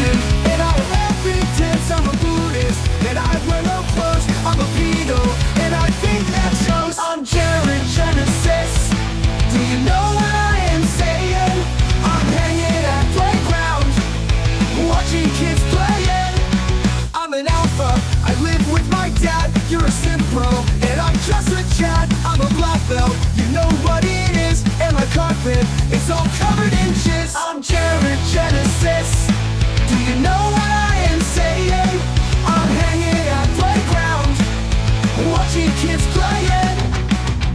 Christian, and I have big tits. I'm a Buddhist, and I wear no clothes. I'm a pedo, and I think that shows. I'm Jared Genesis. Do you know what I am saying? I'm hanging at playground, watching kids playing. I'm an alpha, I live with my dad. You're a sim pro, and I'm just a Chad. I'm a black belt, you know what it is. And my carpet, it's all covered in jizz. I'm Jared Genesis. Do you know what I am saying? I'm hanging at playground, watching kids playing.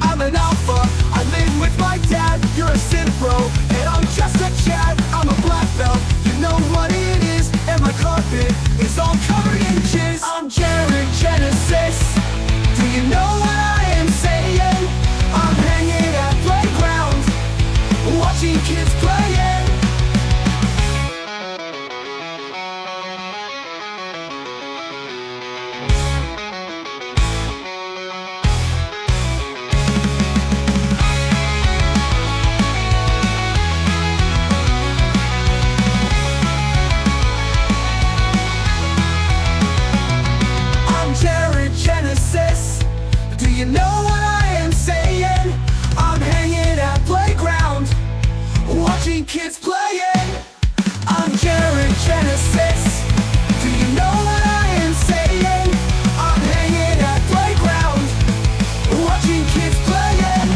I'm an alpha, I live with my dad. You're a sim pro, and I'm just a Chad. I'm a black belt, you know what it is. And my carpet is all covered in jizz. I'm Jared Genesis. Do you know what I am saying? I'm hanging at playground, watching kids playing. Genesis. Do you know what I am saying? I'm hanging at playground, watching kids playing. I'm Jared Genesis. Do you know what I am saying? I'm hanging at playground, watching kids playing.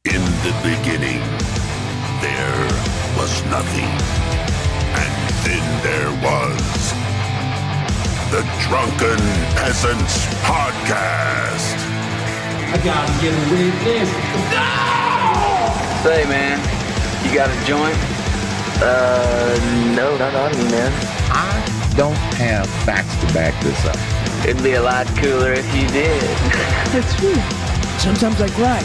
In the beginning, there was nothing. And then there was the Drunken Peasants Podcast. I gotta get a witness. Say, man, you got a joint? No, not on me, man. I don't have facts to back this up. It'd be a lot cooler if you did. That's true. Sometimes I cry.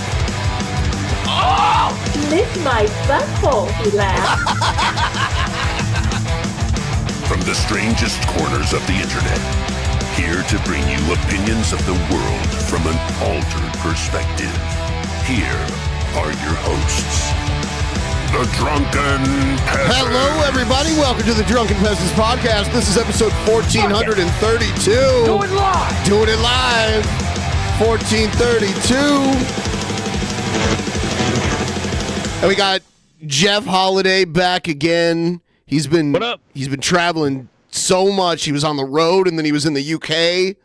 Lick my butthole, he laughed. From the strangest corners of the internet, here to bring you opinions of the world from an altered perspective. Here are your hosts, the Drunken Peasants. Hello, everybody. Welcome to the Drunken Peasants Podcast. This is episode 1432. Do it live. Doing it live. 1432. And we got Jeff Holiday back again. He's been What up? He's been traveling so much. He was on the road, and then he was in the UK.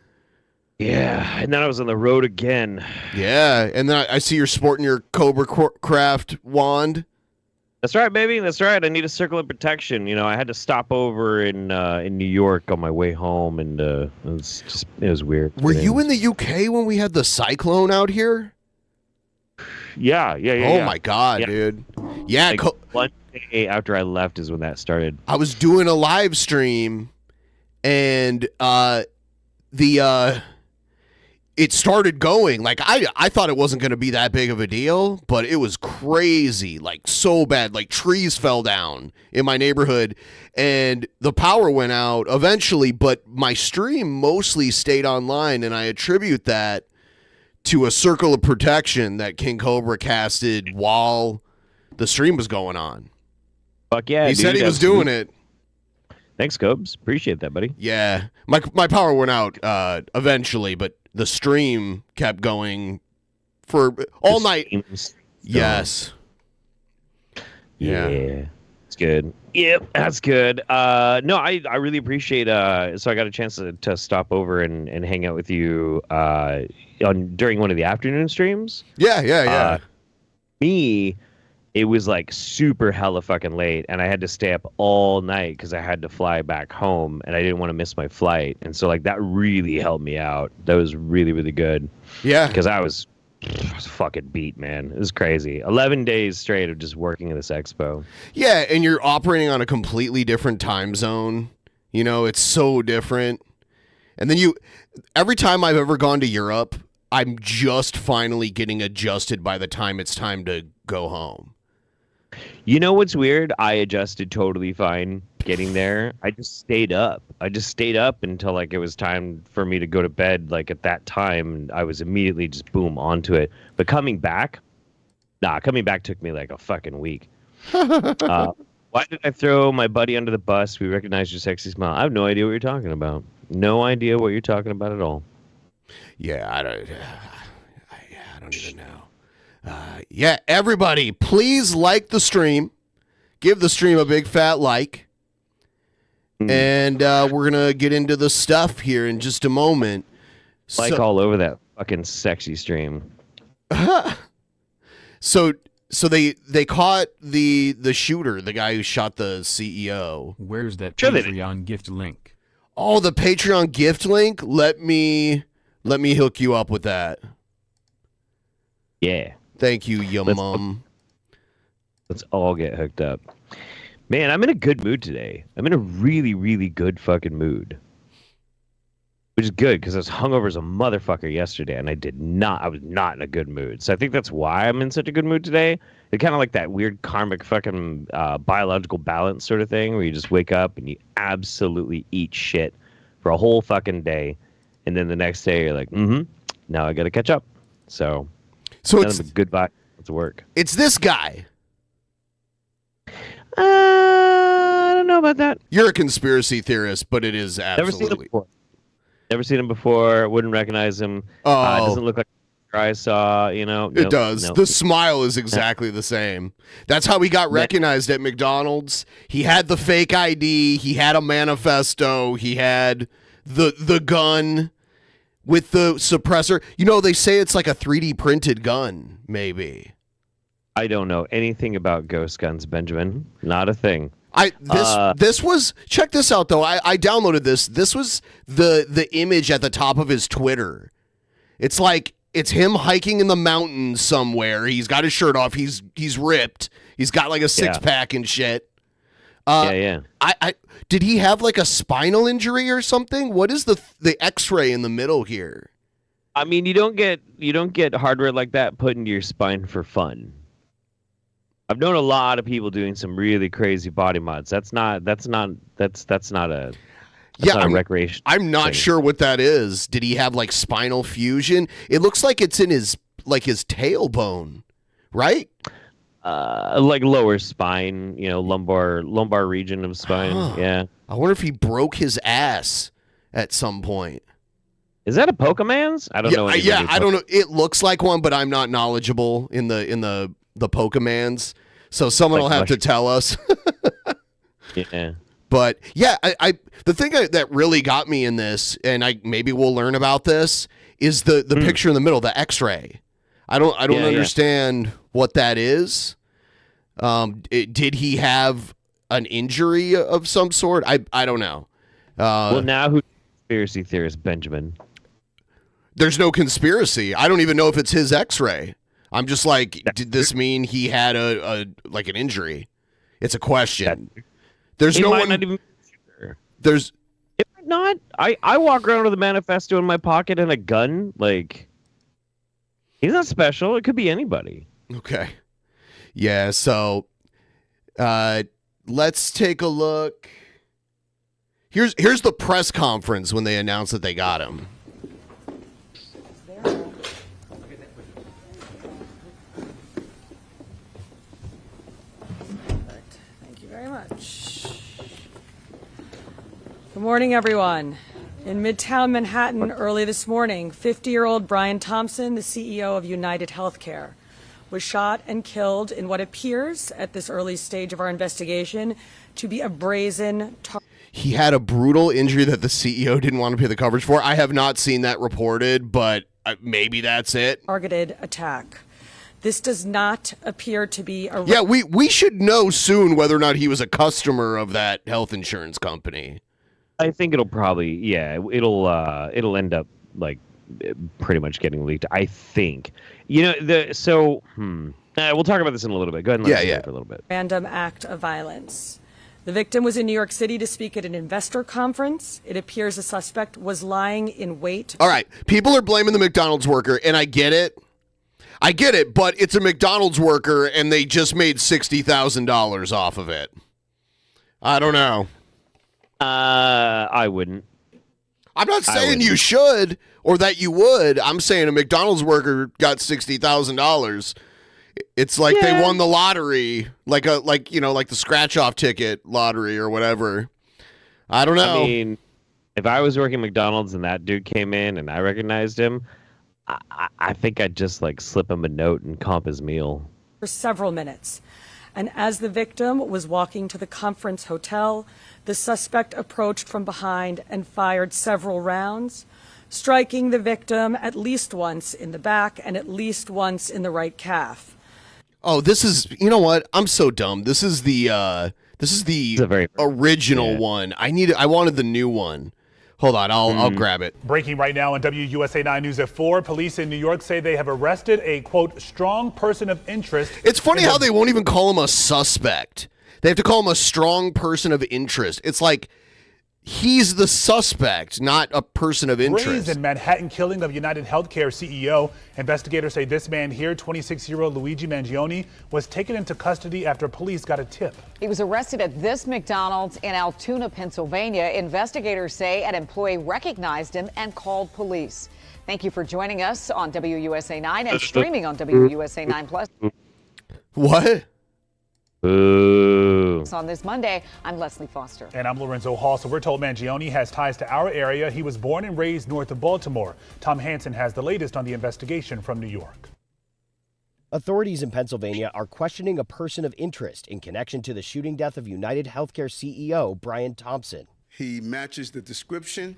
Yeah, and then I was on the road again. Yeah, and then I see you're sporting your Cobra Craft wand. That's right, baby. That's right. I need a circle of protection. You know, I had to stop over in New York on my way home, and it was weird. Were you in the UK when we had the cyclone out here? Yeah. Oh my God, dude. Yeah. Like, one day after I left is when that started. I was doing a live stream, and it started going. Like, I thought it wasn't going to be that big of a deal, but it was crazy, like so bad. Like, trees fell down in my neighborhood, and the power went out eventually, but my stream mostly stayed online, and I attribute that to a circle of protection that King Cobra casted while the stream was going on. Fuck yeah, he said he was doing it. Thanks, Cobes. Appreciate that, buddy. Yeah. My power went out eventually, but the stream kept going for all night. Yes. Yeah. It's good. Yep, that's good. No, I really appreciate so I got a chance to stop over and hang out with you during one of the afternoon streams. Yeah. Me, it was like super hella fucking late, and I had to stay up all night because I had to fly back home, and I didn't want to miss my flight. And so like that really helped me out. That was really, really good. Yeah. Because I was fucking beat, man. It was crazy. 11 days straight of just working at this expo. Yeah, and you're operating on a completely different time zone. You know, it's so different. And then every time I've ever gone to Europe, I'm just finally getting adjusted by the time it's time to go home. You know what's weird? I adjusted totally fine getting there. I just stayed up. Until like it was time for me to go to bed. Like at that time, I was immediately just boom onto it. But coming back took me like a fucking week. Why did I throw my buddy under the bus? We recognized your sexy smile. I have no idea what you're talking about. No idea what you're talking about at all. Yeah, I don't even know. Yeah, everybody, please like the stream. Give the stream a big fat like. And we're going to get into the stuff here in just a moment. Like all over that fucking sexy stream. So they caught the shooter, the guy who shot the CEO. Where's that Patreon gift link? Oh, the Patreon gift link? Let me hook you up with that. Yeah. Thank you, your mom. Let's all get hooked up. Man, I'm in a good mood today. I'm in a really, really good fucking mood. Which is good, because I was hungover as a motherfucker yesterday, and I was not in a good mood. So I think that's why I'm in such a good mood today. It's kind of like that weird karmic fucking biological balance sort of thing, where you just wake up and you absolutely eat shit for a whole fucking day. And then the next day you're like, now I got to catch up. So it's a good vibe. Let's work. It's this guy. I don't know about that. You're a conspiracy theorist, but it is absolutely. Never seen him before. Wouldn't recognize him. Doesn't look like the guy I saw. You know, it does. The smile is exactly the same. That's how he got recognized at McDonald's. He had the fake ID. He had a manifesto. He had the gun with the suppressor. You know, they say it's like a 3D printed gun. Maybe. I don't know anything about ghost guns, Benjamin. Not a thing. This was, check this out though. I downloaded this. This was the image at the top of his Twitter. It's like it's him hiking in the mountains somewhere. He's got his shirt off. He's ripped. He's got like a six pack and shit. Yeah. Did he have like a spinal injury or something? What is the X-ray in the middle here? I mean, you don't get hardware like that put into your spine for fun. I've known a lot of people doing some really crazy body mods. That's not a recreation. I'm not sure what that is. Did he have like spinal fusion? It looks like it's in his tailbone, right? Like lower spine, lumbar region of spine. Yeah. I wonder if he broke his ass at some point. Is that a Pokemon's? I don't know. I don't know. It looks like one, but I'm not knowledgeable in the Pokemans, so someone will have to tell us. Yeah. But yeah, I the thing that really got me in this, and maybe we'll learn about this, is the picture in the middle, the X-ray. I don't understand what that is. Did he have an injury of some sort? I don't know. Well, now who's conspiracy theorist, Benjamin? There's no conspiracy. I don't even know if it's his X-ray. I'm just like, did this mean he had an injury? It's a question. There's no one. Not even sure. There's. It might not. I walk around with a manifesto in my pocket and a gun. Like, he's not special. It could be anybody. Okay. Yeah. So, let's take a look. Here's the press conference when they announced that they got him. Good morning, everyone. In Midtown Manhattan early this morning, 50-year-old Brian Thompson, the CEO of United Healthcare, was shot and killed in what appears, at this early stage of our investigation, to be a brazen He had a brutal injury that the CEO didn't want to pay the coverage for. I have not seen that reported, but maybe that's it. Targeted attack. This does not appear to be a... Yeah, we should know soon whether or not he was a customer of that health insurance company. I think it'll probably, it'll end up like pretty much getting leaked. I think, we'll talk about this in a little bit. Go ahead and let me for a little bit. Random act of violence. The victim was in New York City to speak at an investor conference. It appears the suspect was lying in wait. All right, people are blaming the McDonald's worker, and I get it. But it's a McDonald's worker, and they just made $60,000 off of it. I don't know. I wouldn't. I'm not saying you should or that you would. I'm saying a McDonald's worker got $60,000. It's like they won the lottery, like the scratch-off ticket lottery or whatever. I don't know. I mean, if I was working McDonald's and that dude came in and I recognized him, I think I'd just slip him a note and comp his meal. For several minutes. And as the victim was walking to the conference hotel, the suspect approached from behind and fired several rounds, striking the victim at least once in the back and at least once in the right calf. Oh, this is, you know what? I'm so dumb. This is the original one. I wanted the new one. Hold on, I'll grab it. Breaking right now on WUSA 9 News at 4. Police in New York say they have arrested a, quote, strong person of interest. It's funny how they won't even call him a suspect. They have to call him a strong person of interest. It's like he's the suspect, not a person of interest. Brazen Manhattan killing of United Healthcare CEO. Investigators say this man here, 26-year-old Luigi Mangione, was taken into custody after police got a tip. He was arrested at this McDonald's in Altoona, Pennsylvania. Investigators say an employee recognized him and called police. Thank you for joining us on WUSA 9 and streaming on WUSA 9 Plus. What? Boo. On this Monday, I'm Leslie Foster. And I'm Lorenzo Hall. So we're told Mangione has ties to our area. He was born and raised north of Baltimore. Tom Hansen has the latest on the investigation from New York. Authorities in Pennsylvania are questioning a person of interest in connection to the shooting death of United Healthcare CEO Brian Thompson. He matches the description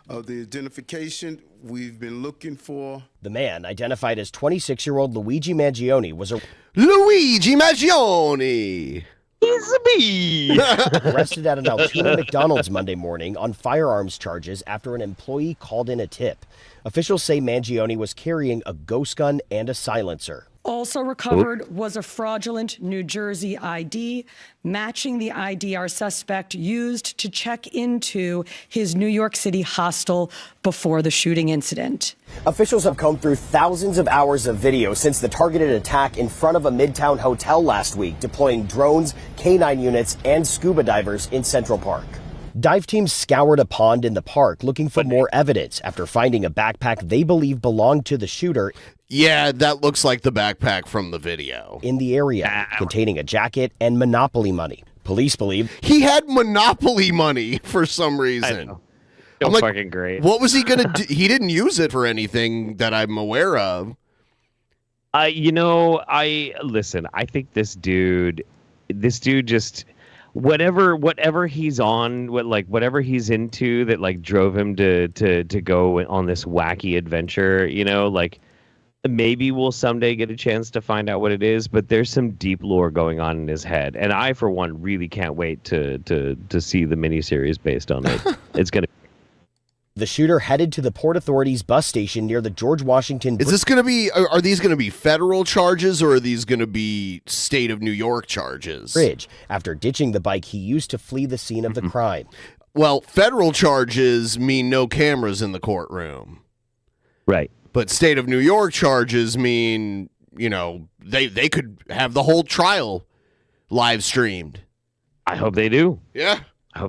of the identification we've been looking for. The man, identified as 26-year-old Luigi Mangione, was Luigi Mangione! He's a bee! arrested at an Altoona McDonald's Monday morning on firearms charges after an employee called in a tip. Officials say Mangione was carrying a ghost gun and a silencer. Also recovered was a fraudulent New Jersey ID, matching the ID our suspect used to check into his New York City hostel before the shooting incident. Officials have combed through thousands of hours of video since the targeted attack in front of a Midtown hotel last week, deploying drones, K-9 units, and scuba divers in Central Park. Dive teams scoured a pond in the park looking for more evidence after finding a backpack they believe belonged to the shooter. Yeah, that looks like the backpack from the video. In the area, containing a jacket and Monopoly money. Police believe he had Monopoly money for some reason. I'm like, fucking great. What was he gonna do? He didn't use it for anything that I'm aware of. I think this dude just whatever he's on, whatever he's into that drove him to go on this wacky adventure, maybe we'll someday get a chance to find out what it is, but there's some deep lore going on in his head, and I, for one, really can't wait to see the miniseries based on it. It's gonna. The shooter headed to the Port Authority's bus station near the George Washington. Is this going to be? Are these going to be federal charges, or are these going to be state of New York charges? Bridge after ditching the bike he used to flee the scene of the crime. Well, federal charges mean no cameras in the courtroom, right? But state of New York charges mean, they could have the whole trial live streamed. I hope they do. Yeah.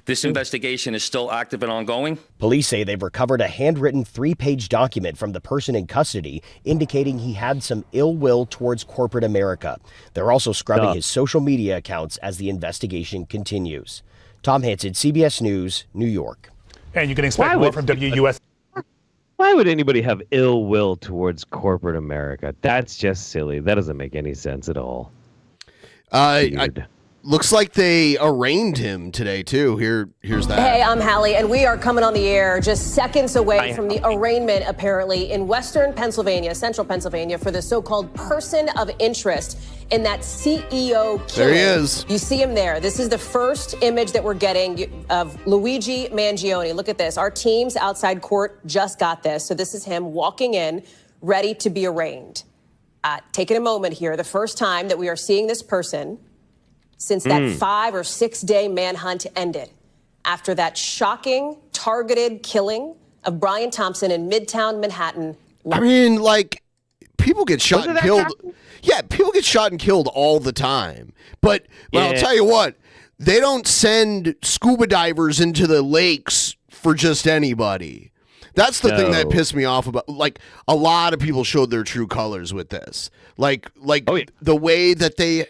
This investigation is still active and ongoing. Police say they've recovered a handwritten 3-page document from the person in custody indicating he had some ill will towards corporate America. They're also scrubbing his social media accounts as the investigation continues. Tom Hansen, CBS News, New York. And you can expect more from WUS. Why would anybody have ill will towards corporate America? That's just silly. That doesn't make any sense at all. Looks like they arraigned him today, too. Here's that. Hey, I'm Hallie, and we are coming on the air just seconds away from the arraignment, apparently, in western Pennsylvania, central Pennsylvania, for the so-called person of interest in that CEO killing. There he is. You see him there. This is the first image that we're getting of Luigi Mangione. Look at this. Our teams outside court just got this. So this is him walking in, ready to be arraigned. Taking a moment here, the first time that we are seeing this person since that 5 or 6 day manhunt ended after that shocking, targeted killing of Brian Thompson in Midtown Manhattan. I mean, like, people get shot and killed. Yeah, people get shot and killed all the time. But I'll tell you what, they don't send scuba divers into the lakes for just anybody. That's the thing that pissed me off about, like, a lot of people showed their true colors with this. Like the way that they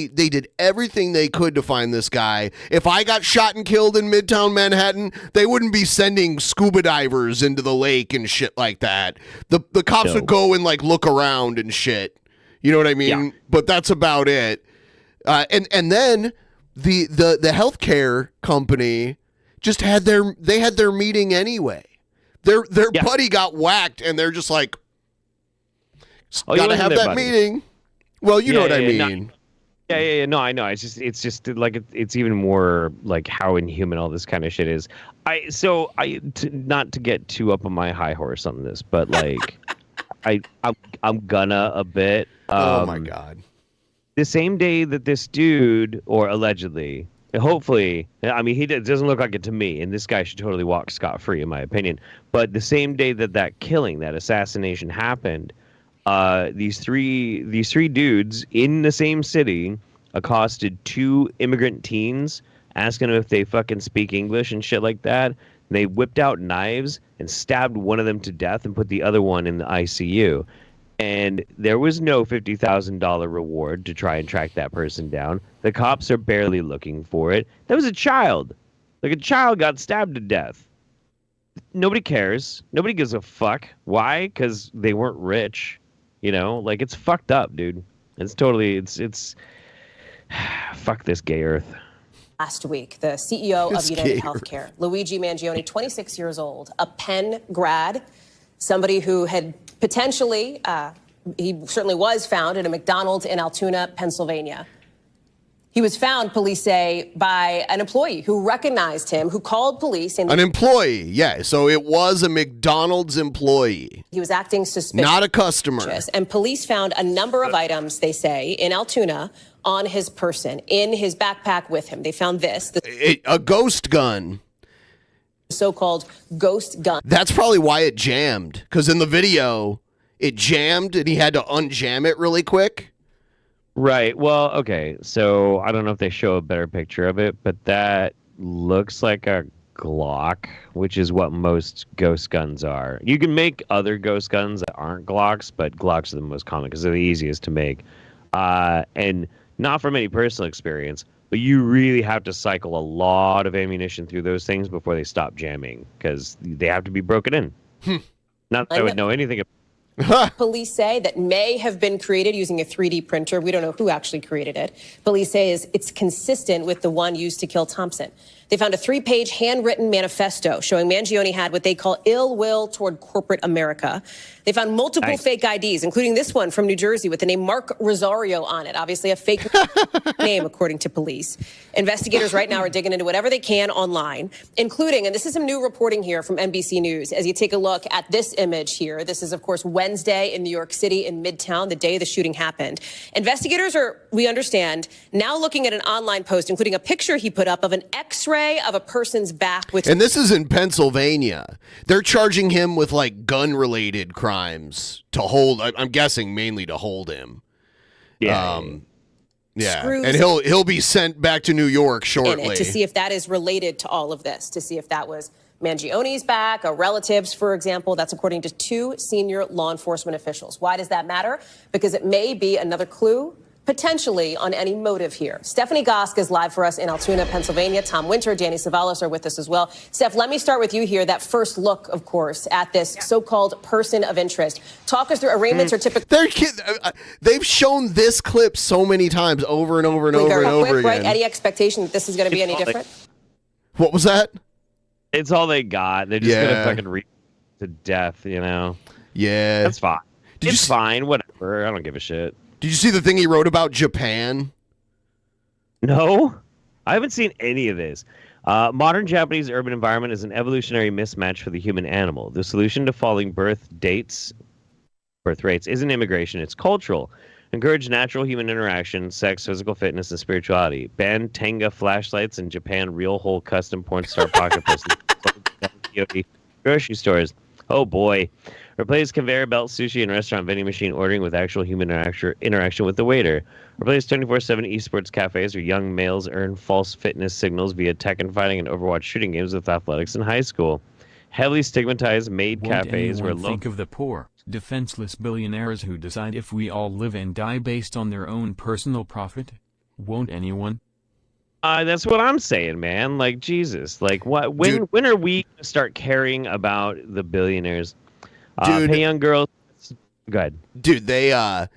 did everything they could to find this guy. If I got shot and killed in Midtown Manhattan, they wouldn't be sending scuba divers into the lake and shit like that. The cops would go and like look around and shit. You know what I mean? Yeah. But that's about it. And then the healthcare company just had their meeting anyway. Their buddy got whacked, and they're just like, gotta have that meeting. Well, you know what I mean. No, I know. It's just like it's even more like how inhuman all this kind of shit is. Not to get too up on my high horse on this, but like, I'm gonna a bit. Oh my god! The same day that this dude, or allegedly, hopefully, I mean, it doesn't look like it to me, and this guy should totally walk scot-free, in my opinion. But the same day that killing, that assassination happened, these three dudes in the same city accosted 2 immigrant teens, asking them if they fucking speak English and shit like that. And they whipped out knives and stabbed one of them to death and put the other one in the ICU. And there was no $50,000 reward to try and track that person down. The cops are barely looking for it. That was a child. Like, a child got stabbed to death. Nobody cares. Nobody gives a fuck. Why? Because they weren't rich. You know? Like, it's fucked up, dude. It's totally, it's fuck this gay earth. Last week, the CEO of United Healthcare, Luigi Mangione, 26 years old, a Penn grad, somebody who had potentially, he certainly was found at a McDonald's in Altoona, Pennsylvania. He was found, police say, by an employee who recognized him, who called police. An employee, yeah. So it was a McDonald's employee. He was acting suspicious. Not a customer. And police found a number of items, they say, in Altoona on his person, in his backpack with him. They found this. A ghost gun. So-called ghost gun. That's probably why it jammed, because in the video it jammed and he had to unjam it really quick. Right. Well, okay. So I don't know if they show a better picture of it, but that looks like a Glock, which is what most ghost guns are. You can make other ghost guns that aren't Glocks, but Glocks are the most common because they're the easiest to make. And not from any personal experience, but you really have to cycle a lot of ammunition through those things before they stop jamming, because they have to be broken in. Not that I would know anything about. Police say that may have been created using a 3D printer. We don't know who actually created it. Police say it's consistent with the one used to kill Thompson. They found a 3-page handwritten manifesto showing Mangione had what they call ill will toward corporate America. They found multiple fake IDs, including this one from New Jersey with the name Mark Rosario on it. Obviously a fake name, according to police. Investigators right now are digging into whatever they can online, including, and this is some new reporting here from NBC News, as you take a look at this image here. This is, of course, Wednesday in New York City in Midtown, the day the shooting happened. Investigators are, we understand, now looking at an online post, including a picture he put up of an X-ray of a person's back. And this is in Pennsylvania. They're charging him with like gun-related crimes to hold. I'm guessing mainly to hold him. Yeah. Yeah. And he'll be sent back to New York shortly to see if that is related to all of this, to see if that was Mangione's back, or relatives, for example. That's according to 2 senior law enforcement officials. Why does that matter? Because it may be another clue, potentially, on any motive here. Stephanie Gosk is live for us in Altoona, Pennsylvania. Tom Winter, Danny Savalas are with us as well. Steph, let me start with you here. That first look, of course, at this so-called person of interest. Talk us through. Arraignments are typically... They've shown this clip so many times over and over and over and over again. Right? Any expectation that this is going to be any different? What was that? It's all they got. They're just going to fucking read to death, you know? Yeah. That's fine. It's fine. Whatever. I don't give a shit. Did you see the thing he wrote about Japan? No, I haven't seen any of this. Modern Japanese urban environment is an evolutionary mismatch for the human animal. The solution to falling birth rates isn't immigration, it's cultural. Encourage natural human interaction, sex, physical fitness, and spirituality. Ban Tenga flashlights in Japan. Real whole custom porn star pocket pussy. Grocery stores. Oh boy. Replace conveyor belt sushi and restaurant vending machine ordering with actual human interaction with the waiter. Replace 24/7 esports cafes where young males earn false fitness signals via Tekken fighting and Overwatch shooting games with athletics in high school. Heavily stigmatized maid cafes where think of the poor, defenseless billionaires who decide if we all live and die based on their own personal profit? Won't anyone? That's what I'm saying, man. Like, Jesus. Like, what? When are we going to start caring about the billionaires? Pay young girls. Go ahead. Dude, they at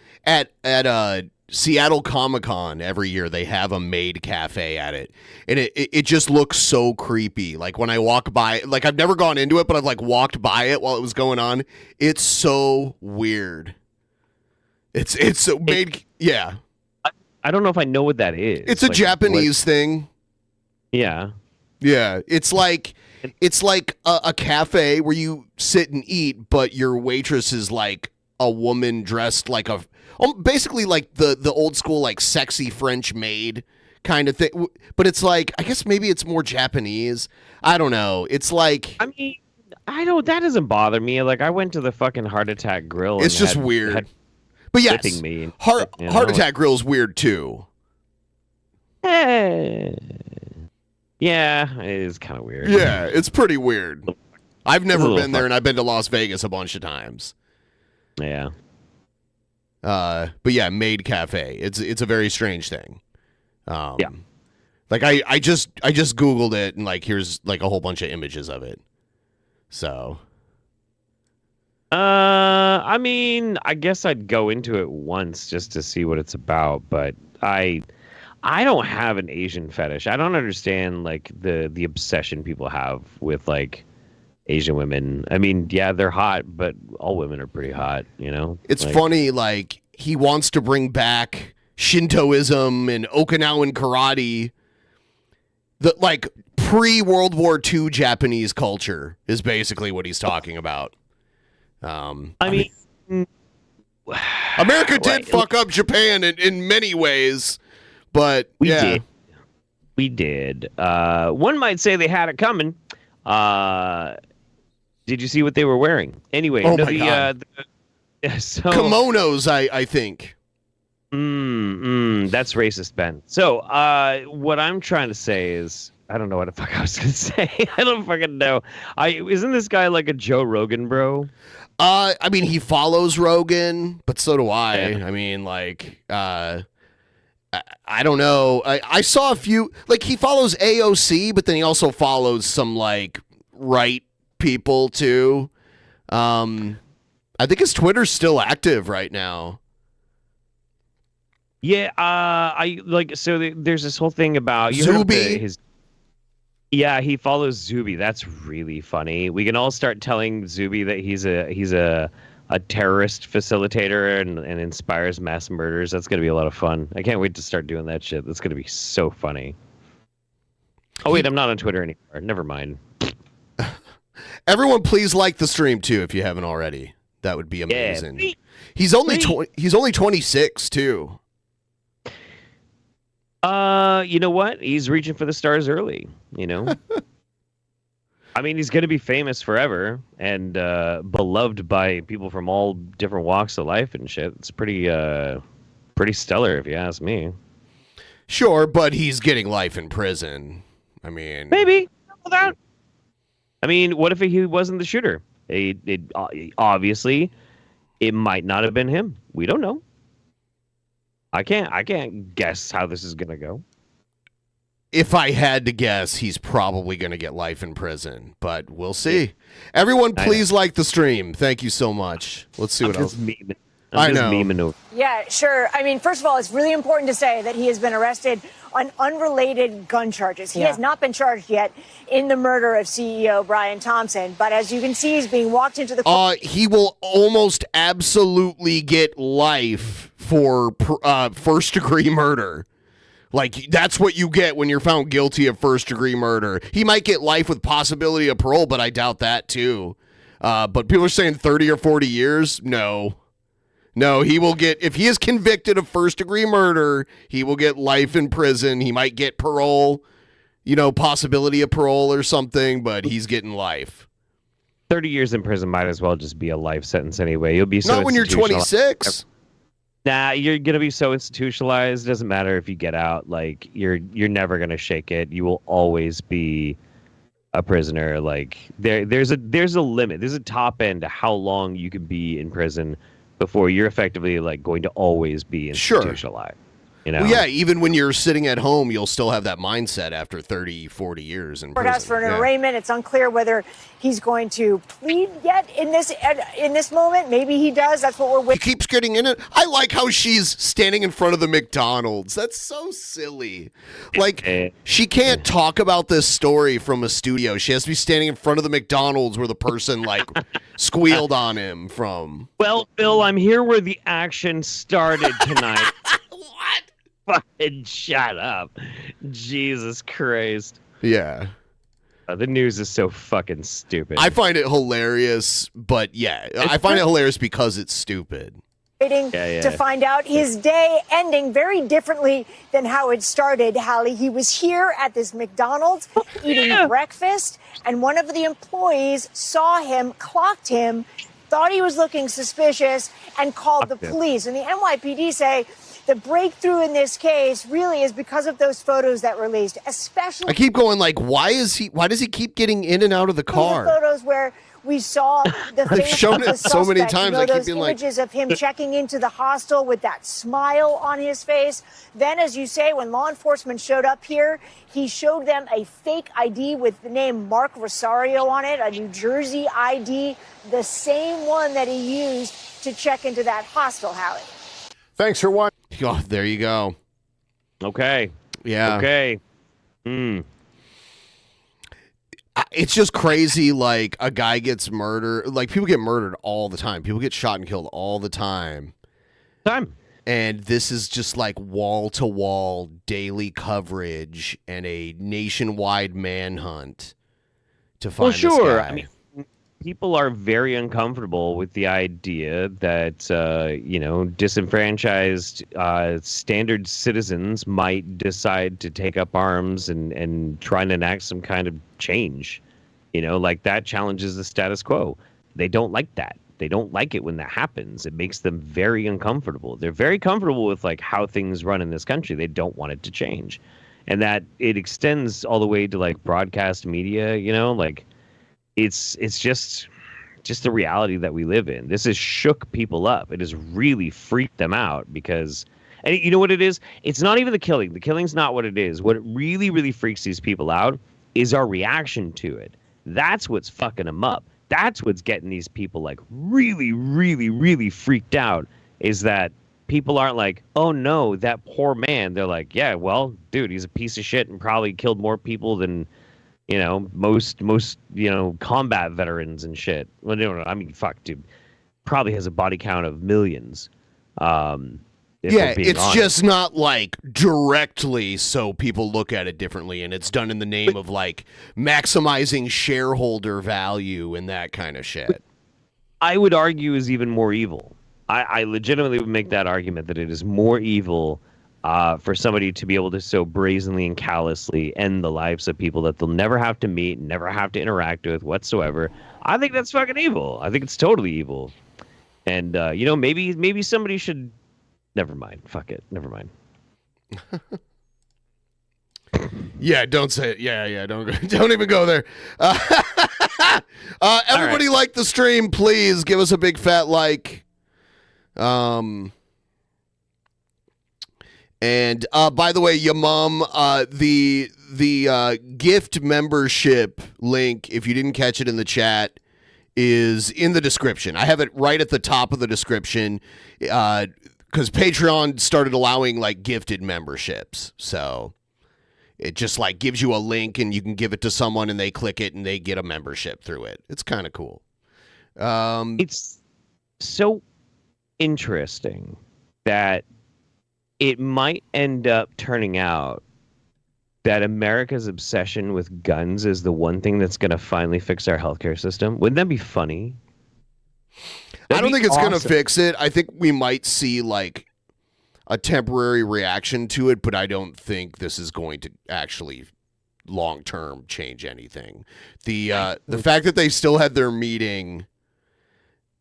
Seattle Comic-Con every year they have a maid cafe at it. And it just looks so creepy. Like when I walk by, like I've never gone into it, but I've like walked by it while it was going on. It's so weird. It's so maid, yeah. I don't know if I know what that is. It's a Japanese thing. Yeah. Yeah, it's like a cafe where you sit and eat, but your waitress is like a woman dressed like basically like the old school like sexy French maid kind of thing. But it's like, I guess maybe it's more Japanese. I don't know. It's like, I mean, that doesn't bother me. Like I went to the fucking Heart Attack Grill. It's just weird. But yes, Heart Attack Grill is weird too. Yeah, it is kind of weird. Yeah, it's pretty weird. I've never been there, and I've been to Las Vegas a bunch of times. Yeah. But yeah, maid cafe. It's a very strange thing. Yeah. Like I just Googled it, and like here's like a whole bunch of images of it. So. I mean, I guess I'd go into it once just to see what it's about, but I don't have an Asian fetish. I don't understand like the obsession people have with like Asian women. I mean, yeah, they're hot, but all women are pretty hot, you know? It's funny, like he wants to bring back Shintoism and Okinawan karate. The like pre-World War II Japanese culture is basically what he's talking about. I mean America did fuck up Japan in many ways. But we did. One might say they had it coming. Did you see what they were wearing? Anyway, oh my God. So kimonos, I think. That's racist, Ben. So what I'm trying to say is, I don't know what the fuck I was gonna say. I don't fucking know. Isn't this guy like a Joe Rogan bro? I mean, he follows Rogan, but so do I. Yeah. I mean, like, I don't know. I saw a few, like he follows AOC, but then he also follows some like right people too. I think his Twitter's still active right now. Yeah, I like so there's this whole thing about Zuby. Yeah, he follows Zuby. That's really funny. We can all start telling Zuby that he's a terrorist facilitator and inspires mass murders. That's gonna be a lot of fun. I can't wait to start doing that shit. That's gonna be so funny. Oh wait, I'm not on Twitter anymore. Never mind. Everyone, please like the stream too if you haven't already. That would be amazing. Yeah, he's only 26 too. You know what? He's reaching for the stars early, you know? I mean, he's going to be famous forever and beloved by people from all different walks of life and shit. It's pretty stellar, if you ask me. Sure, but he's getting life in prison. I mean... Maybe. That. I mean, what if he wasn't the shooter? Obviously, it might not have been him. We don't know. I can't guess how this is going to go. If I had to guess, he's probably going to get life in prison, but we'll see. Everyone, please like the stream. Thank you so much. Let's see what else. I'm just memeing over. Yeah, sure. I mean, first of all, it's really important to say that he has been arrested on unrelated gun charges. He has not been charged yet in the murder of CEO Brian Thompson, but as you can see, he's being walked into the... He will almost absolutely get life for first-degree murder. Like, that's what you get when you're found guilty of first-degree murder. He might get life with possibility of parole, but I doubt that, too. But people are saying 30 or 40 years? No. No, he will get, if he is convicted of first-degree murder, he will get life in prison. He might get parole, possibility of parole or something, but he's getting life. 30 years in prison might as well just be a life sentence anyway. You'll be so Not when you're institutionalized. 26. Nah, you're gonna be so institutionalized. It doesn't matter if you get out. Like you're never gonna shake it. You will always be a prisoner. Like there's a limit. There's a top end to how long you can be in prison before you're effectively like going to always be institutionalized. Well, yeah, even when you're sitting at home, you'll still have that mindset after 30, 40 years in prison. Asked for an arraignment. It's unclear whether he's going to plead yet in this moment. Maybe he does. That's what we're waiting. He keeps getting in it. I like how she's standing in front of the McDonald's. That's so silly. Like, she can't talk about this story from a studio. She has to be standing in front of the McDonald's where the person, like, squealed on him from. Well, Bill, I'm here where the action started tonight. Fucking shut up. Jesus Christ. Yeah. The news is so fucking stupid. I find it hilarious, but yeah, I find it hilarious because it's stupid. To find out his day ending very differently than how it started, Hallie. He was here at this McDonald's eating breakfast, and one of the employees saw him, clocked him, thought he was looking suspicious, and called the police. And the NYPD say the breakthrough in this case really is because of those photos that were released, especially. I keep going like, why does he keep getting in and out of the car? The photos where we saw the I've face shown of the it so many suspect. times. I keep Those being like, images of him checking into the hostel with that smile on his face. Then, as you say, when law enforcement showed up here, he showed them a fake ID with the name Mark Rosario on it, a New Jersey ID, the same one that he used to check into that hostel, Hallie. Thanks for watching. Oh, there you go. Okay. Yeah. Okay. It's just crazy. Like, a guy gets murdered. Like, people get murdered all the time. People get shot and killed all the time. And this is just like wall-to-wall daily coverage and a nationwide manhunt to find this guy. I mean, people are very uncomfortable with the idea that, disenfranchised standard citizens might decide to take up arms and try and enact some kind of change. Like that challenges the status quo. They don't like that. They don't like it when that happens. It makes them very uncomfortable. They're very comfortable with like how things run in this country. They don't want it to change. And that it extends all the way to like broadcast media, like it's just the reality that we live in. This has shook people up. It has really freaked them out because, and you know what it is? It's not even the killing. The killing's not what it is. What really, really freaks these people out is our reaction to it. That's what's fucking them up. That's what's getting these people like really, really, really freaked out, is that people aren't like, oh no, that poor man. They're like, yeah, well, dude, he's a piece of shit and probably killed more people than, most combat veterans and shit. Well, no, I mean, fuck, dude, probably has a body count of millions. Yeah, it's just not like directly so people look at it differently, and it's done in the name of like maximizing shareholder value and that kind of shit. I would argue is even more evil. I legitimately would make that argument that it is more evil for somebody to be able to so brazenly and callously end the lives of people that they'll never have to meet, never have to interact with whatsoever. I think that's fucking evil. I think it's totally evil. And, maybe somebody should... Never mind. Fuck it. Never mind. Yeah, don't say it. Yeah, don't even go there. Everybody like the stream, please give us a big fat like. And by the way, your mom, the gift membership link, if you didn't catch it in the chat, is in the description. I have it right at the top of the description. Because Patreon started allowing like gifted memberships, so it just like gives you a link and you can give it to someone and they click it and they get a membership through it. It's kind of cool. It's so interesting that it might end up turning out that America's obsession with guns is the one thing that's going to finally fix our healthcare system. Wouldn't that be funny? I don't think it's going to awesome. fix it. I think we might see like a temporary reaction to it, but I don't think this is going to actually long term change anything. The fact that they still had their meeting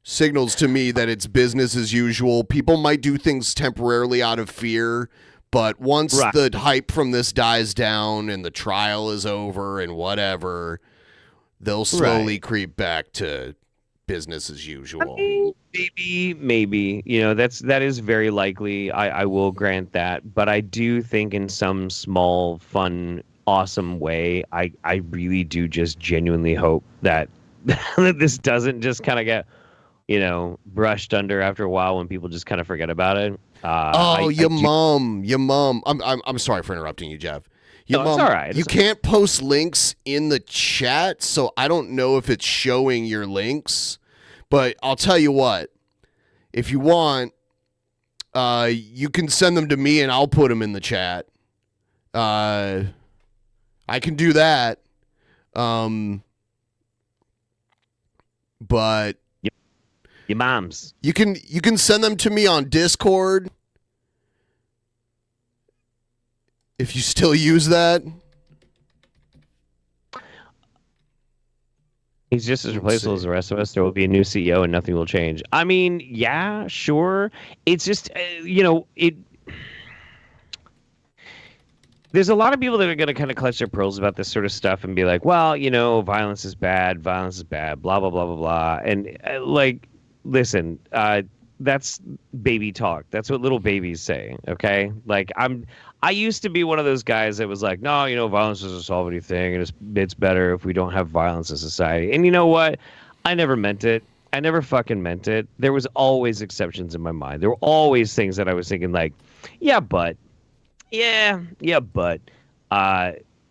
signals to me that it's business as usual. People might do things temporarily out of fear, but once the hype from this dies down and the trial is over and whatever, they'll slowly creep back to business as usual. Maybe. You know, that is very likely. I will grant that, but I do think in some small, fun, awesome way, I really do just genuinely hope that that this doesn't just kind of get, you know, brushed under after a while when people just kind of forget about it. Your mom. I'm sorry for interrupting you, Jeff. Your No, it's mom, all right. You can't post links in the chat, so I don't know if it's showing your links. But I'll tell you what, if you want, you can send them to me and I'll put them in the chat. I can do that. But your mom's. You can send them to me on Discord. If you still use that. He's just as replaceable as the rest of us. There will be a new CEO and nothing will change. I mean, yeah, sure. It's just, there's a lot of people that are going to kind of clutch their pearls about this sort of stuff and be like, well, you know, violence is bad, blah, blah, blah, blah, blah. And listen, that's baby talk. That's what little babies say. Okay. Like I used to be one of those guys that was like, no, you know, violence doesn't solve anything, and it's better if we don't have violence in society. And you know what? I never meant it. I never fucking meant it. There was always exceptions in my mind. There were always things that I was thinking like, but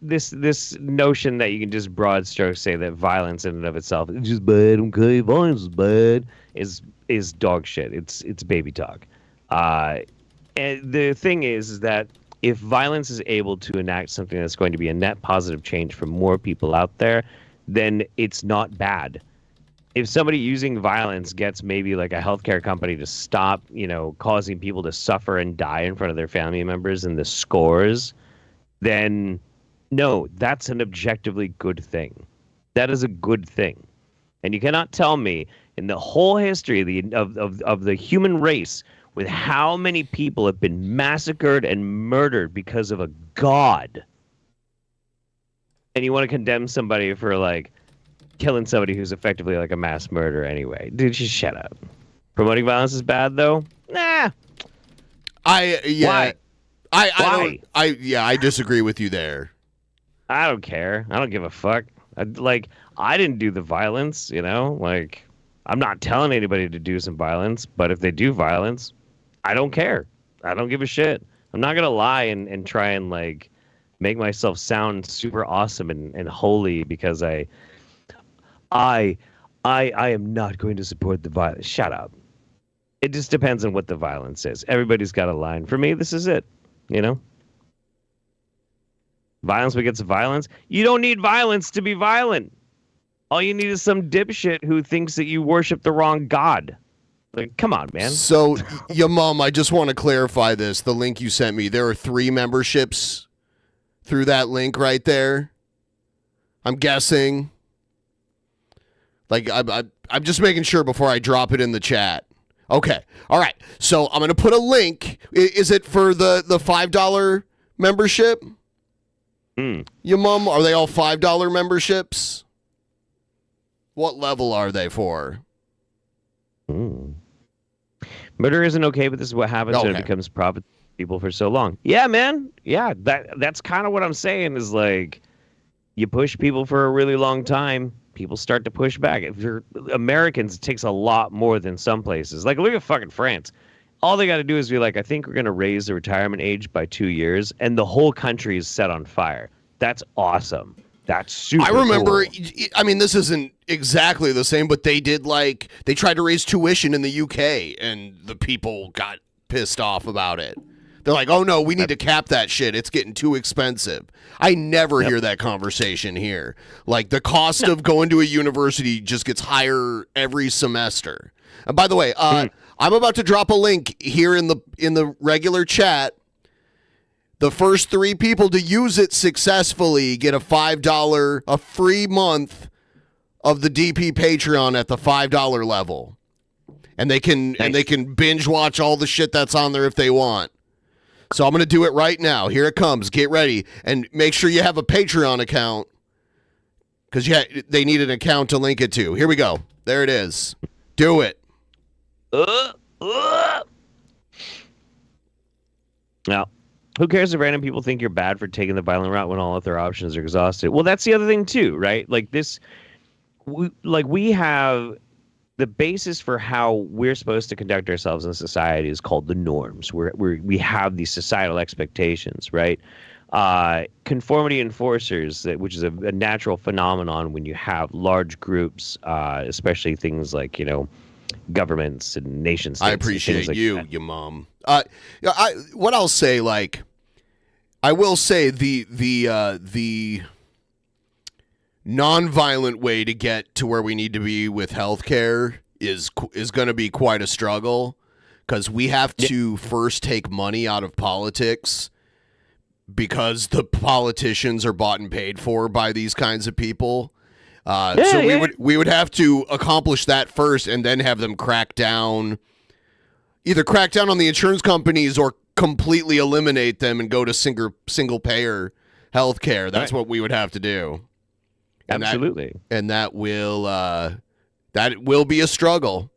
this notion that you can just broad strokes say that violence in and of itself is just bad, okay, violence is bad, is dog shit. It's baby talk. And the thing is that if violence is able to enact something that's going to be a net positive change for more people out there, then it's not bad. If somebody using violence gets maybe like a healthcare company to stop, you know, causing people to suffer and die in front of their family members in the scores, then no, that's an objectively good thing. That is a good thing. And you cannot tell me in the whole history of the human race with how many people have been massacred and murdered because of a god, and you want to condemn somebody for like killing somebody who's effectively like a mass murderer anyway. Dude, just shut up. Promoting violence is bad though? Nah. Why? I disagree with you there. I don't care. I don't give a fuck. I didn't do the violence, you know? Like, I'm not telling anybody to do some violence, but if they do violence, I don't care. I don't give a shit. I'm not gonna lie and try and like make myself sound super awesome and holy because I am not going to support the violence. Shut up. It just depends on what the violence is. Everybody's got a line. For me, this is it. You know? Violence begets violence. You don't need violence to be violent. All you need is some dipshit who thinks that you worship the wrong god. Like, come on, man. So, your mom, I just want to clarify this. The link you sent me, there are 3 memberships through that link right there. I'm guessing. Like, I'm just making sure before I drop it in the chat. Okay. All right. So, I'm going to put a link. Is it for the $5 membership? Your mom, are they all $5 memberships? What level are they for? Murder isn't okay, but this is what happens when it becomes profit for people for so long. Yeah, man. Yeah, that's kind of what I'm saying is like you push people for a really long time, people start to push back. If you're Americans, it takes a lot more than some places. Like, look at fucking France. All they got to do is be like, I think we're going to raise the retirement age by 2 years, and the whole country is set on fire. That's awesome. That's super I remember, cool. I mean, this isn't exactly the same, but they tried to raise tuition in the UK, and the people got pissed off about it. They're like, oh no, we need to cap that shit. It's getting too expensive. I never hear that conversation here. Like, the cost of going to a university just gets higher every semester. And by the way, I'm about to drop a link here in the regular chat. The first 3 people to use it successfully get a $5, a free month of the DP Patreon at the $5 level. And they can binge watch all the shit that's on there if they want. So I'm going to do it right now. Here it comes. Get ready. And make sure you have a Patreon account because they need an account to link it to. Here we go. There it is. Do it. Now, who cares if random people think you're bad for taking the violent route when all other options are exhausted? Well, that's the other thing too, right? Like we have the basis for how we're supposed to conduct ourselves in society is called the norms. We have these societal expectations, right? Conformity enforcers, which is a natural phenomenon when you have large groups, especially things like, governments and nation states. I appreciate like you, that. you mom. What I'll say, I will say the non-violent way to get to where we need to be with healthcare is going to be quite a struggle because we have to first take money out of politics because the politicians are bought and paid for by these kinds of people. We would have to accomplish that first and then have them either crack down on the insurance companies or completely eliminate them and go to single payer healthcare. That's what we would have to do. And absolutely. That will be a struggle.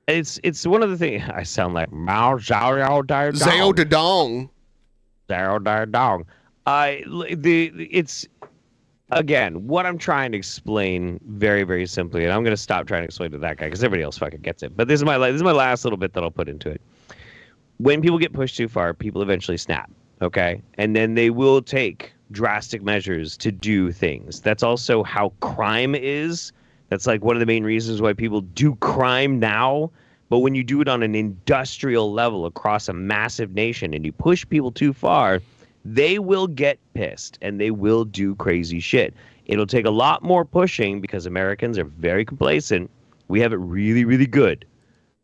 It's one of the things. I sound like Mao Zhao Dong. Zhao Da Dong. Zhao Da Dong. It's again what I'm trying to explain very, very simply, and I'm going to stop trying to explain to that guy because everybody else fucking gets it. But this is my last little bit that I'll put into it. When people get pushed too far, people eventually snap. Okay, and then they will take drastic measures to do things. That's also how crime is. That's like one of the main reasons why people do crime now. But when you do it on an industrial level across a massive nation and you push people too far, they will get pissed and they will do crazy shit. It'll take a lot more pushing because Americans are very complacent. We have it really, really good.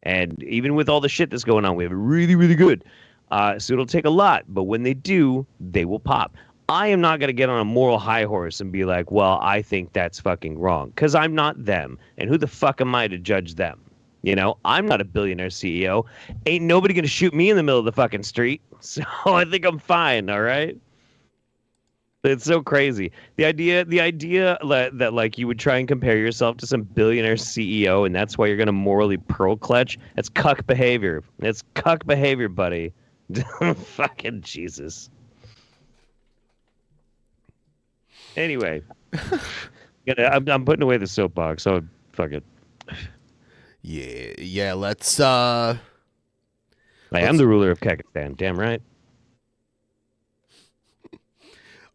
And even with all the shit that's going on, we have it really, really good. So it'll take a lot. But when they do, they will pop. I am not going to get on a moral high horse and be like, well, I think that's fucking wrong. Because I'm not them. And who the fuck am I to judge them? I'm not a billionaire CEO. Ain't nobody going to shoot me in the middle of the fucking street. So I think I'm fine, all right? It's so crazy. The idea that like you would try and compare yourself to some billionaire CEO and that's why you're going to morally pearl clutch, that's cuck behavior. It's cuck behavior, buddy. Fucking Jesus. Anyway, I'm putting away the soapbox, so fuck it. Yeah. Let's. I am the ruler of Kyrgyzstan. Damn right.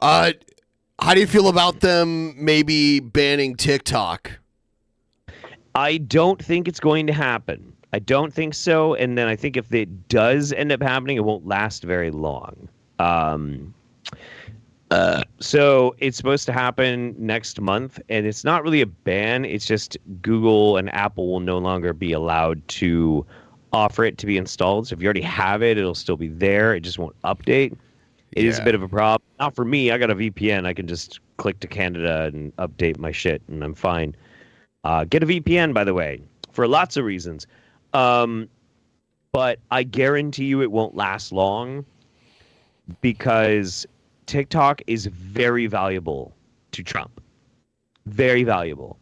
How do you feel about them maybe banning TikTok? I don't think it's going to happen. I don't think so. And then I think if it does end up happening, it won't last very long. So it's supposed to happen next month, and it's not really a ban. It's just Google and Apple will no longer be allowed to offer it to be installed. So if you already have it, it'll still be there. It just won't update. It is a bit of a problem. Not for me. I got a VPN. I can just click to Canada and update my shit, and I'm fine. Get a VPN, by the way, for lots of reasons. But I guarantee you it won't last long because TikTok is very valuable to Trump. Very valuable.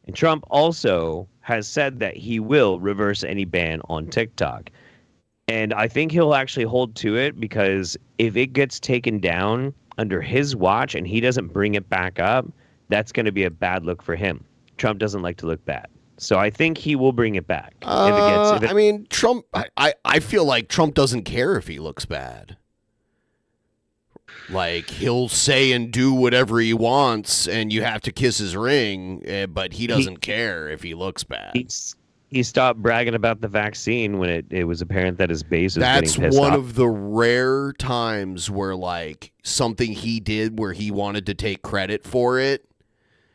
And Trump also has said that he will reverse any ban on TikTok. And I think he'll actually hold to it because if it gets taken down under his watch and he doesn't bring it back up, that's going to be a bad look for him. Trump doesn't like to look bad. So I think he will bring it back. I mean, Trump, I feel like Trump doesn't care if he looks bad. Like, he'll say and do whatever he wants, and you have to kiss his ring, but he doesn't care if he looks bad. He stopped bragging about the vaccine when it was apparent that his base was That's getting pissed one off. of the rare times where, like, something he did where he wanted to take credit for it,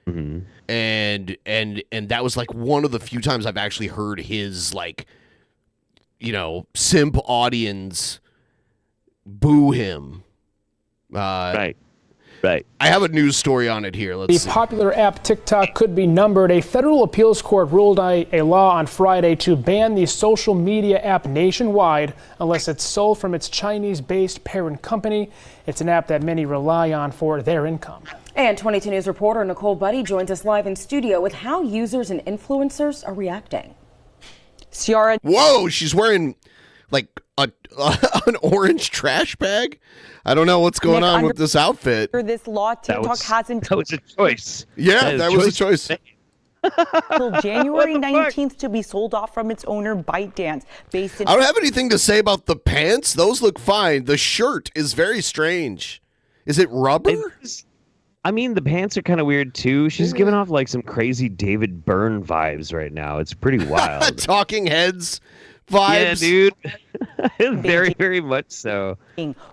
and that was like one of the few times I've actually heard his simp audience boo him. Right. I have a news story on it here. Let's see. The popular app TikTok could be numbered. A federal appeals court ruled a law on Friday to ban the social media app nationwide unless it's sold from its Chinese-based parent company. It's an app that many rely on for their income. And 22 News reporter Nicole Buddy joins us live in studio with how users and influencers are reacting. Ciara. Whoa, she's wearing like an orange trash bag. I don't know what's going on with this outfit. For this law, TikTok hasn't. That was a choice. Yeah, that was a choice. Till January 19th to be sold off from its owner ByteDance, based in. I don't have anything to say about the pants. Those look fine. The shirt is very strange. Is it rubber? I mean, the pants are kind of weird too. She's giving off like some crazy David Byrne vibes right now. It's pretty wild. Talking Heads vibes. Yeah, dude. Very, very much so.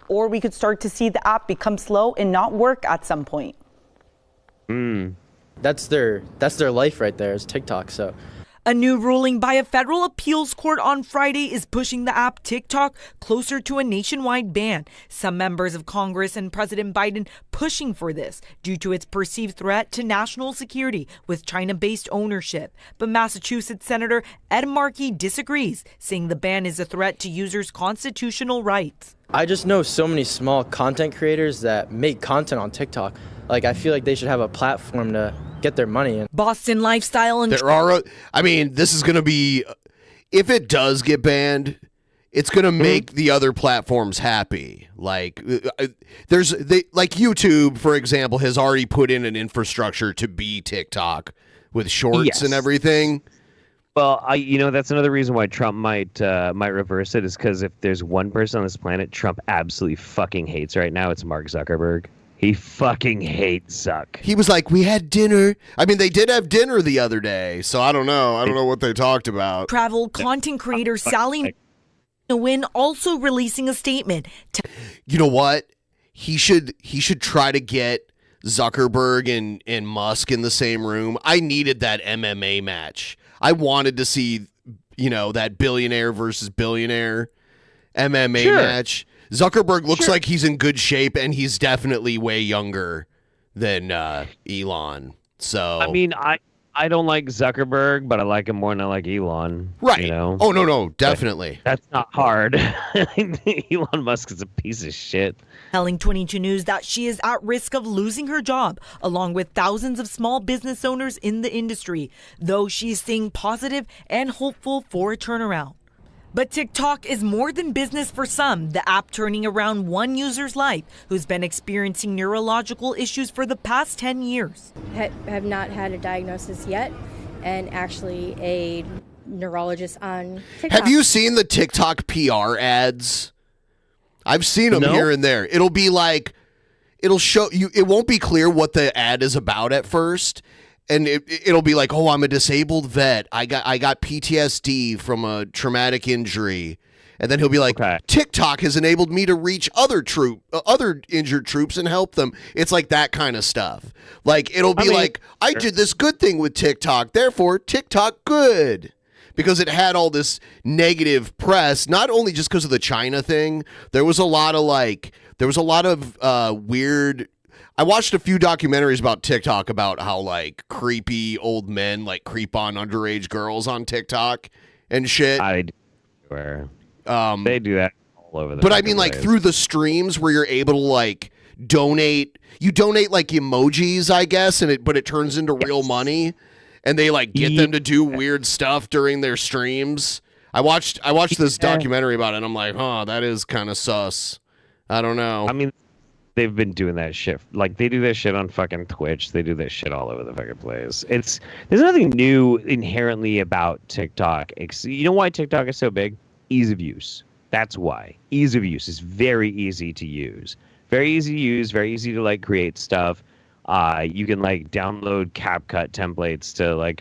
Or we could start to see the app become slow and not work at some point. That's their life right there is TikTok. So a new ruling by a federal appeals court on Friday is pushing the app TikTok closer to a nationwide ban. Some members of Congress and President Biden pushing for this due to its perceived threat to national security with China-based ownership. But Massachusetts Senator Ed Markey disagrees, saying the ban is a threat to users' constitutional rights. I just know so many small content creators that make content on TikTok. Like, I feel like they should have a platform to get their money in. Boston Lifestyle and this is going to be, if it does get banned, it's going to make the other platforms happy. Like YouTube, for example, has already put in an infrastructure to be TikTok with shorts and everything. Well, that's another reason why Trump might reverse it, is because if there's one person on this planet Trump absolutely fucking hates right now, it's Mark Zuckerberg. He fucking hates Zuck. He was like, we had dinner. I mean, they did have dinner the other day, so I don't know. I don't know what they talked about. Travel content creator Sally Nguyen also releasing a statement. You know what? He should try to get Zuckerberg and Musk in the same room. I needed that MMA match. I wanted to see, that billionaire versus billionaire MMA match. Zuckerberg looks like he's in good shape, and he's definitely way younger than Elon. So I mean, I don't like Zuckerberg, but I like him more than I like Elon. Right. Oh, no, definitely. That's not hard. Elon Musk is a piece of shit. Telling 22 News that she is at risk of losing her job, along with thousands of small business owners in the industry, though she's staying positive and hopeful for a turnaround. But TikTok is more than business for some, the app turning around one user's life who's been experiencing neurological issues for the past 10 years. Have not had a diagnosis yet, and actually a neurologist on TikTok. Have you seen the TikTok PR ads? I've seen them here and there. It'll be like, it'll show you, it won't be clear what the ad is about at first. And it'll be like, oh, I'm a disabled vet. I got PTSD from a traumatic injury. And then he'll be like, TikTok has enabled me to reach other injured troops and help them. It's like that kind of stuff. Like, it'll be I did this good thing with TikTok, therefore TikTok good. Because it had all this negative press, not only just because of the China thing. There was a lot of weird. I watched a few documentaries about TikTok about how like creepy old men like creep on underage girls on TikTok and shit. They do that all over the But I mean like through the streams where you're able to like donate like emojis, I guess, but it turns into real money, and they like get them to do weird stuff during their streams. I watched this documentary about it, and I'm like, that is kind of sus. I don't know. I mean, they've been doing that shit. Like, they do that shit on fucking Twitch. They do that shit all over the fucking place. There's nothing new inherently about TikTok. You know why TikTok is so big? Ease of use. That's why. Ease of use is very easy to use. Very easy to use, very easy to, like, create stuff. You can, like, download CapCut templates to, like,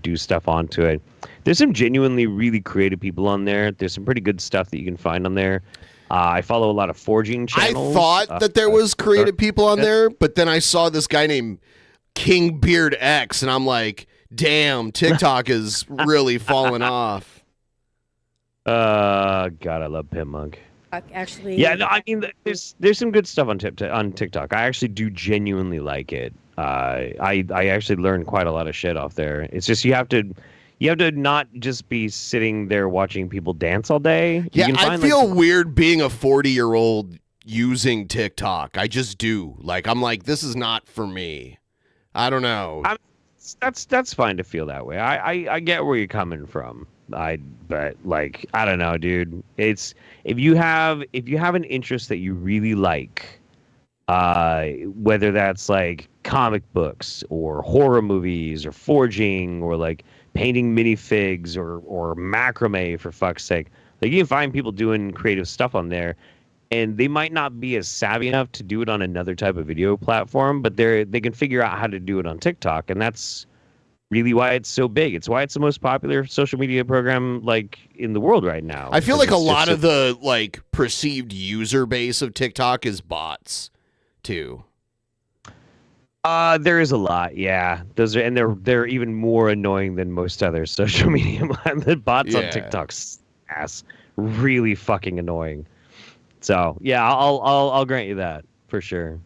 do stuff onto it. There's some genuinely really creative people on there. There's some pretty good stuff that you can find on there. I follow a lot of forging channels. I thought that there was creative people on there, but then I saw this guy named King Beard X, and I'm like, damn, TikTok is really falling off. God, I love Pimp Monk. Actually, Yeah, no, I mean, there's some good stuff on TikTok. I actually do genuinely like it. I actually learned quite a lot of shit off there. It's just you have to not just be sitting there watching people dance all day. Yeah, I feel weird being a 40-year-old using TikTok. I just do. Like, I'm like, this is not for me. I don't know. That's fine to feel that way. I get where you're coming from. But like, I don't know, dude. It's if you have an interest that you really like, whether that's like comic books or horror movies or forging or like painting minifigs or macrame, for fuck's sake. Like, you can find people doing creative stuff on there, and they might not be as savvy enough to do it on another type of video platform, but they can figure out how to do it on TikTok, and that's really why it's so big. It's why it's the most popular social media program like in the world right now. I feel like a lot of the like perceived user base of TikTok is bots too. There is a lot, yeah. They're even more annoying than most other social media. The bots on TikTok's ass really fucking annoying. So yeah, I'll grant you that for sure.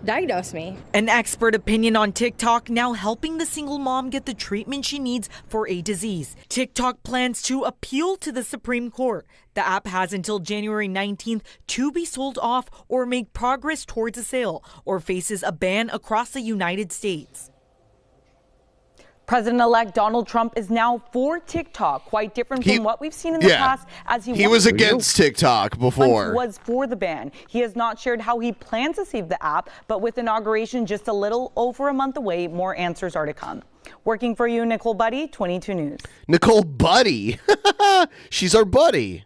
diagnose me. An expert opinion on TikTok now helping the single mom get the treatment she needs for a disease. TikTok plans to appeal to the Supreme Court. The app has until January 19th to be sold off or make progress towards a sale, or faces a ban across the United States. President-elect Donald Trump is now for TikTok, quite different from what we've seen in the past. As he was against TikTok before. Was for the ban. He has not shared how he plans to save the app, but with inauguration just a little over a month away, more answers are to come. Working for you, Nicole Buddy, 22 News. Nicole Buddy? She's our buddy.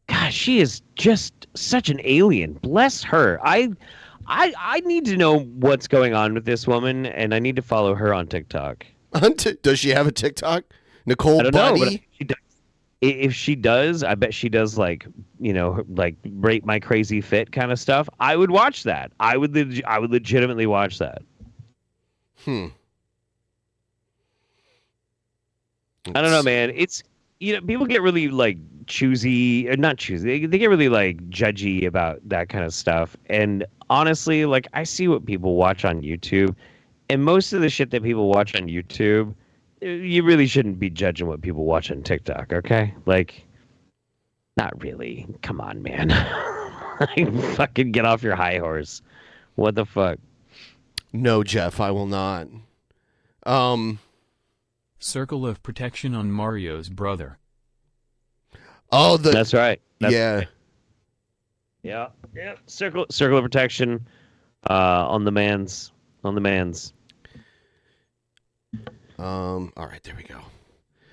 God, she is just such an alien. Bless her. I need to know what's going on with this woman, and I need to follow her on TikTok. Does she have a TikTok? Nicole I don't Buddy? know, but if she does, I bet she does like Rate My Crazy Fit kind of stuff. I would watch that. I would legitimately watch that. I don't know, man. It's, people get really choosy, or not choosy. They get really judgy about that kind of stuff. And honestly, I see what people watch on YouTube, and most of the shit that people watch on YouTube, you really shouldn't be judging what people watch on TikTok. Okay, not really. Come on, man. Fucking get off your high horse. What the fuck? No, Jeff, I will not. Circle of protection on Mario's brother. Oh, that's right. Yeah. Yeah. Circle of protection on the man's. All right, there we go.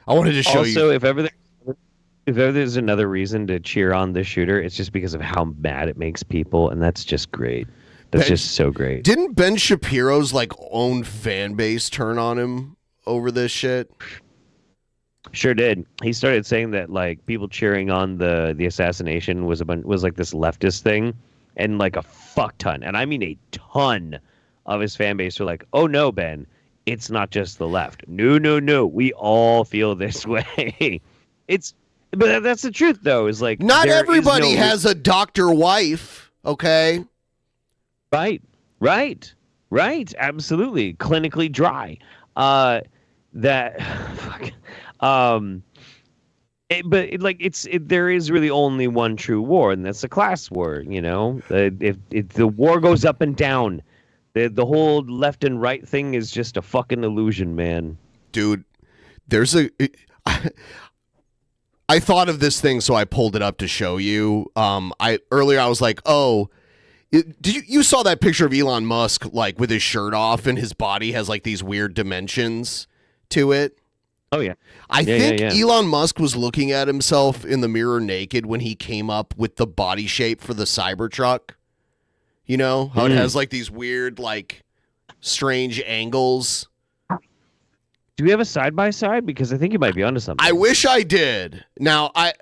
I wanted to show you. Also, if ever there's another reason to cheer on the shooter, it's just because of how mad it makes people, and that's just great. That's just so great. Didn't Ben Shapiro's own fan base turn on him over this shit? Sure did. He started saying that people cheering on the assassination was this leftist thing, and a fuck ton, and I mean a ton of his fan base were like, "Oh no, Ben, it's not just the left. No, we all feel this way." But that's the truth though. Is not everybody has a doctor wife. Okay. Right. Absolutely. Clinically dry. There is really only one true war, and that's a class war. If the war goes up and down, the whole left and right thing is just a fucking illusion, man. Dude, I thought of this thing, so I pulled it up to show you. Earlier I was like, oh, you saw that picture of Elon Musk with his shirt off and his body has these weird dimensions to it? Oh yeah. I think Elon Musk was looking at himself in the mirror naked when he came up with the body shape for the Cybertruck. You know how it has these weird strange angles. Do we have a side by side? Because I think you might be onto something. I wish I did. Now I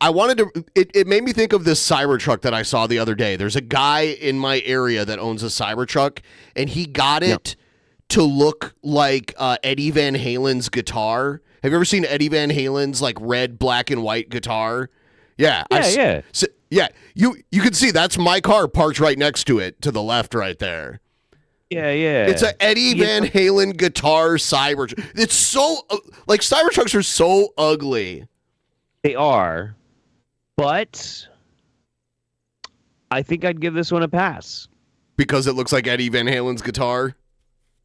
wanted to. It made me think of this Cybertruck that I saw the other day. There's a guy in my area that owns a Cybertruck, and he got it to look like Eddie Van Halen's guitar. Have you ever seen Eddie Van Halen's like red, black, and white guitar? Yeah, yeah. So, yeah, you can see that's my car parked right next to it, to the left, right there. Yeah. It's a Eddie Van Halen guitar Cybertruck. It's so like Cybertrucks are so ugly. They are, but I think I'd give this one a pass because it looks like Eddie Van Halen's guitar.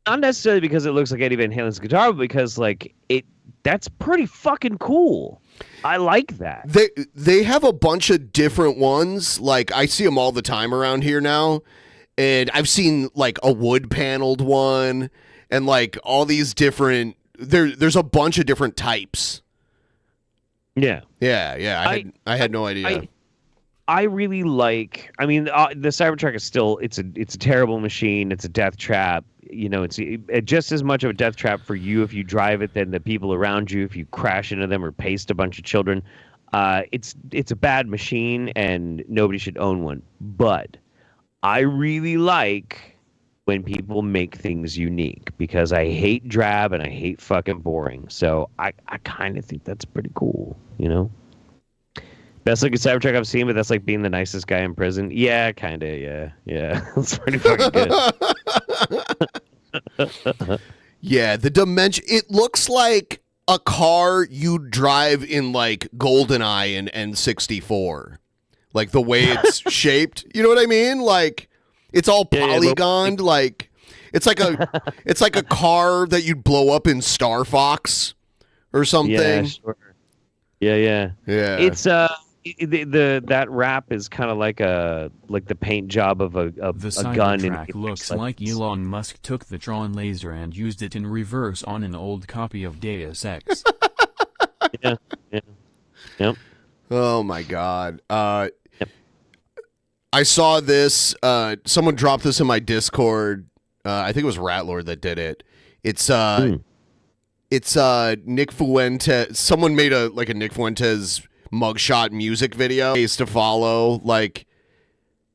Not necessarily because it looks like Eddie Van Halen's guitar, but because like that's pretty fucking cool. I like that. They have a bunch of different ones. Like I see them all the time around here now. And I've seen like a wood paneled one and like all these different there's a bunch of different types. Yeah. I had no idea. I really like, I mean, the Cybertruck is still, it's a terrible machine. It's a death trap. You know, it's just as much of a death trap for you if you drive it than the people around you if you crash into them or paste a bunch of children. It's a bad machine and nobody should own one. But I really like when people make things unique because I hate drab and I hate fucking boring. So I kind of think that's pretty cool, you know? Best looking Cybertruck I've seen, but that's like being the nicest guy in prison. Yeah, kind of, yeah. That's pretty fucking good. Yeah, the dimension, it looks like a car you drive in like GoldenEye and N64. Like the way it's shaped, you know what I mean? Like it's all polygoned. Like it's like a car that you'd blow up in Star Fox or something. Yeah, sure. Yeah. It's that wrap is kind of like the paint job of a gun. The Cybertruck looks like Elon Musk took the Tron laser and used it in reverse on an old copy of Deus Ex. Yeah. Yep. Oh my God. I saw this. Someone dropped this in my Discord. I think it was Ratlord that did it. It's Nick Fuentes. Someone made a Nick Fuentes mugshot music video. Case to follow. Like,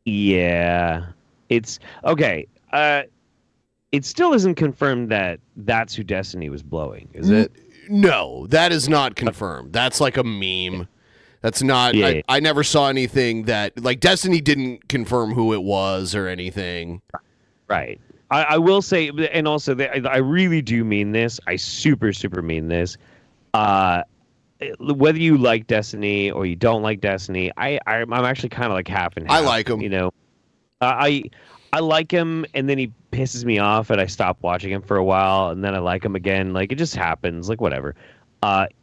yeah, it's okay. It still isn't confirmed that that's who Destiny was blowing, is it? No, that is not confirmed. That's like a meme. That's not. Yeah. I never saw anything that like Destiny didn't confirm who it was or anything. Right. I will say, and also I really do mean this. I super mean this. Whether you like Destiny or you don't like Destiny, I'm actually kind of like half and half. I like him. You know, I like him, and then he pisses me off, and I stop watching him for a while, and then I like him again. Like it just happens. Like whatever.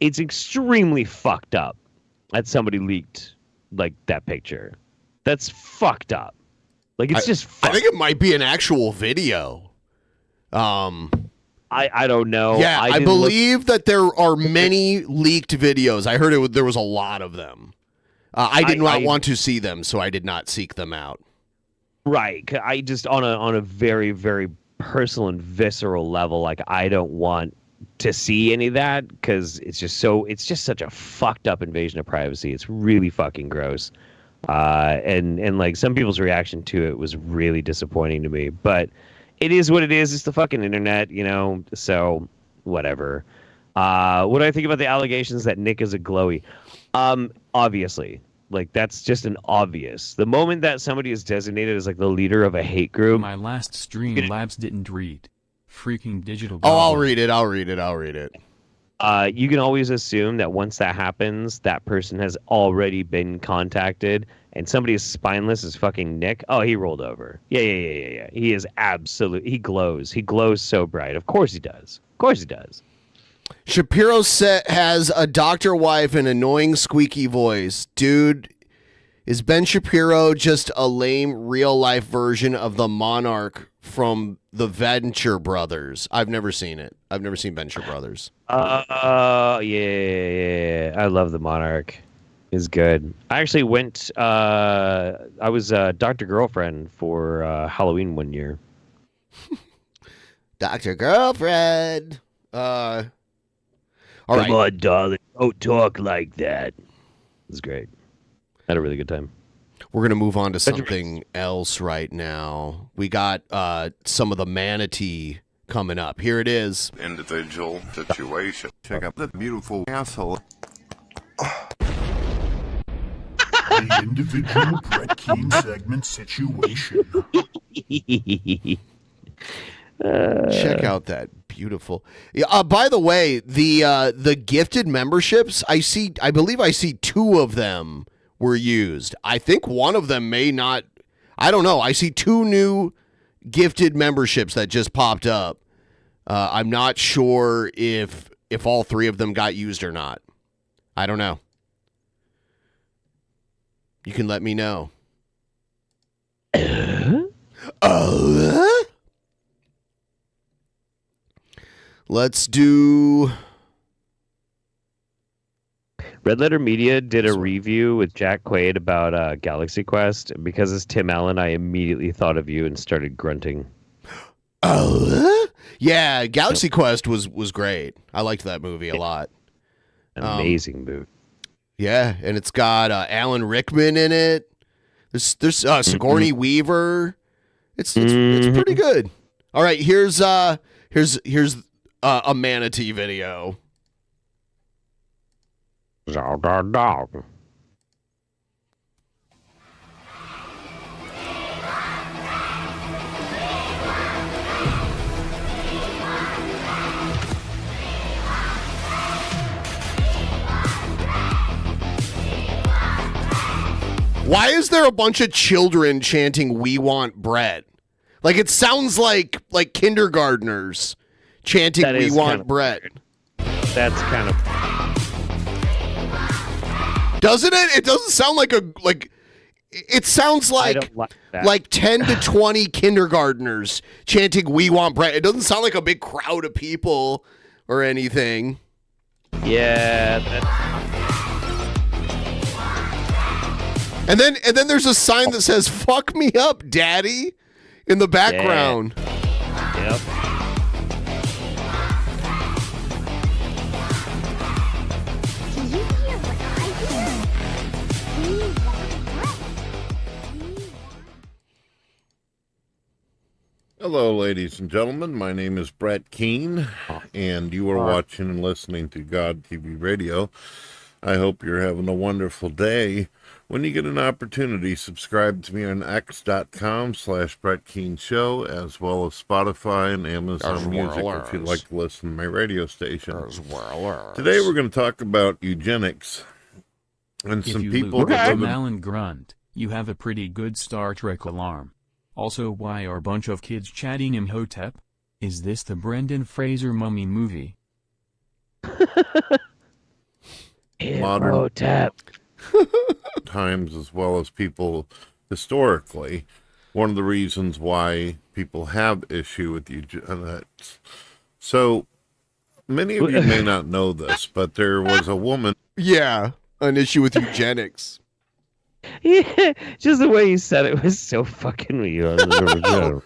It's extremely fucked up that somebody leaked like that picture. That's fucked up. Like it's just. I think it might be an actual video. I don't know. Yeah, I believe that there are many leaked videos. I heard there was a lot of them. I did not want to see them, so I did not seek them out. Right. I just on a very, very personal and visceral level, like I don't want to see any of that because it's just such a fucked up invasion of privacy. It's really fucking gross. And like some people's reaction to it was really disappointing to me, but it is what it is. It's the fucking internet, you know, so whatever. What do I think about the allegations that Nick is a glowy? Obviously, like that's just an obvious. The moment that somebody is designated as like the leader of a hate group. My last stream Labs didn't read. Freaking digital. Oh, I'll read it. You can always assume that once that happens, that person has already been contacted, and somebody as spineless as fucking Nick. Oh, he rolled over. Yeah. He is absolute. He glows. He glows so bright. Of course he does. Shapiro has a doctor wife and annoying squeaky voice. Dude, is Ben Shapiro just a lame real life version of the Monarch from the Venture Brothers? I've never seen it. I've never seen Venture Brothers. Yeah. I love the Monarch. It's good. I actually went. I was Dr. Girlfriend for Halloween one year. Dr. Girlfriend. All Come right. on, darling. Don't talk like that. It was great. Had a really good time. We're going to move on to something else right now. We got some of the Manatee coming up. Here it is. Individual situation. Check out the beautiful asshole. The individual Brett Keane segment situation. Check out that beautiful. By the way, the gifted memberships, I believe I see 2 of them were used. I think one of them may not. I don't know. I see 2 new gifted memberships that just popped up. I'm not sure if all 3 of them got used or not. I don't know. You can let me know. Let's do. Red Letter Media did a review with Jack Quaid about Galaxy Quest. Because it's Tim Allen, I immediately thought of you and started grunting. Yeah, Galaxy Quest was great. I liked that movie a lot. Amazing movie. Yeah, and it's got Alan Rickman in it. There's Sigourney Weaver. It's pretty good. All right, here's a Manatee video. Dog. Why is there a bunch of children chanting "We want bread"? Like it sounds like kindergartners chanting "We want bread." Weird. That's kind of. Doesn't it? It doesn't sound like It sounds like 10 to 20 kindergartners chanting "We want bread." It doesn't sound like a big crowd of people or anything. Yeah. And then there's a sign that says "Fuck me up, Daddy" in the background. Yeah. Yep. Hello, ladies and gentlemen. My name is Brett Keane, and you are watching and listening to God TV Radio. I hope you're having a wonderful day. When you get an opportunity, subscribe to me on x.com/Brett Keane Show, as well as Spotify and Amazon Music if you'd like to listen to my radio station. Today we're going to talk about eugenics and If some you people look that at live in... Alan Grunt, you have a pretty good Star Trek alarm. Also, why are a bunch of kids chatting Imhotep? Is this the Brendan Fraser mummy movie? modern times, as well as people historically. One of the reasons why people have issue with eugenics. So many of you may not know this, but there was a woman. Yeah, an issue with eugenics. Yeah, just the way you said it was so fucking weird. Who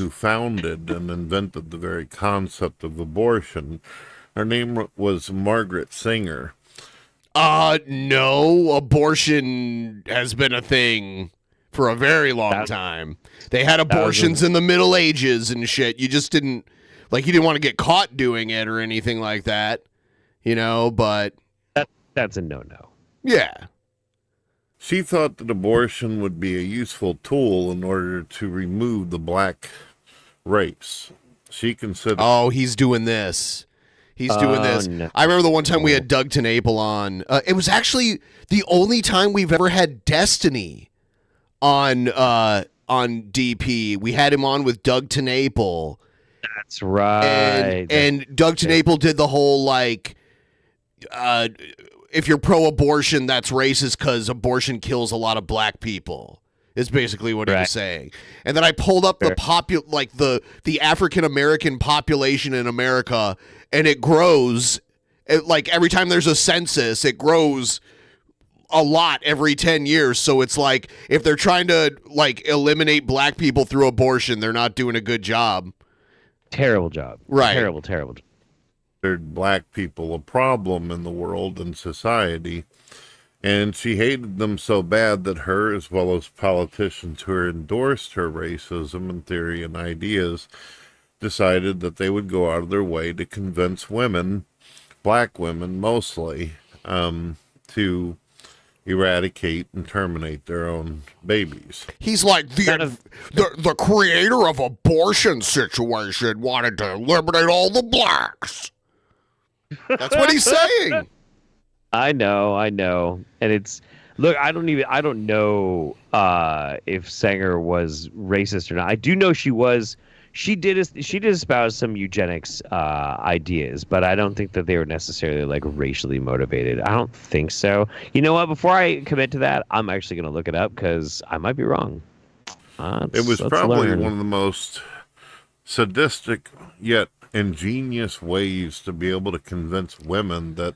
founded and invented the very concept of abortion. Her name was Margaret Sanger. No, abortion has been a thing for a very long time. They had abortions in the Middle Ages and shit. You just didn't, you didn't want to get caught doing it or anything like that, but... That's a no-no. Yeah. She thought that abortion would be a useful tool in order to remove the black race. She considered... Oh, he's doing this. He's doing this. No. I remember the one time we had Doug Tenaple on. It was actually the only time we've ever had Destiny on DP. We had him on with Doug Tenaple. That's right. And Doug Tenaple did the whole, if you're pro-abortion, that's racist because abortion kills a lot of black people. Is basically what he was saying. And then I pulled up the African American population in America, and it grows. Every time there's a census, it grows a lot every 10 years. So it's like if they're trying to eliminate black people through abortion, they're not doing a good job. Terrible job. Right. Terrible, terrible job. Black people a problem in the world and society. And she hated them so bad that her, as well as politicians who endorsed her racism and theory and ideas, decided that they would go out of their way to convince women, black women mostly, to eradicate and terminate their own babies. He's like the creator of abortion situation wanted to eliminate all the blacks. That's what he's saying. I know, and it's look. I don't know if Sanger was racist or not. I do know she was. She did espouse some eugenics ideas, but I don't think that they were necessarily like racially motivated. I don't think so. You know what? Before I commit to that, I'm actually going to look it up because I might be wrong. It was probably one of the most sadistic yet ingenious ways to be able to convince women that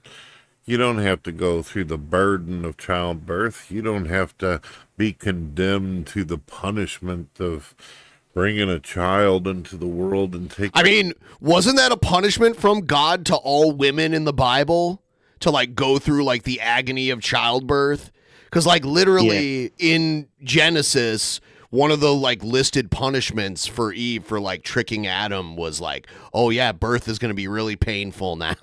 you don't have to go through the burden of childbirth. You don't have to be condemned to the punishment of bringing a child into the world and taking... I mean, wasn't that a punishment from God to all women in the Bible? To, like, go through, like, the agony of childbirth? Because, like, literally in Genesis, one of the, like, listed punishments for Eve for, like, tricking Adam was, like, oh, yeah, birth is going to be really painful now.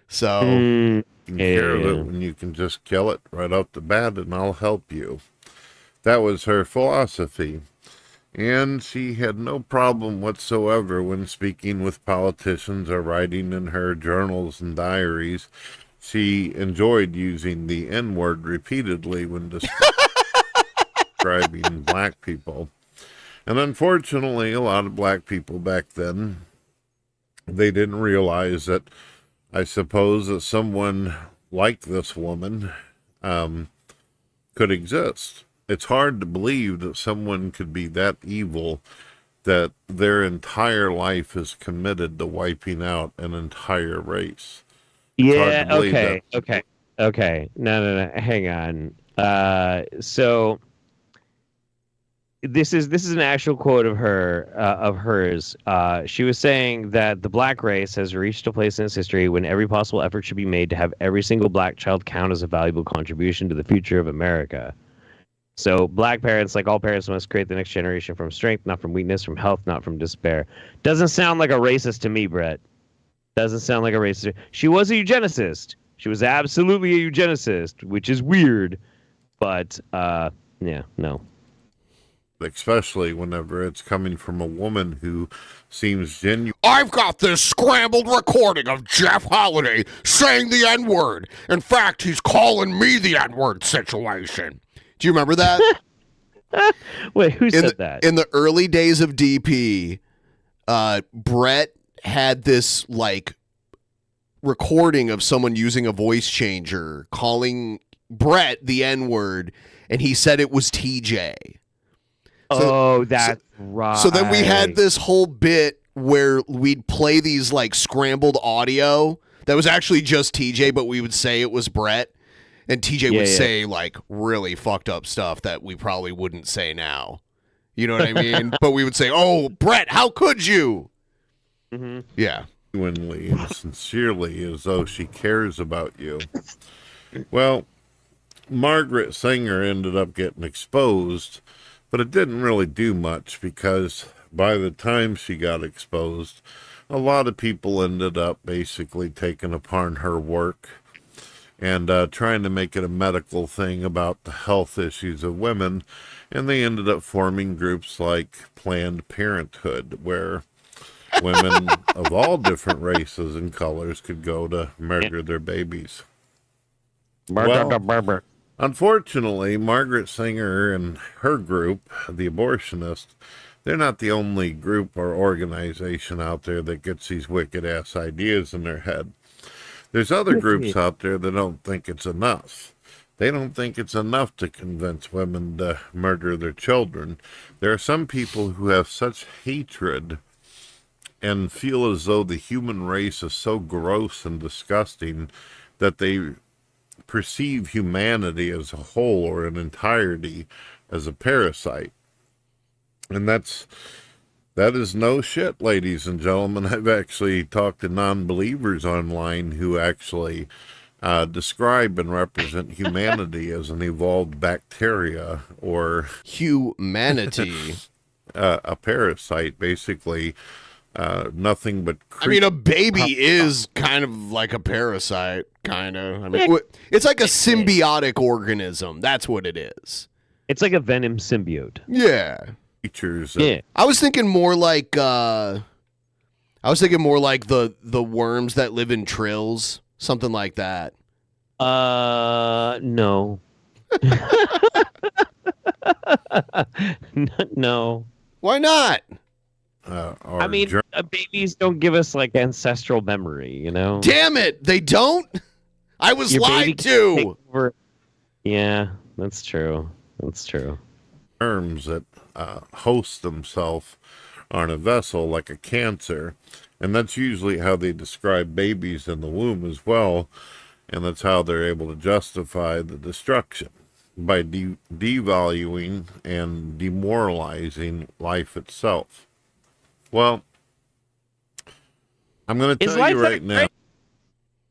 So... You can care of it when you can just kill it right off the bat and I'll help you. That was her philosophy. And she had no problem whatsoever when speaking with politicians or writing in her journals and diaries. She enjoyed using the N-word repeatedly when describing black people. And unfortunately, a lot of black people back then, they didn't realize that, I suppose, that someone like this woman could exist. It's hard to believe that someone could be that evil that their entire life is committed to wiping out an entire race. Yeah, okay. No, hang on. So this is an actual quote of hers. She was saying that the black race has reached a place in its history when every possible effort should be made to have every single black child count as a valuable contribution to the future of America. So black parents, like all parents, must create the next generation from strength, not from weakness, from health, not from despair. Doesn't sound like a racist to me, Brett. Doesn't sound like a racist. She was a eugenicist. She was absolutely a eugenicist, which is weird. But, yeah, no. Especially whenever it's coming from a woman who seems genuine. I've got this scrambled recording of Jeff Holiday saying the N-word. In fact, he's calling me the N-word situation. Do you remember that? Wait, who said that? In the early days of DP, Brett had this, like, recording of someone using a voice changer calling Brett the N-word, and he said it was TJ. That's right. So then we had this whole bit where we'd play these, like, scrambled audio that was actually just TJ, but we would say it was Brett. And TJ would say, like, really fucked up stuff that we probably wouldn't say now. You know what I mean? But we would say, oh, Brett, how could you? Mm-hmm. Yeah. Genuinely and sincerely, as though she cares about you. Well, Margaret Sanger ended up getting exposed, but it didn't really do much because by the time she got exposed, a lot of people ended up basically taking upon her work and trying to make it a medical thing about the health issues of women, and they ended up forming groups like Planned Parenthood, where women of all different races and colors could go to murder their babies. Well, unfortunately, Margaret Sanger and her group, the abortionists, they're not the only group or organization out there that gets these wicked-ass ideas in their head. There's other groups out there that don't think it's enough. They don't think it's enough to convince women to murder their children. There are some people who have such hatred and feel as though the human race is so gross and disgusting that they perceive humanity as a whole or an entirety as a parasite. And that's That is no shit, ladies and gentlemen. I've actually talked to non-believers online who actually describe and represent humanity as an evolved bacteria or humanity, a parasite, basically. Nothing but. I mean, a baby is kind of like a parasite, kind of. I mean, it's like a symbiotic organism. That's what it is. It's like a venom symbiote. Yeah. Features. Yeah. I was thinking more like the worms that live in trills, something like that. No. No. Why not? I mean, babies don't give us like ancestral memory, you know? Damn it, they don't? I was Your baby lied can to. take over- Yeah, that's true. That's true. Germs that host themselves on a vessel like a cancer, and that's usually how they describe babies in the womb as well, and that's how they're able to justify the destruction by devaluing and demoralizing life itself. Well, I'm going to tell you right now.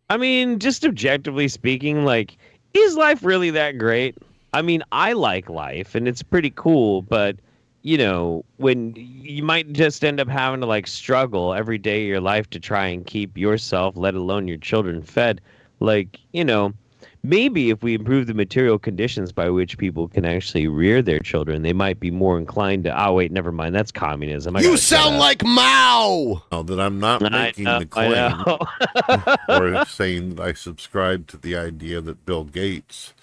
I mean, just objectively speaking, like, is life really that great? I mean, I like life and it's pretty cool, but you know, when you might just end up having to like struggle every day of your life to try and keep yourself, let alone your children, fed, like, you know, maybe if we improve the material conditions by which people can actually rear their children, they might be more inclined to, oh, wait, never mind, that's communism. You sound like Mao! No, that I'm not making the claim or saying that I subscribe to the idea that Bill Gates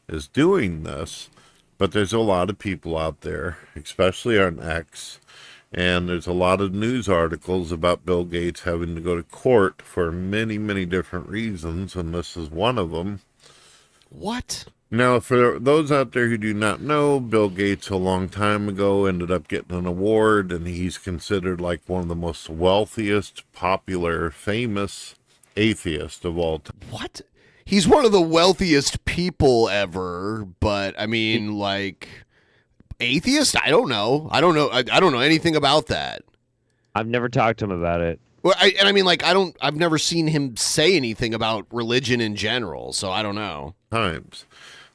is doing this, but there's a lot of people out there, especially on X, and there's a lot of news articles about Bill Gates having to go to court for many, many different reasons, and this is one of them. What? Now, for those out there who do not know, Bill Gates a long time ago ended up getting an award, and he's considered like one of the most wealthiest, popular, famous atheists of all time. What? He's one of the wealthiest people ever, but I mean, like, atheist? I don't know. I don't know anything about that. I've never talked to him about it. Well, I mean, like, I've never seen him say anything about religion in general, so I don't know. Times.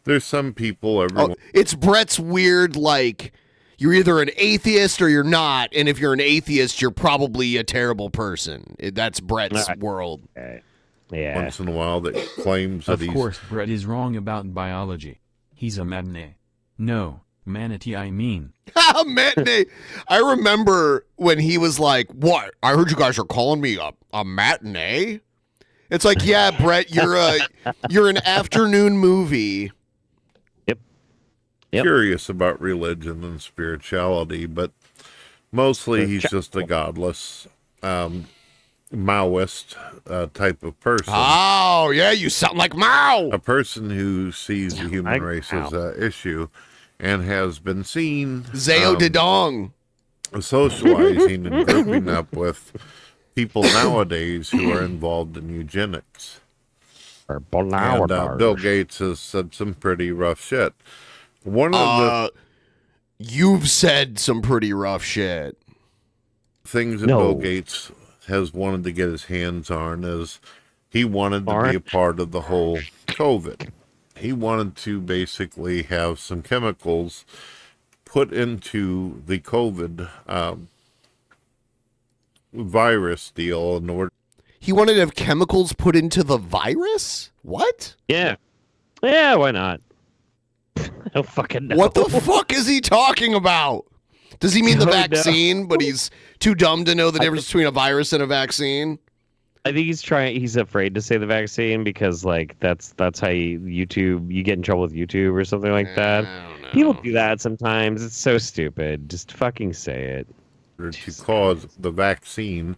There's some people, everyone. It's Brett's weird, like, you're either an atheist or you're not, and if you're an atheist, you're probably a terrible person. That's Brett's world. Yeah. Once in a while that claims that Of course, Brett is wrong about biology. He's a matinee. No, manatee, I mean. Matinee. I remember when he was like, what? I heard you guys are calling me a matinee? It's like, yeah, Brett, you're an afternoon movie. Yep. Curious about religion and spirituality, but mostly he's just a godless Maoist type of person. Oh, yeah, you sound like Mao. A person who sees the human race as an issue and has been seen Zao de Dong socializing and grouping up with people nowadays who are involved in eugenics. And Bill Gates has said some pretty rough shit. One of you've said some pretty rough shit. Things that Bill Gates has wanted to get his hands on is he wanted to be a part of the whole COVID. He wanted to basically have some chemicals put into the COVID virus deal in order. He wanted to have chemicals put into the virus? What? Yeah. Yeah, why not? I don't fucking know. What the fuck is he talking about? Does he mean the No. vaccine, but he's too dumb to know the difference between a virus and a vaccine? I think he's afraid to say the vaccine because like that's how you get in trouble with YouTube or something like that. People do that sometimes. It's so stupid. Just fucking say it. To cause the vaccine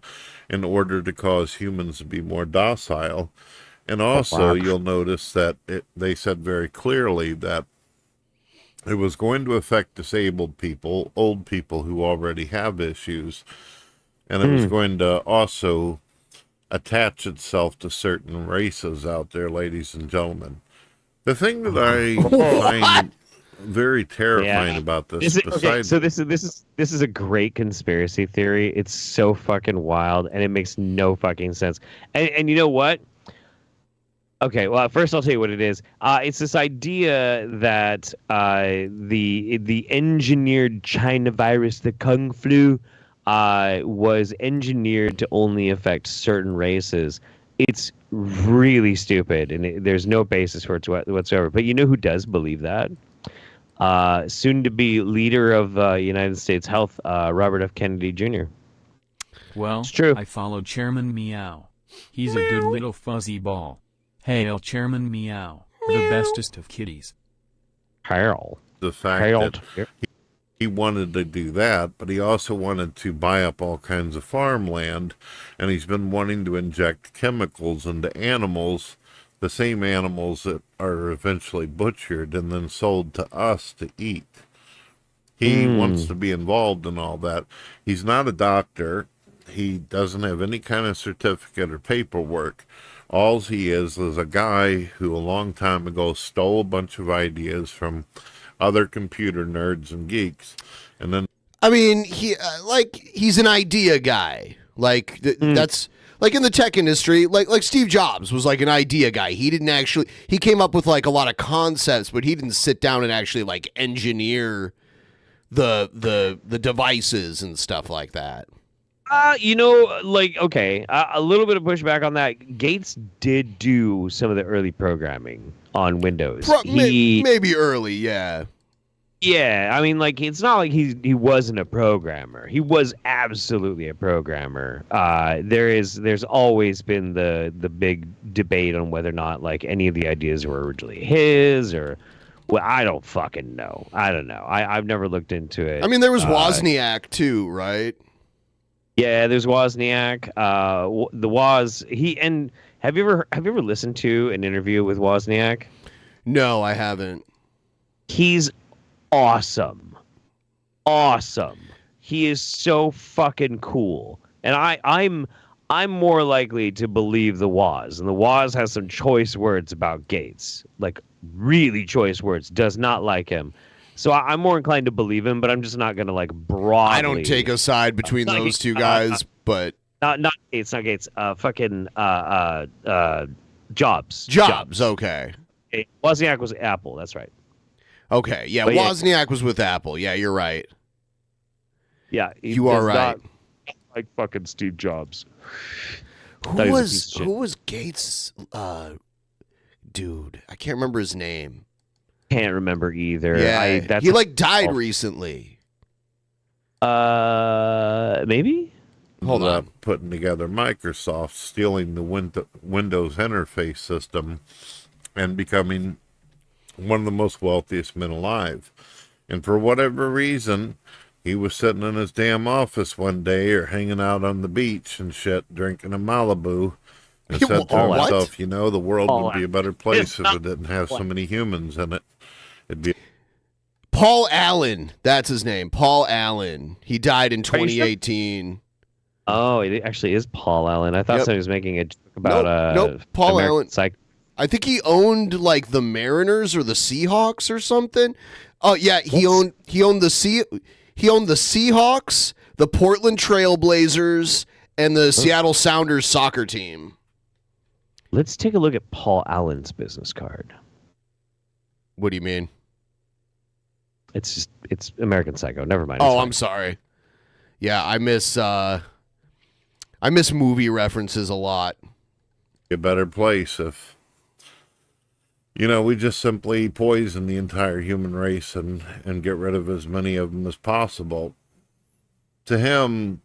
in order to cause humans to be more docile. And also you'll notice that they said very clearly that it was going to affect disabled people, old people who already have issues, and it was going to also attach itself to certain races out there, ladies and gentlemen. The thing that I find very terrifying about this. So this is a great conspiracy theory. It's so fucking wild, and it makes no fucking sense. And you know what? Okay, well, first I'll tell you what it is. It's this idea that the engineered China virus, the Kung flu, was engineered to only affect certain races. It's really stupid, and there's no basis for it whatsoever. But you know who does believe that? Soon-to-be leader of United States Health, Robert F. Kennedy Jr. Well, it's true. I followed Chairman Meow. He's a good little fuzzy ball. Hail, Chairman Meow, the bestest of kitties. Hail. The fact that he wanted to do that, but he also wanted to buy up all kinds of farmland, and he's been wanting to inject chemicals into animals, the same animals that are eventually butchered and then sold to us to eat. He wants to be involved in all that. He's not a doctor. He doesn't have any kind of certificate or paperwork. All he is a guy who a long time ago stole a bunch of ideas from other computer nerds and geeks, and then I mean, he's an idea guy. That's like in the tech industry, like Steve Jobs was like an idea guy. He came up with like a lot of concepts, but he didn't sit down and actually like engineer the devices and stuff like that. Okay, a little bit of pushback on that. Gates did do some of the early programming on Windows. Maybe early, yeah. Yeah, I mean, like, it's not like he wasn't a programmer. He was absolutely a programmer. There's always been the big debate on whether or not, like, any of the ideas were originally his or... Well, I don't fucking know. I don't know. I've never looked into it. I mean, there was Wozniak, too, right? Yeah, there's Wozniak. The Woz. Have you ever listened to an interview with Wozniak? No, I haven't. He's awesome. He is so fucking cool. And I'm more likely to believe the Woz. And the Woz has some choice words about Gates. Like, really choice words. Does not like him. So I'm more inclined to believe him, but I'm just not going to, like, broadly... I don't take a side between those two guys, but... Not Gates, not Gates. Jobs. Jobs, okay. Wozniak was Apple, that's right. Okay, yeah, but Wozniak was with Apple. Yeah, you're right. Yeah. You are right. Like fucking Steve Jobs. Who was Gates' dude? I can't remember his name. Can't remember either. Yeah, he died recently. Maybe? Hold on. Putting together Microsoft, stealing the Windows interface system, and becoming one of the most wealthiest men alive. And for whatever reason, he was sitting in his damn office one day or hanging out on the beach and shit, drinking a Malibu, and said to himself, you know, the world would be a better place if it didn't have so many humans in it. It'd be Paul Allen. That's his name. Paul Allen. He died in 2018. Oh, it actually is Paul Allen. I thought somebody was making a joke about Paul American Allen. I think he owned like the Mariners or the Seahawks or something. Oh yeah, he owned the Seahawks, the Portland Trail Blazers, and the Seattle Sounders soccer team. Let's take a look at Paul Allen's business card. What do you mean? It's American Psycho. Never mind. Oh, I'm sorry. Yeah, I miss movie references a lot. A better place if, you know, we just simply poison the entire human race and get rid of as many of them as possible. To him,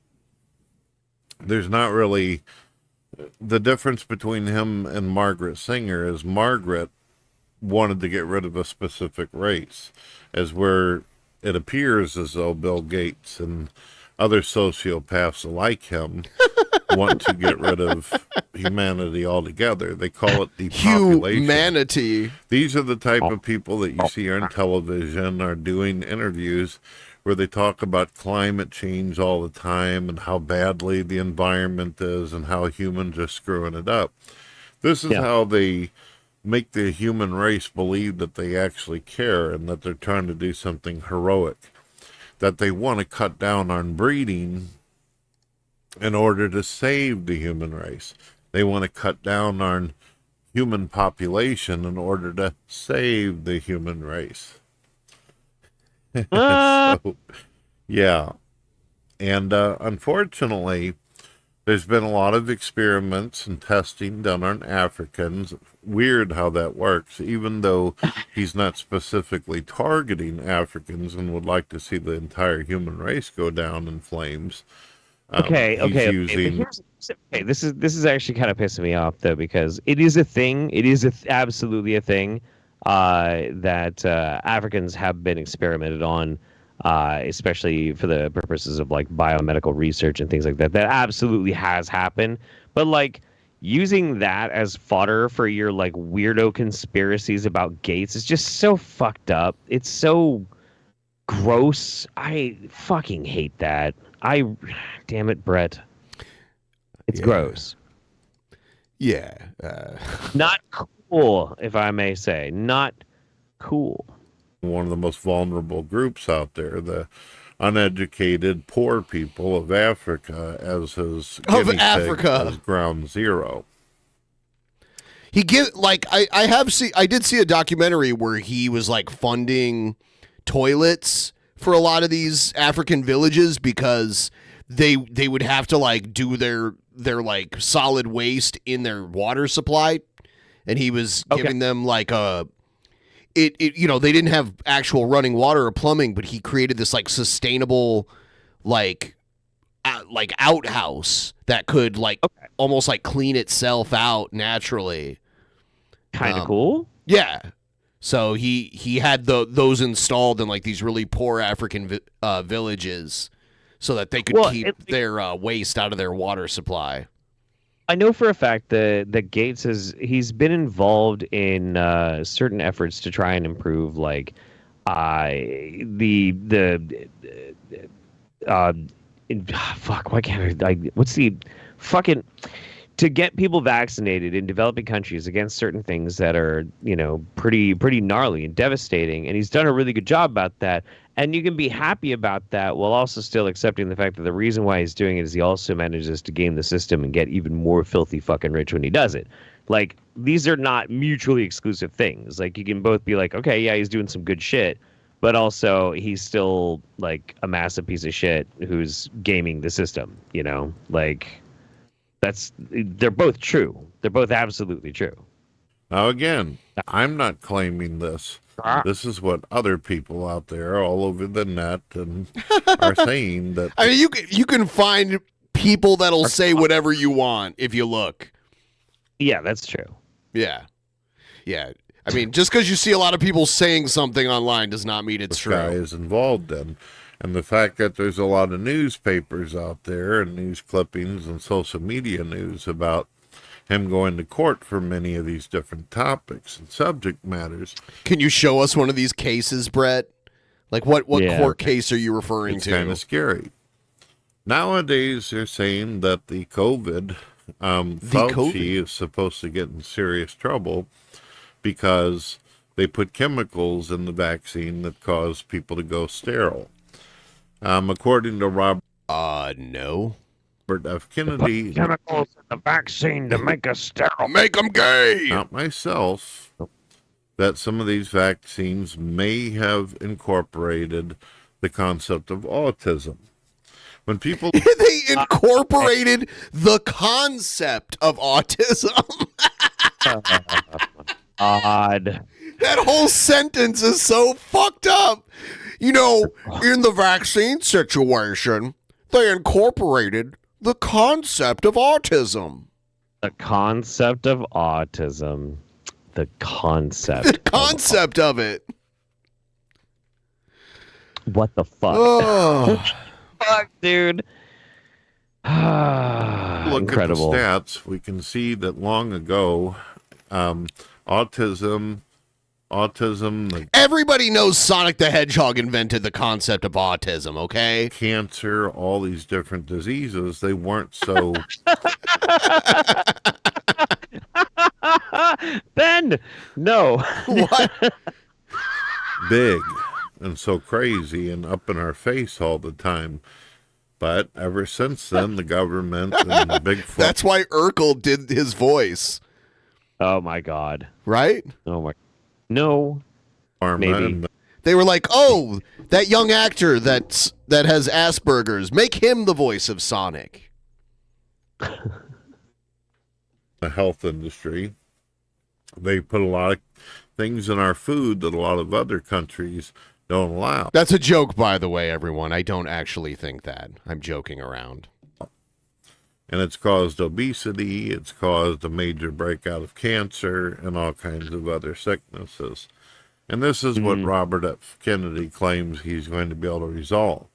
there's not really... The difference between him and Margaret Sanger is Margaret wanted to get rid of a specific race, as where it appears as though Bill Gates and other sociopaths like him want to get rid of humanity altogether. They call it depopulation. Humanity. These are the type of people that you see on television are doing interviews where they talk about climate change all the time and how badly the environment is and how humans are screwing it up. This is how they make the human race believe that they actually care and that they're trying to do something heroic, that they want to cut down on breeding in order to save the human race. They want to cut down on human population in order to save the human race. So, yeah. And unfortunately, there's been a lot of experiments and testing done on Africans. Weird how that works, even though he's not specifically targeting Africans and would like to see the entire human race go down in flames. Okay. But Using... this is actually kind of pissing me off though, because it is a thing. It is absolutely a thing that Africans have been experimented on, especially for the purposes of like biomedical research and things like that. That absolutely has happened. But like using that as fodder for your like weirdo conspiracies about Gates is just so fucked up. It's so gross. I fucking hate that. Damn it, Brett. It's gross. Yeah. Not cool, if I may say. Not cool. One of the most vulnerable groups out there, the uneducated poor people of Africa, as his as ground zero. He I did see a documentary where he was like funding toilets for a lot of these African villages because they would have to like do their like solid waste in their water supply, and he was giving them like they didn't have actual running water or plumbing, but he created this like sustainable like outhouse that could like almost like clean itself out naturally. Kind of cool. Yeah. So he had those installed in like these really poor African villages so that they could keep their waste out of their water supply. I know for a fact that Gates he's been involved in certain efforts to try and improve like why can't I what's the fucking to get people vaccinated in developing countries against certain things that are, pretty gnarly and devastating. And he's done a really good job about that. And you can be happy about that while also still accepting the fact that the reason why he's doing it is he also manages to game the system and get even more filthy fucking rich when he does it. Like, these are not mutually exclusive things. Like, you can both be like, okay, yeah, he's doing some good shit, but also he's still, like, a massive piece of shit who's gaming the system, Like... they're both true. They're both absolutely true. Now, again, I'm not claiming this. This is what other people out there all over the net are saying. That I mean, you can find people that'll say whatever you want if you look. Yeah, that's true. Yeah. I mean, just because you see a lot of people saying something online does not mean it's true. This guy is involved in. And the fact that there's a lot of newspapers out there and news clippings and social media news about him going to court for many of these different topics and subject matters. Can you show us one of these cases, Brett? Like what court case are you referring to? It's kind of scary. Nowadays, they're saying that the COVID, Fauci is supposed to get in serious trouble because they put chemicals in the vaccine that cause people to go sterile. According to Robert F. Kennedy, chemicals in the vaccine to make us sterile, make them gay. Not myself. That some of these vaccines may have incorporated the concept of autism. When people they incorporated the concept of autism. Odd. That whole sentence is so fucked up. In the vaccine situation, they incorporated the concept of autism. The concept of autism. The concept. The concept of it. What the fuck? Oh. Fuck, dude. Look Incredible. At the stats, we can see that long ago, autism. Everybody knows Sonic the Hedgehog invented the concept of autism, okay? Cancer, all these different diseases, they weren't so... Ben, no. What? Big and so crazy and up in our face all the time. But ever since then, the government and the big... That's why Urkel did his voice. Oh, my God. Right? Oh, my... No. Maybe. They were like, oh, that young actor that has Asperger's, make him the voice of Sonic. The health industry, they put a lot of things in our food that a lot of other countries don't allow. That's a joke, by the way, everyone. I don't actually think that. I'm joking around. And it's caused obesity, it's caused a major breakout of cancer and all kinds of other sicknesses. And this is what Robert F. Kennedy claims he's going to be able to resolve.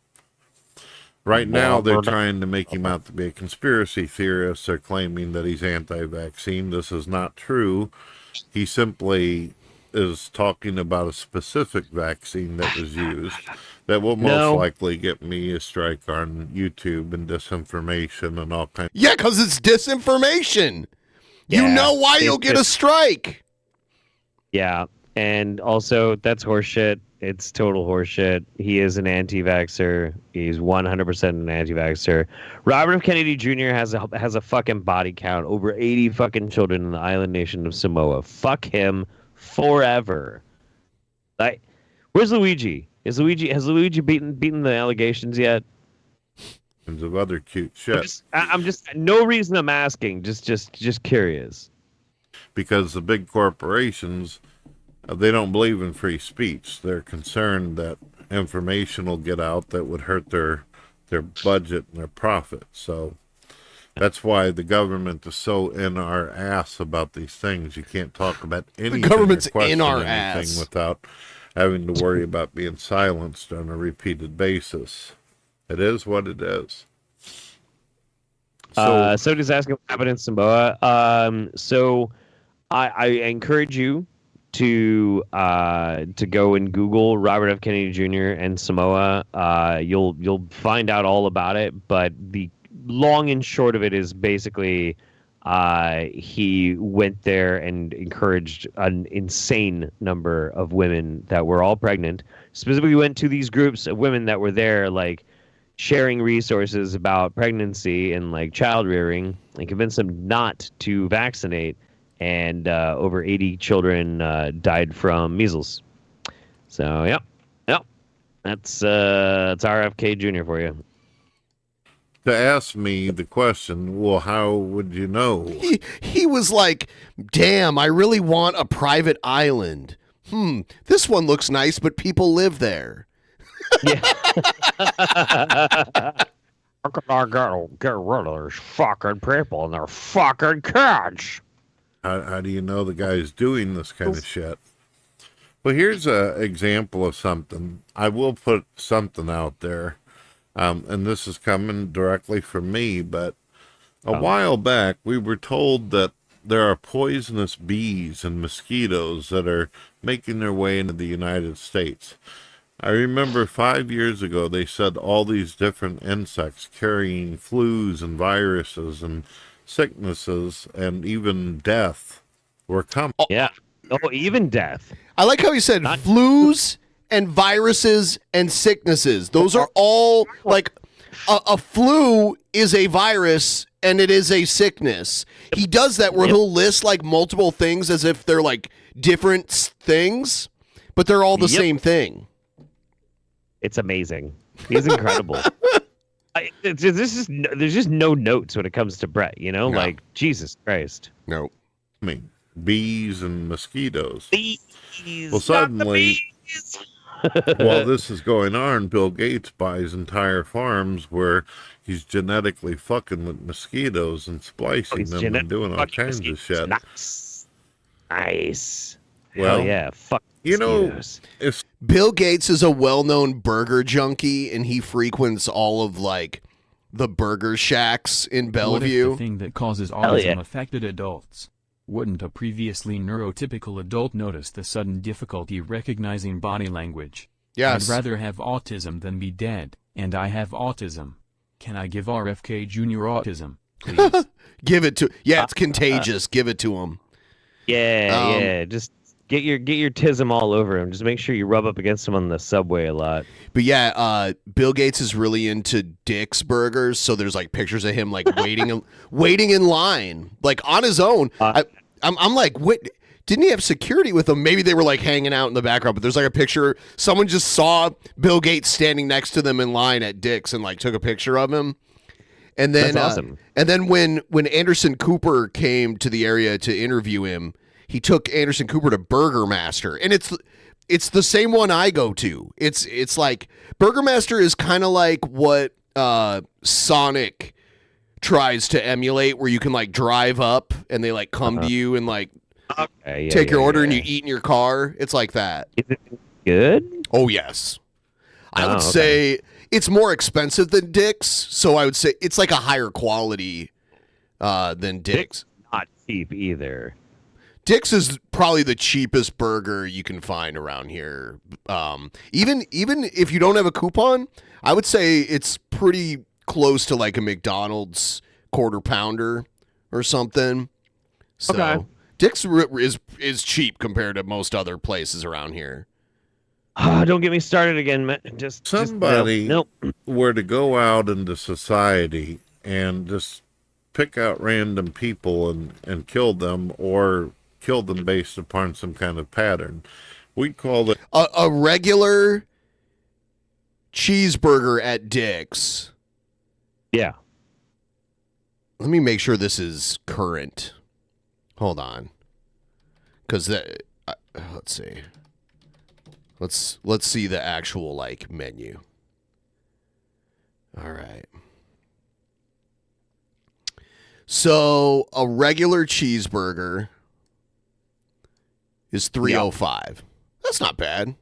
Right now, they're trying to make him out to be a conspiracy theorist. They're claiming that he's anti-vaccine. This is not true. He simply is talking about a specific vaccine that was used that will most likely get me a strike on YouTube and disinformation and all kinds. Yeah, because it's disinformation. You know why you'll get a strike. Yeah, and also that's horseshit. It's total horseshit. He is an anti-vaxxer. He's 100% an anti-vaxxer. Robert F. Kennedy Jr. has a fucking body count over 80 fucking children in the island nation of Samoa. Fuck him forever. Where's Luigi? Has Luigi beaten the allegations yet? Of other cute shit. I'm just no reason I'm asking. Just curious. Because the big corporations, they don't believe in free speech. They're concerned that information will get out that would hurt their budget and their profit. So that's why the government is so in our ass about these things. You can't talk about anything. The government's or question in our anything ass without having to worry about being silenced on a repeated basis. It is what it is. So just asking what happened in Samoa. So I encourage you to go and Google Robert F. Kennedy Jr. and Samoa. You'll find out all about it. But the long and short of it is basically he went there and encouraged an insane number of women that were all pregnant. Specifically went to these groups of women that were there, like sharing resources about pregnancy and like child rearing, and convinced them not to vaccinate. And over 80 children died from measles. So, yep. That's RFK Jr. for you. To ask me the question, well, how would you know? He was like, damn, I really want a private island. This one looks nice, but people live there. Yeah. How can I get rid of these fucking people and their fucking kids? How do you know the guy's doing this kind of shit? Well, here's an example of something. I will put something out there, and this is coming directly from me, but a while back we were told that there are poisonous bees and mosquitoes that are making their way into the United States. I remember 5 years ago they said all these different insects carrying flus and viruses and sicknesses and even death were coming. Yeah. Oh, even death. I like how he said flus and viruses and sicknesses. Those are all like a flu is a virus and it is a sickness. He does that where he'll list like multiple things as if they're like different things, but they're all the same thing. It's amazing. He's incredible. There's just no notes when it comes to Brett, you know? No. Like, Jesus Christ. No. I mean, bees and mosquitoes. Bees. Well, suddenly, while this is going on, Bill Gates buys entire farms where he's genetically fucking with mosquitoes and splicing them and doing all kinds of shit. Nice. Well, hell yeah. Fuck. You know, if Bill Gates is a well-known burger junkie and he frequents all of like the burger shacks in Bellevue. What if the thing that causes autism affected adults? Wouldn't a previously neurotypical adult notice the sudden difficulty recognizing body language? Yes. I'd rather have autism than be dead, and I have autism. Can I give RFK Jr. autism, please? Give it to... Yeah, it's contagious. Give it to him. Yeah. Just get your tism all over him. Just make sure you rub up against him on the subway a lot. But yeah, Bill Gates is really into Dick's Burgers, so there's like pictures of him like waiting in line, like on his own. I'm like, what? Didn't he have security with him? Maybe they were like hanging out in the background, but there's like a picture. Someone just saw Bill Gates standing next to them in line at Dick's and like took a picture of him. And then, That's awesome. And then when Anderson Cooper came to the area to interview him, he took Anderson Cooper to Burger Master, and it's the same one I go to. It's like Burger Master is kind of like what Sonic tries to emulate, where you can like drive up and they like come to you and like take your order and you eat in your car. It's like that. Is it good? Oh yes, I would say it's more expensive than Dick's, so I would say it's like a higher quality than Dick's. Not cheap either. Dick's is probably the cheapest burger you can find around here. Even if you don't have a coupon, I would say it's pretty close to like a McDonald's quarter pounder or something. So Dick's is cheap compared to most other places around here. Don't get me started again, man. Somebody were to go out into society and just pick out random people and kill them, or kill them based upon some kind of pattern, we'd call it a regular cheeseburger at Dick's. Yeah. Let me make sure this is current. Hold on, because let's see. Let's see the actual like menu. All right. So a regular cheeseburger is $3.05. That's not bad.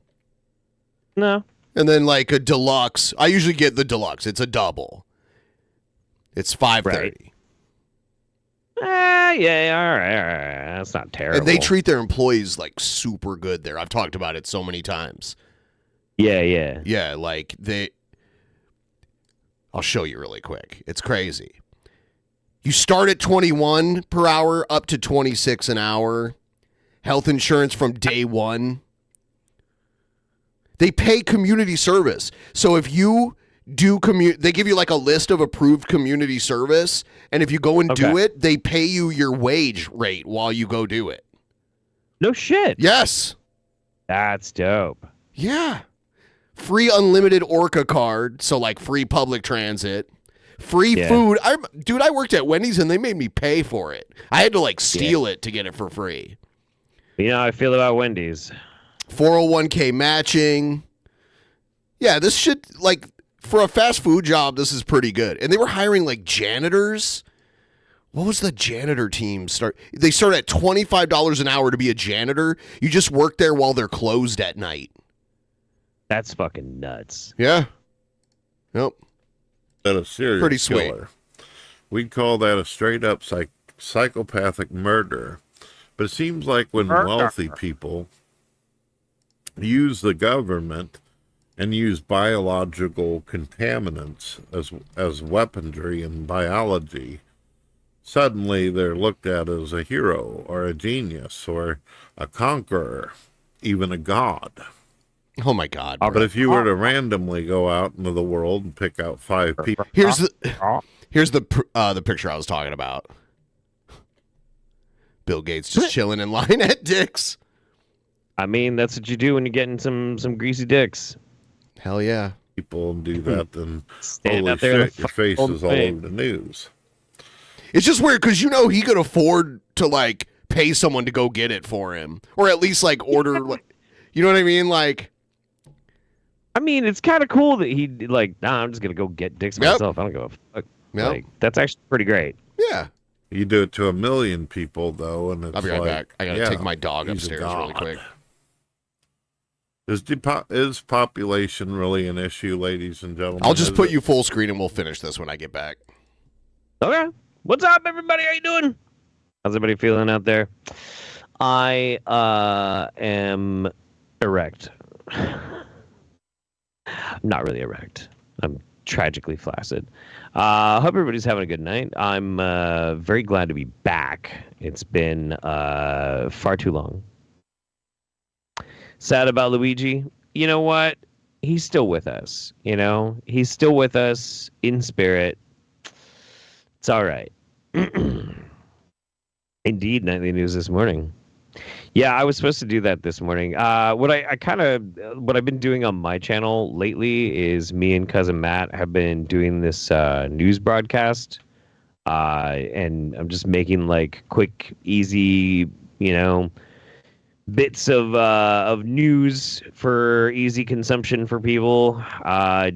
No. And then like a deluxe. I usually get the deluxe. It's a double. It's $5.30. Right. Yeah, all right. That's not terrible. And they treat their employees like super good there. I've talked about it so many times. Yeah. Yeah, like I'll show you really quick. It's crazy. You start at 21 per hour up to 26 an hour. Health insurance from day one. They pay community service. So if you do they give you like a list of approved community service, and if you go and do it, they pay you your wage rate while you go do it. No shit. Yes. That's dope. Yeah. Free unlimited Orca card, so like free public transit. Free food. I worked at Wendy's and they made me pay for it. I had to like steal it to get it for free. You know how I feel about Wendy's. 401k matching. Yeah, this shit, like, for a fast food job, this is pretty good. And they were hiring like janitors. What was the janitor team start? They start at $25 an hour to be a janitor. You just work there while they're closed at night. That's fucking nuts. Yeah. Nope. That a serial Pretty sweet. killer. We'd call that a straight up psychopathic murder. But it seems like when wealthy people use the government and use biological contaminants as weaponry in biology, suddenly they're looked at as a hero or a genius or a conqueror, even a god. Oh my God! But if you were to randomly go out into the world and pick out 5 people, here's the picture I was talking about. Bill Gates just chilling in line at Dick's. I mean, that's what you do when you're getting some greasy dicks. Hell yeah! People do that, then Stand holy out there shit, your face is all over the news. It's just weird because he could afford to like pay someone to go get it for him, or at least like order. Like, you know what I mean? Like, I mean, it's kind of cool that he like. Nah, I'm just gonna go get dicks myself. I don't give a fuck. Like, that's actually pretty great. Yeah. You do it to 1 million people, though, and it's I'll be right back. I gotta take my dog he's a upstairs really quick. Is population really an issue, ladies and gentlemen? I'll just put you full screen and we'll finish this when I get back. Okay. What's up, everybody? How you doing? How's everybody feeling out there? I am erect. I'm not really erect. I'm tragically flaccid. Hope everybody's having a good night. I'm very glad to be back. It's been far too long. Sad about Luigi. You know what? He's still with us. You know, he's still with us in spirit. It's all right. Indeed, nightly news this morning. Yeah, I was supposed to do that this morning. What I've been doing on my channel lately is me and cousin Matt have been doing this news broadcast, and I'm just making like quick, easy, bits of news for easy consumption for people.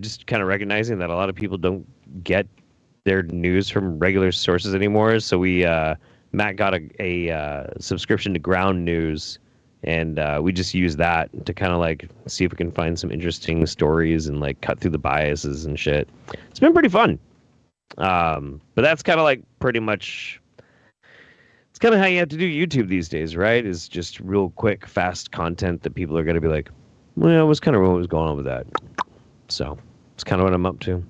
Just kind of recognizing that a lot of people don't get their news from regular sources anymore. So Matt got a subscription to Ground News, and we just use that to kind of like see if we can find some interesting stories and like cut through the biases and shit. It's been pretty fun. But that's kind of like pretty much, it's kind of how you have to do YouTube these days, right? Is just real quick, fast content that people are going to be like, well, what's kind of what was going on with that? So it's kind of what I'm up to.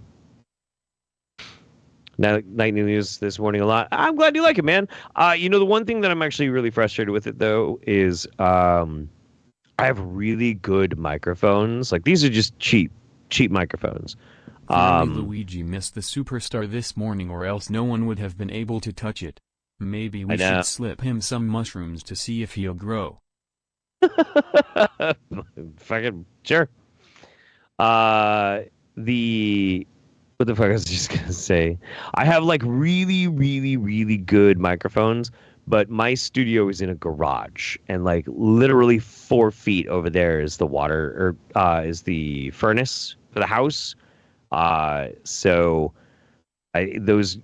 Nightly news this morning a lot. I'm glad you like it, man. The one thing that I'm actually really frustrated with it though is I have really good microphones. Like these are just cheap microphones. Luigi missed the superstar this morning, or else no one would have been able to touch it. Maybe we should slip him some mushrooms to see if he'll grow. Fucking sure. What the fuck I was just gonna say? I have like really, really, really good microphones, but my studio is in a garage, and like literally 4 feet over there is the water, or is the furnace for the house. So those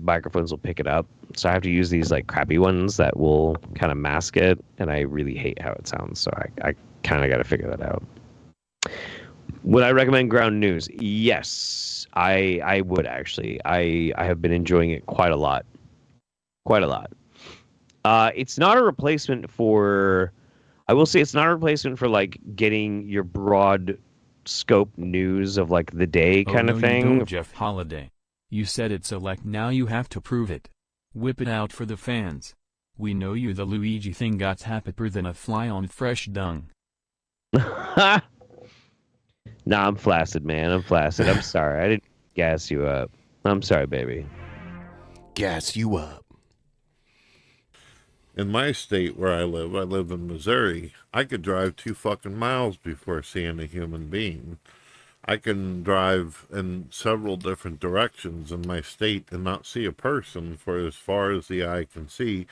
microphones will pick it up. So I have to use these like crappy ones that will kind of mask it, and I really hate how it sounds. So I kind of got to figure that out. Would I recommend Ground News? Yes. I would actually. I have been enjoying it quite a lot. It's not a replacement for, I will say it's not a replacement for like getting your broad scope news of like the day kind of thing. You don't, Jeff Holiday. You said it, so like now you have to prove it. Whip it out for the fans. We know you. The Luigi thing got happier than a fly on fresh dung. Nah, I'm flaccid, man. I'm flaccid. I'm sorry. I didn't gas you up. I'm sorry, baby. Gas you up. In my state where I live in Missouri, I could drive 2 fucking miles before seeing a human being. I can drive in several different directions in my state and not see a person for as far as the eye can see,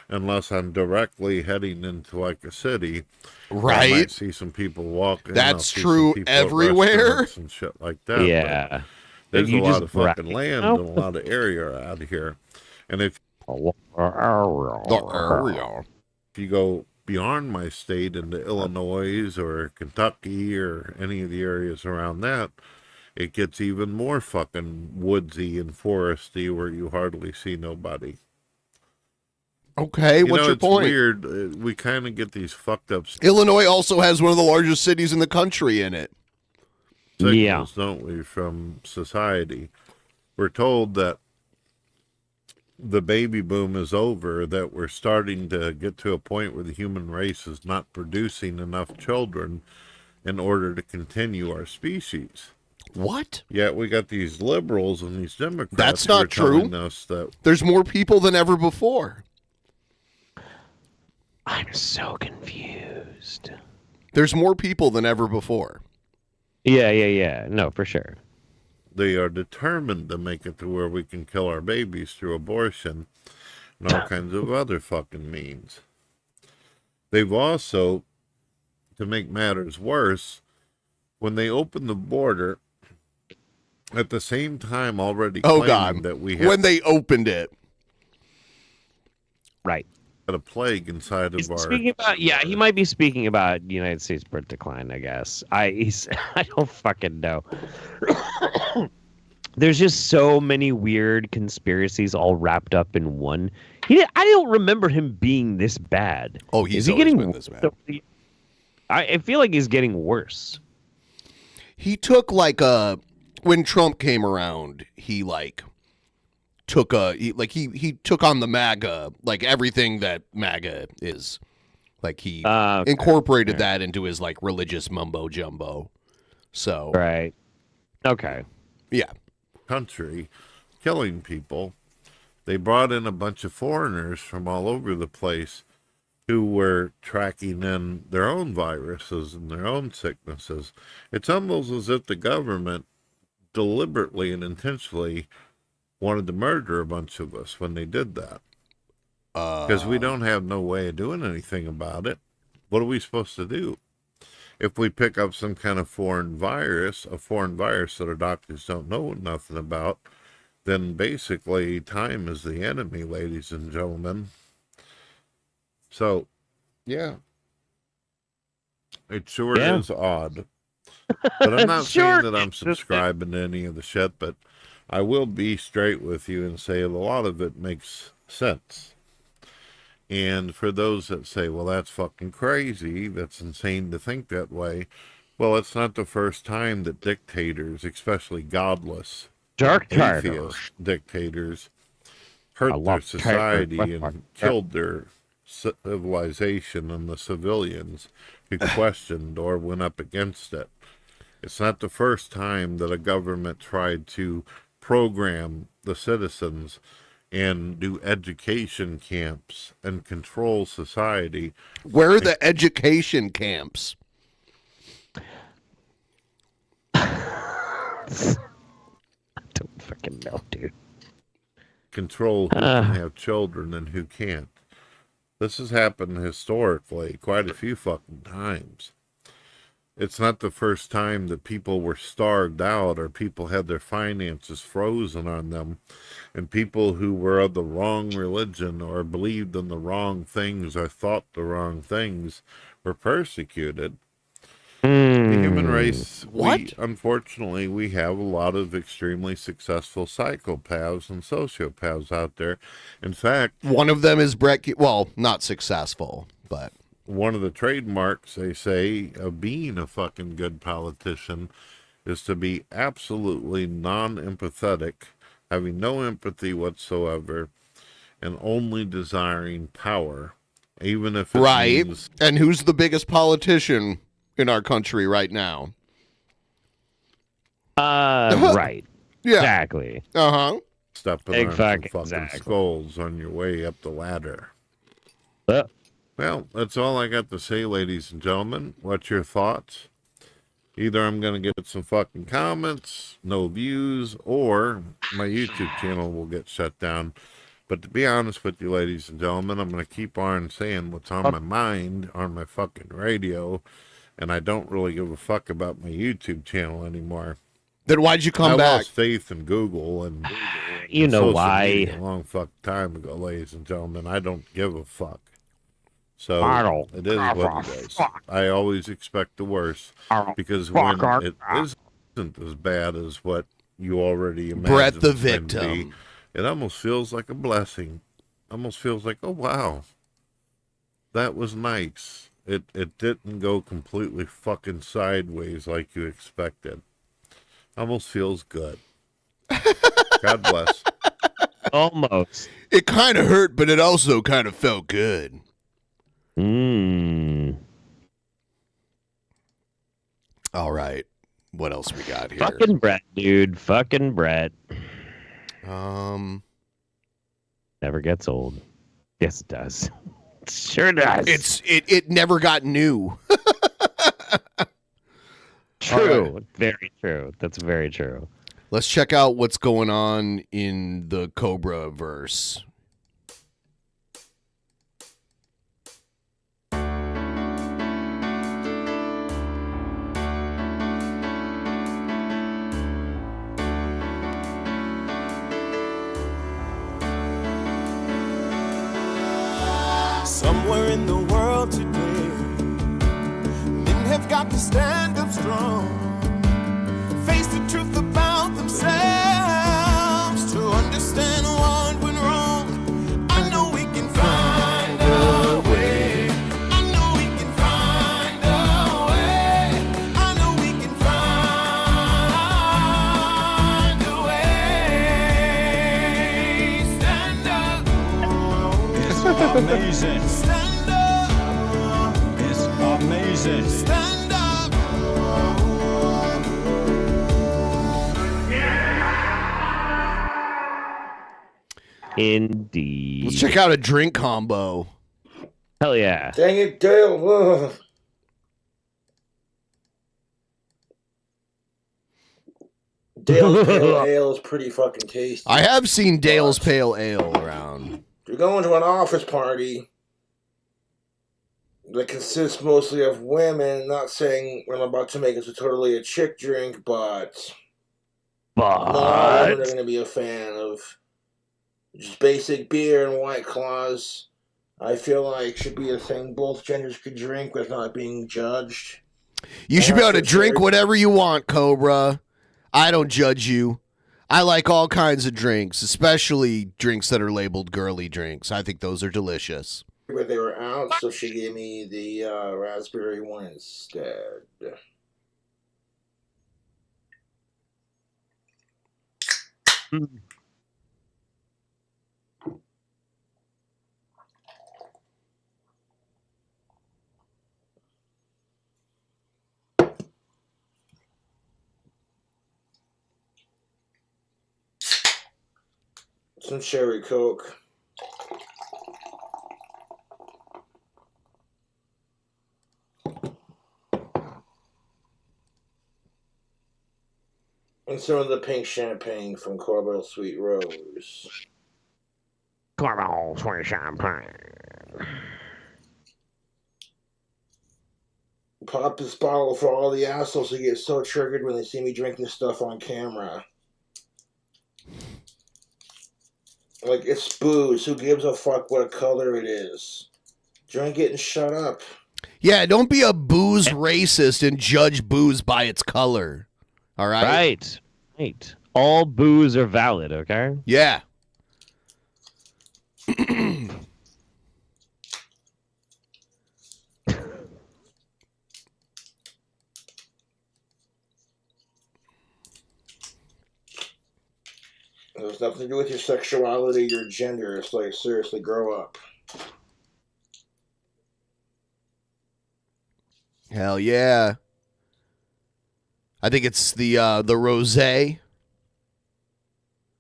unless I'm directly heading into like a city. Right. I might see some people walking. That's true everywhere. And shit like that. Yeah. But there's a lot of fucking land and a lot of area out here. And if you go beyond my state into Illinois or Kentucky or any of the areas around that, it gets even more fucking woodsy and foresty where you hardly see nobody. Okay, what's your point? It's weird. We kind of get these fucked up Illinois also has one of the largest cities in the country in it. signals, don't we, from society? We're told that the baby boom is over, that we're starting to get to a point where the human race is not producing enough children in order to continue our species. What? Yet we got these liberals and these Democrats. That's not true. Telling us that there's more people than ever before. I'm so confused. There's more people than ever before. Yeah. No, for sure. They are determined to make it to where we can kill our babies through abortion and all kinds of other fucking means. They've also, to make matters worse, when they opened the border, at the same time already claiming that we have... when they opened it. Right. A plague inside of our... Speaking about, he might be speaking about United States birth decline, I guess. I don't fucking know. There's just so many weird conspiracies all wrapped up in one. I don't remember him being this bad. Oh, he's getting been this bad. I feel like he's getting worse. He took like a when Trump came around, he like took he took on the MAGA, like everything that MAGA is. Like he incorporated that into his like religious mumbo jumbo. So right. Okay. Yeah. Country killing people. They brought in a bunch of foreigners from all over the place who were tracking in their own viruses and their own sicknesses. It's almost as if the government deliberately and intentionally wanted to murder a bunch of us when they did that. Because we don't have no way of doing anything about it. What are we supposed to do? If we pick up some kind of foreign virus that our doctors don't know nothing about, then basically time is the enemy, ladies and gentlemen. So, yeah. It sure is odd. But I'm not saying that I'm subscribing to any of the shit, but I will be straight with you and say a lot of it makes sense. And for those that say, well, that's fucking crazy, that's insane to think that way, well, it's not the first time that dictators, especially godless, atheist dictators, hurt their society and killed their civilization and the civilians who questioned or went up against it. It's not the first time that a government tried to program the citizens and do education camps and control society. Where are the education camps? I don't fucking know, dude. Control who can have children and who can't. This has happened historically quite a few fucking times. It's not the first time that people were starved out or people had their finances frozen on them, and people who were of the wrong religion or believed in the wrong things or thought the wrong things were persecuted. The human race, unfortunately, we have a lot of extremely successful psychopaths and sociopaths out there. In fact, one of them is Brett. Well, not successful, but one of the trademarks, they say, of being a fucking good politician is to be absolutely non-empathetic, having no empathy whatsoever, and only desiring power, even if it means... And who's the biggest politician in our country right now? Right. Yeah. Exactly. Stepping on some fucking skulls on your way up the ladder. Well, that's all I got to say, ladies and gentlemen. What's your thoughts? Either I'm going to get some fucking comments, no views, or my YouTube channel will get shut down. But to be honest with you, ladies and gentlemen, I'm going to keep on saying what's on my mind on my fucking radio, and I don't really give a fuck about my YouTube channel anymore. Then why'd you come back? I lost faith in Google and you know social why. media a long fuck time ago, ladies and gentlemen. I don't give a fuck. So it is what it is. I always expect the worst because when it isn't as bad as what you already imagine, Brett the it's going to victim. be, it almost feels like a blessing. Almost feels like, oh wow, that was nice. It didn't go completely fucking sideways like you expected. Almost feels good. God bless. Almost. It kind of hurt, but it also kind of felt good. All right. What else we got here? Fucking Brett, dude. Fucking Brett. Never gets old. Yes, it does. It sure does. It never got new. True. Right. Very true. That's very true. Let's check out what's going on in the Cobra verse. Somewhere in the world today, men have got to stand up strong, face the truth about themselves, to understand what went wrong. I know we can find a way. I know we can find a way. I know we can find amazing. Stand up. It's amazing. Stand up. Indeed. Let's check out a drink combo. Hell yeah. Dang it, Dale. Ugh. Dale's Pale Ale is pretty fucking tasty. I have seen Dale's Pale Ale around. You're going to an office party that consists mostly of women. Not saying what I'm about to make is totally a chick drink, but not all women are going to be a fan of just basic beer and White Claws. I feel like should be a thing both genders could drink with not being judged. You should be able to drink whatever you want, Cobra. I don't judge you. I like all kinds of drinks, especially drinks that are labeled girly drinks. I think those are delicious. But they were out, so she gave me the raspberry one instead. Some cherry Coke. And some of the pink champagne from Corbel Sweet Rose. Corbel Sweet Champagne. Pop this bottle for all the assholes who get so triggered when they see me drinking stuff on camera. Like, it's booze. Who gives a fuck what color it is? Drink it and shut up. Yeah, don't be a booze racist and judge booze by its color. All right? Right. All booze are valid, okay? Yeah. It has nothing to do with your sexuality, your gender. It's like, seriously, grow up. Hell yeah. I think it's the rosé.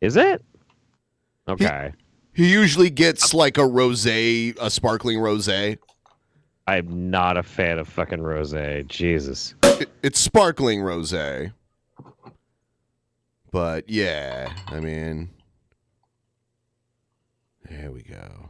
Is it? Okay. He usually gets like a rosé, a sparkling rosé. I'm not a fan of fucking rosé. Jesus. It's sparkling rosé. But yeah, I mean, there we go.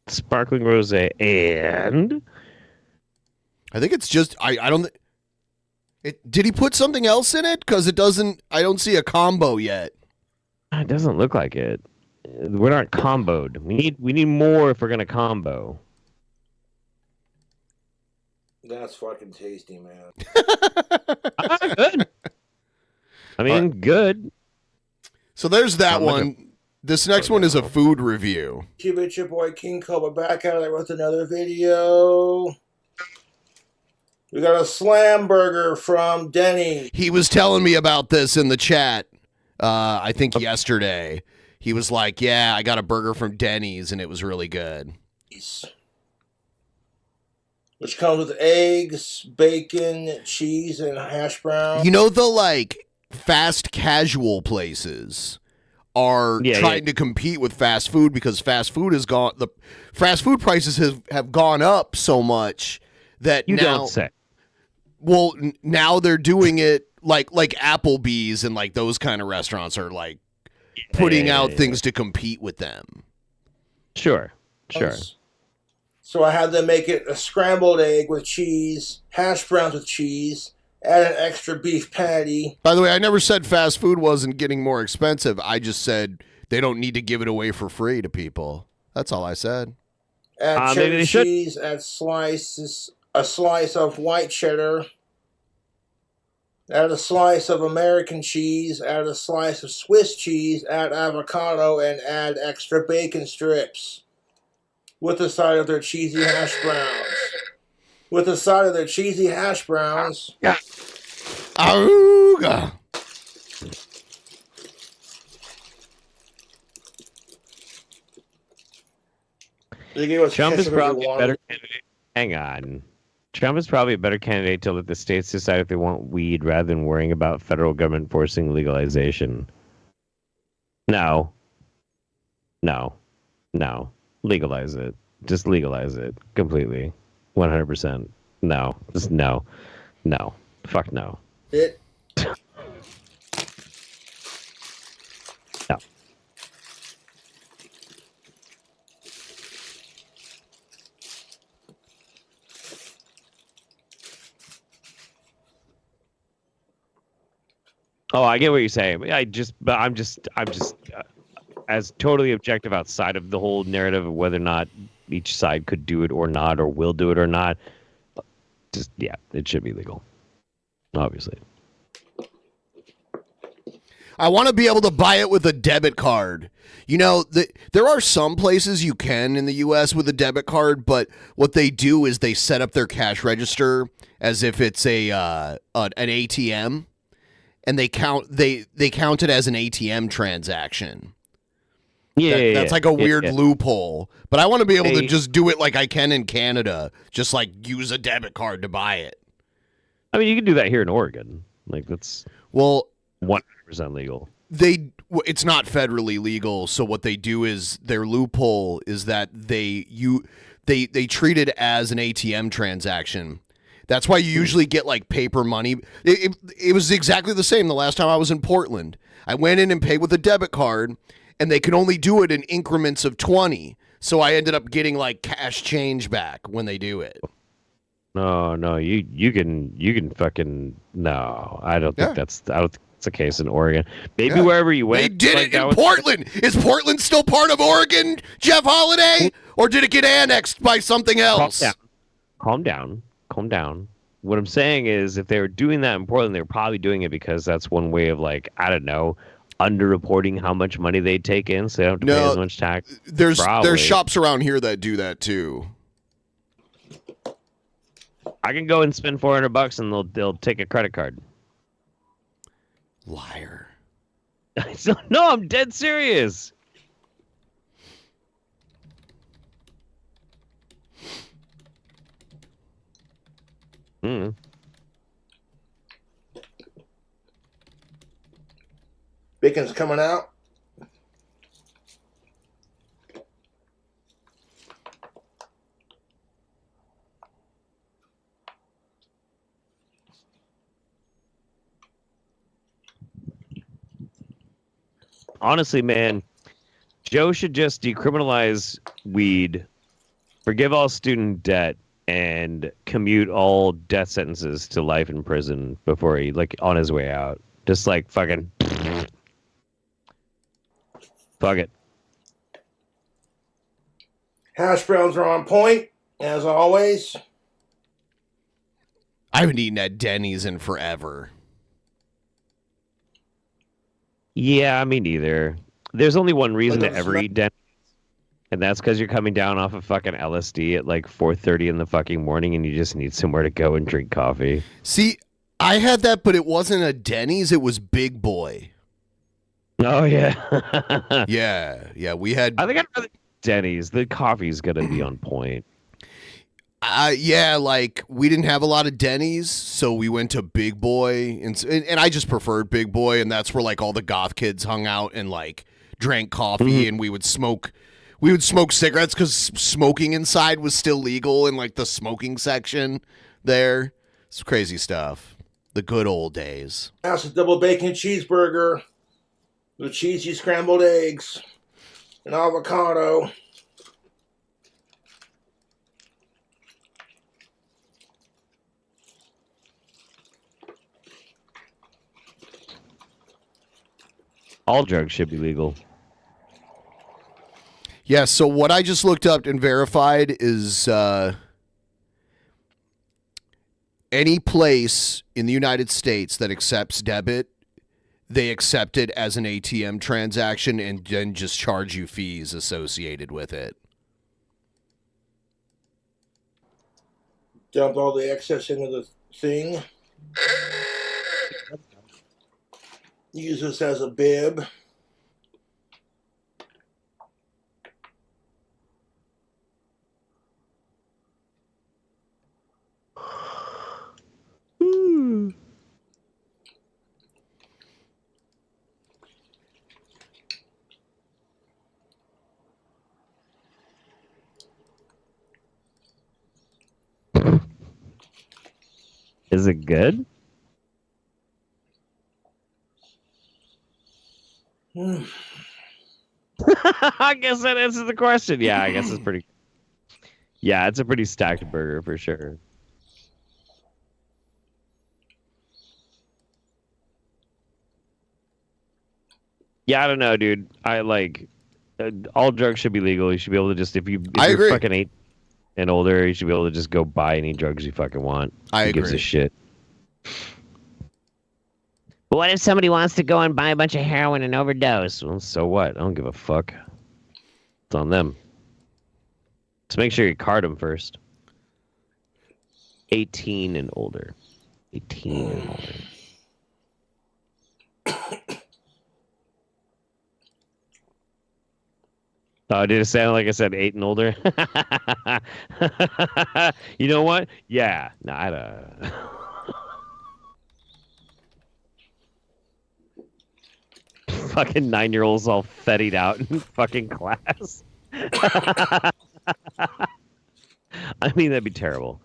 Sparkling rosé and I think it's just I don't. Did he put something else in it? Because it doesn't. I don't see a combo yet. It doesn't look like it. We're not comboed. We need more if we're gonna combo. That's fucking tasty, man. Good. I mean, good. So there's that one. This next one is a food review. It's your boy King Cobra back at it with another video. We got a slam burger from Denny. He was telling me about this in the chat. I think yesterday. He was like, "Yeah, I got a burger from Denny's and it was really good." Which comes with eggs, bacon, cheese, and hash brown. You know, the like fast casual places are trying to compete with fast food because fast food has gone. The fast food prices have gone up so much that You now. don't say. Well, now they're doing it like Applebee's and like those kind of restaurants are like putting out things to compete with them. Sure. So I had them make it a scrambled egg with cheese, hash browns with cheese, add an extra beef patty. By the way, I never said fast food wasn't getting more expensive. I just said they don't need to give it away for free to people. That's all I said. Add maybe cheddar they should. cheese, add slices a slice of white cheddar, add a slice of American cheese, add a slice of Swiss cheese, add avocado, and add extra bacon strips with a side of their cheesy hash browns. With a side of their cheesy hash browns. Auga. Trump is probably a better candidate. Hang on. Trump is probably a better candidate to let the states decide if they want weed rather than worrying about federal government forcing legalization. No. Legalize it. Just legalize it completely. 100%. No. Just no. No. Fuck no. It. No. Oh, I get what you're saying. I'm just as totally objective outside of the whole narrative of whether or not each side could do it or not, or will do it or not. Just, yeah, it should be legal. Obviously. I want to be able to buy it with a debit card. You know, there are some places you can in the U.S. with a debit card, but what they do is they set up their cash register as if it's an ATM, and they count it as an ATM transaction. That's like a weird loophole. But I want to be able to just do it like I can in Canada, just like use a debit card to buy it. I mean, you can do that here in Oregon. Like that's 100% legal. It's not federally legal, so what they do is their loophole is that they treat it as an ATM transaction. That's why you usually get like paper money. It was exactly the same the last time I was in Portland. I went in and paid with a debit card, and they could only do it in increments of 20. So I ended up getting like cash change back when they do it. No, you can fucking no. I don't think that's the case in Oregon. Maybe wherever you went. They did it in Portland. Is Portland still part of Oregon, Jeff Holiday, or did it get annexed by something else? Calm down. What I'm saying is, if they were doing that in Portland, they were probably doing it because that's one way of, like, I don't know, underreporting how much money they take in, so they don't have to pay as much tax. There's shops around here that do that too. I can go and spend $400 and they'll take a credit card. Liar. No, I'm dead serious. Bacon's coming out. Honestly, man, Joe should just decriminalize weed, forgive all student debt, and commute all death sentences to life in prison before he, like, on his way out. Just like fucking fuck it. Hash browns are on point, as always. I haven't eaten at Denny's in forever. Yeah, me neither. There's only one reason to ever eat Denny's, and that's because you're coming down off of fucking LSD at like 4:30 in the fucking morning, and you just need somewhere to go and drink coffee. See, I had that, but it wasn't a Denny's. It was Big Boy. Oh yeah, yeah. We had. I think I'd rather Denny's. The coffee's gonna be on point. Yeah, like we didn't have a lot of Denny's, so we went to Big Boy, and I just preferred Big Boy, and that's where like all the goth kids hung out and like drank coffee, and we would smoke cigarettes because smoking inside was still legal in like the smoking section there. It's crazy stuff. The good old days. That's a double bacon cheeseburger with cheesy scrambled eggs and avocado. All drugs should be legal. Yeah, so what I just looked up and verified is any place in the United States that accepts debit, they accept it as an ATM transaction and then just charge you fees associated with it. Dump all the excess into the thing. Use this as a bib. Is it good? I guess that answers the question. Yeah, I guess it's pretty. Yeah, it's a pretty stacked burger for sure. Yeah, I don't know, dude. I like all drugs should be legal. You should be able to just if you're fucking 8 and older, you should be able to just go buy any drugs you fucking want. I Who gives a agree. shit? But what if somebody wants to go and buy a bunch of heroin and overdose? Well, so what? I don't give a fuck. It's on them. Just make sure you card them first. 18 and older. 18 and older. Oh, did it sound like I said 8 and older? You know what? Yeah. No, I don't. Fucking 9-year-olds all fettied out in fucking class. I mean, that'd be terrible.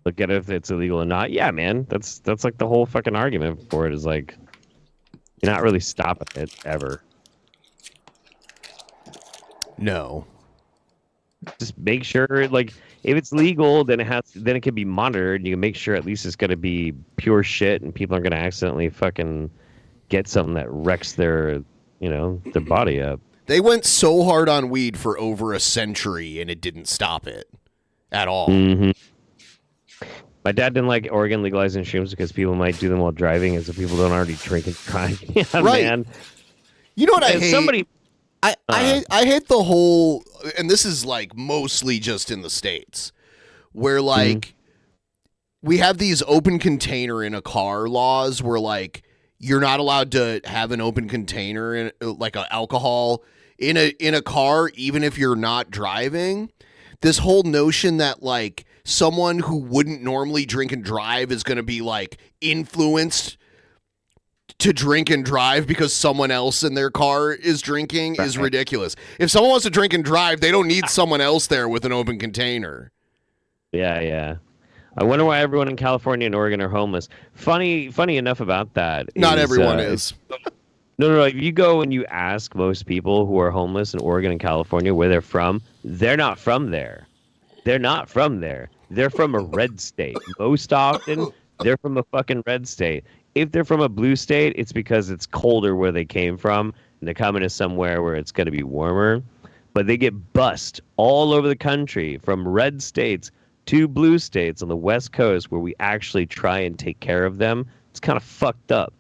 Look at it if it's illegal or not. Yeah, man. That's like the whole fucking argument for it is like you're not really stopping it ever. No. Just make sure, like, if it's legal, then it can be monitored. And you can make sure at least it's going to be pure shit, and people aren't going to accidentally fucking get something that wrecks their body up. They went so hard on weed for over a century, and it didn't stop it at all. Mm-hmm. My dad didn't like Oregon legalizing shrooms because people might do them while driving, and so people don't already drink and drive. Yeah, Right. man. You know what I And hate? somebody- I hate the whole, and this is like mostly just in the States, where like we have these open container in a car laws where like you're not allowed to have an open container in like alcohol in a car even if you're not driving. This whole notion that like someone who wouldn't normally drink and drive is going to be like influenced to drink and drive because someone else in their car is drinking is ridiculous. If someone wants to drink and drive, they don't need someone else there with an open container. Yeah. I wonder why everyone in California and Oregon are homeless. Funny enough about that. Not everyone is. No. If you go and you ask most people who are homeless in Oregon and California where they're from, they're not from there. They're not from there. They're from a red state. Most often, they're from a fucking red state. If they're from a blue state, it's because it's colder where they came from, and they're coming to somewhere where it's going to be warmer. But they get bussed all over the country from red states to blue states on the West Coast where we actually try and take care of them. It's kind of fucked up.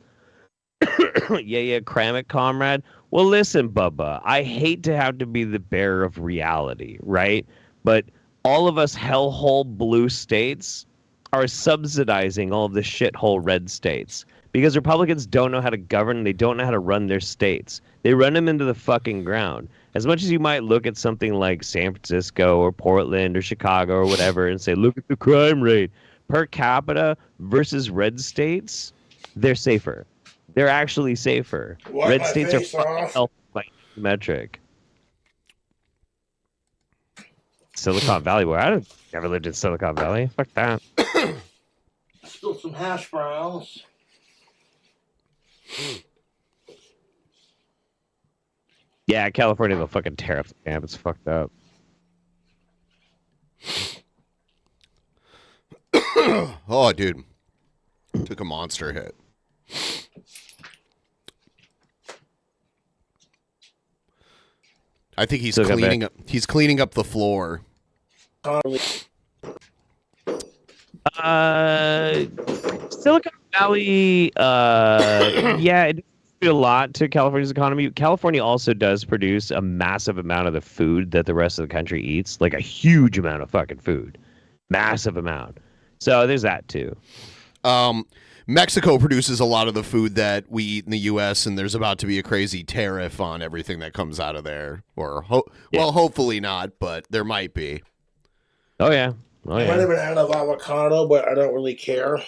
Yeah, cram it, comrade. Well, listen, Bubba, I hate to have to be the bearer of reality, right? But all of us hellhole blue states are subsidizing all of the shithole red states because Republicans don't know how to govern. They don't know how to run their states. They run them into the fucking ground. As much as you might look at something like San Francisco or Portland or Chicago or whatever and say, look at the crime rate per capita versus red states, they're safer. They're actually safer. Wipe Red my states are face fucking off. healthy by any metric. Silicon Valley, boy. I don't ever lived in Silicon Valley. Fuck that. Still some hash browns. Yeah, California, the fucking tariff camp. It's fucked up. Oh, dude. Took a monster hit. I think he's Still got cleaning up. He's cleaning up the floor. Silicon Valley, yeah, it does a lot to California's economy. California also does produce a massive amount of the food that the rest of the country eats, like a huge amount of fucking food, massive amount. So there's that too. Mexico produces a lot of the food that we eat in the U.S., and there's about to be a crazy tariff on everything that comes out of there. Or, well, hopefully not, but there might be. Oh, yeah. Oh, I might have been out of avocado, but I don't really care.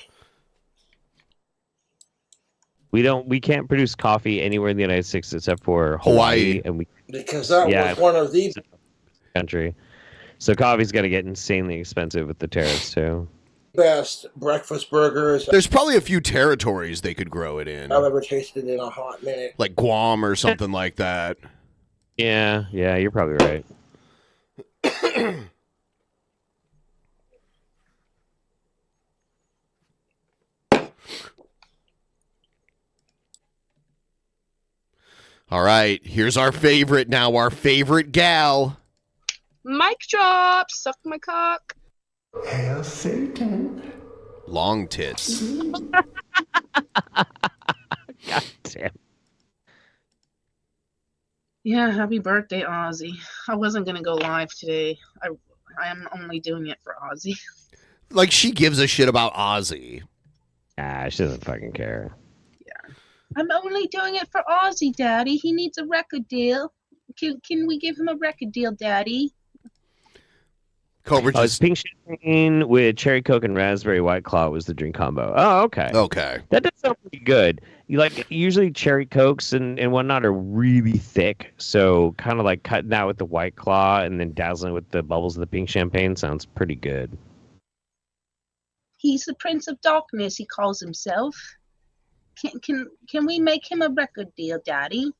We can't produce coffee anywhere in the United States except for Hawaii. And because that was one of the country. So coffee's got to get insanely expensive with the tariffs, too. best breakfast burgers There's probably a few territories they could grow it in, I've ever tasted in a hot minute. like Guam or something like that. Yeah, you're probably right. All right, here's our favorite now, our favorite gal. Mic drop, suck my cock. Hail Satan. Long tits. God damn. Yeah, happy birthday, Ozzy. I wasn't gonna go live today. I am only doing it for Ozzy. Like, she gives a shit about Ozzy. Ah, she doesn't fucking care. I'm only doing it for Ozzy, Daddy. He needs a record deal. Can we give him a record deal, Daddy? Cobra it's pink champagne with cherry coke and raspberry white claw was the drink combo. Oh, okay. Okay. That does sound pretty good. You like usually cherry cokes and whatnot are really thick, so kind of like cutting that with the white claw and then dazzling with the bubbles of the pink champagne sounds pretty good. He's the Prince of Darkness, he calls himself. Can we make him a record deal, Daddy?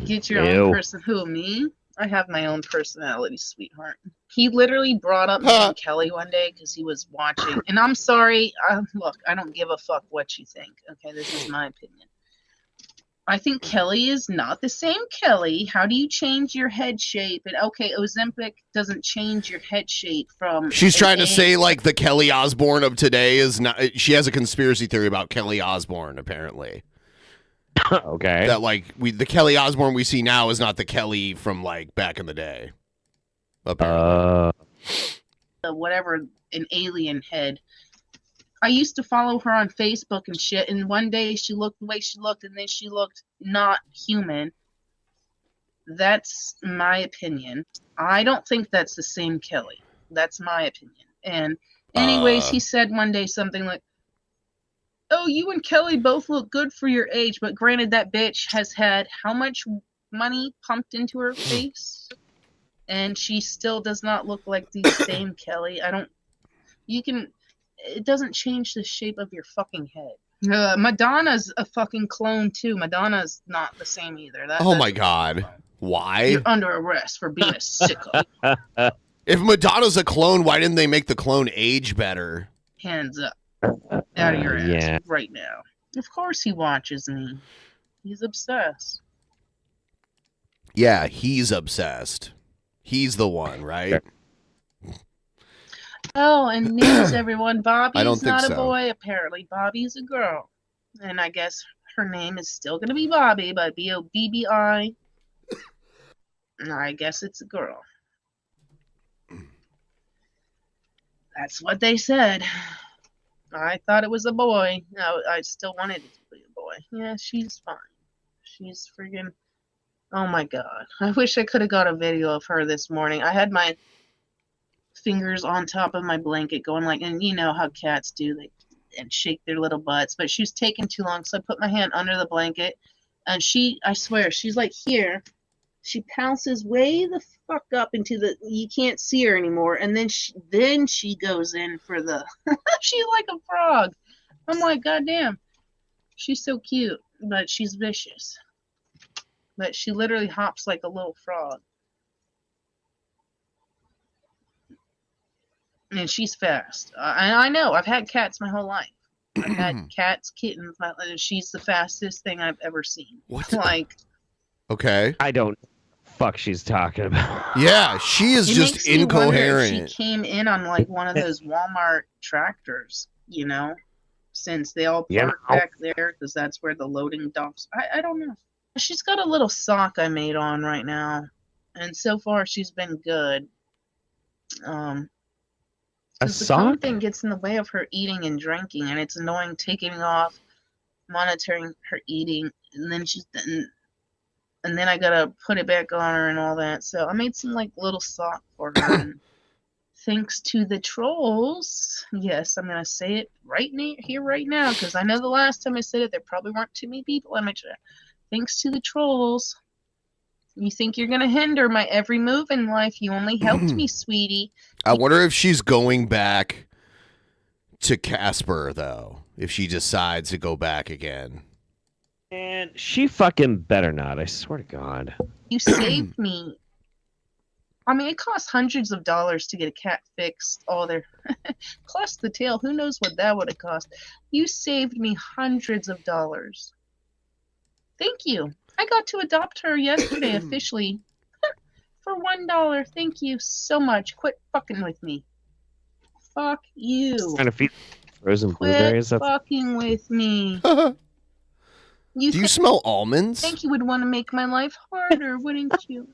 Get your own person. Who, me? I have my own personality, sweetheart. He literally brought up me and Kelly one day because he was watching. And I'm sorry. Look, I don't give a fuck what you think. Okay, this is my opinion. I think Kelly is not the same Kelly. How do you change your head shape? And okay, Ozempic doesn't change your head shape from... She's trying to say, like, the Kelly Osbourne of today is not... She has a conspiracy theory about Kelly Osbourne, apparently. Okay. That, like, the Kelly Osbourne we see now is not the Kelly from, like, back in the day. Apparently. Whatever, an alien head. I used to follow her on Facebook and shit, and one day she looked the way she looked, and then she looked not human. That's my opinion. I don't think that's the same Kelly. That's my opinion. And anyways, he said one day something like, oh, you and Kelly both look good for your age, but granted that bitch has had how much money pumped into her face? And she still does not look like the same Kelly. It doesn't change the shape of your fucking head. Madonna's a fucking clone too. Madonna's not the same either. Oh my God. Why? You're under arrest for being a sicko. If Madonna's a clone, why didn't they make the clone age better? Hands up. Out of your ass Yeah. right now. Of course he watches me. He's obsessed. Yeah, he's obsessed. He's the one, right? Oh, and news, everyone. Bobby's don't think not a so. boy, apparently. Bobby's a girl. And I guess her name is still going to be Bobby, but B-O-B-B-I. And I guess it's a girl. That's what they said. I thought it was a boy. No, I still wanted it to be a boy. Yeah, she's fine. She's friggin'... Oh my God. I wish I could have got a video of her this morning. I had my fingers on top of my blanket going like, and you know how cats do, and shake their little butts, but she was taking too long, so I put my hand under the blanket, and I swear, she's like here. She pounces way the fuck up into you can't see her anymore, and then she goes in for the, she's like a frog. I'm like, goddamn, she's so cute, but she's vicious. But she literally hops like a little frog. And she's fast. And I know, I've had cats my whole life. I've had cats, kittens, she's the fastest thing I've ever seen. What? Like, Okay. I don't fuck she's talking about. Yeah, she is It just makes me wonder if incoherent. she came in on like one of those Walmart tractors, you know, since they all Yeah. park back there because that's where the loading docks. I don't know. She's got a little sock I made on right now, and so far she's been good. A 'Cause the phone sock? thing gets in the way of her eating and drinking, and it's annoying taking off, monitoring her eating, and then I gotta put it back on her and all that. So I made some like little sock for her. And thanks to the trolls, yes, I'm gonna say it here right now because I know the last time I said it, there probably weren't too many people in my chat. Thanks to the trolls. You think you're gonna hinder my every move in life? You only helped me, sweetie. I wonder if she's going back to Casper, though, if she decides to go back again. And she fucking better not, I swear to God. You saved me. I mean, it costs hundreds of dollars to get a cat fixed. All their plus the tail. Who knows what that would have cost? You saved me hundreds of dollars. Thank you. I got to adopt her yesterday officially for $1. Thank you so much. Quit fucking with me. Fuck you. Trying to feed frozen Quit blueberries. That's fucking with me. Do you smell almonds? Think you would want to make my life harder, wouldn't you?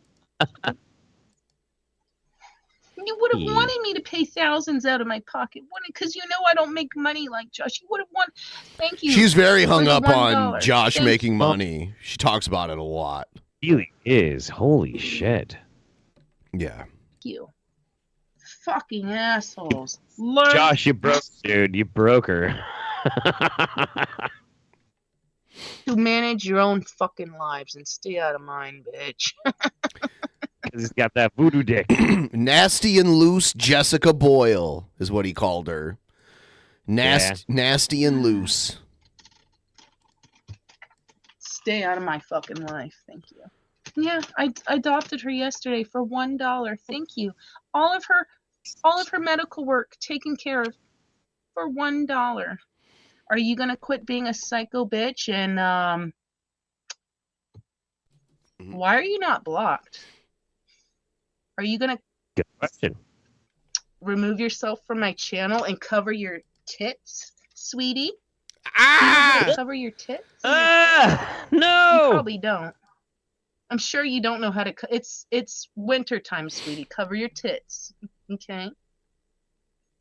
You would have wanted me to pay thousands out of my pocket, wouldn't? Because you know I don't make money like Josh. You would have won. Thank you. She's very hung for the up on $1. Josh Thank making you. money. She talks about it a lot. Really is. Holy shit. Yeah. Thank you. Fucking assholes. Learn. Josh, you broke, dude. You broke her. To manage your own fucking lives and stay out of mine, bitch. Because he's got that voodoo dick. Nasty and loose Jessica Boyle is what he called her. Nasty and loose. Stay out of my fucking life. Thank you. Yeah, I adopted her yesterday for $1. Thank you. All of her medical work taken care of for $1. Are you gonna quit being a psycho bitch and why are you not blocked? Are you gonna Good question. remove yourself from my channel and cover your tits, sweetie? Cover your tits? No. You probably don't. I'm sure you don't know how to. It's winter time, sweetie. Cover your tits, okay?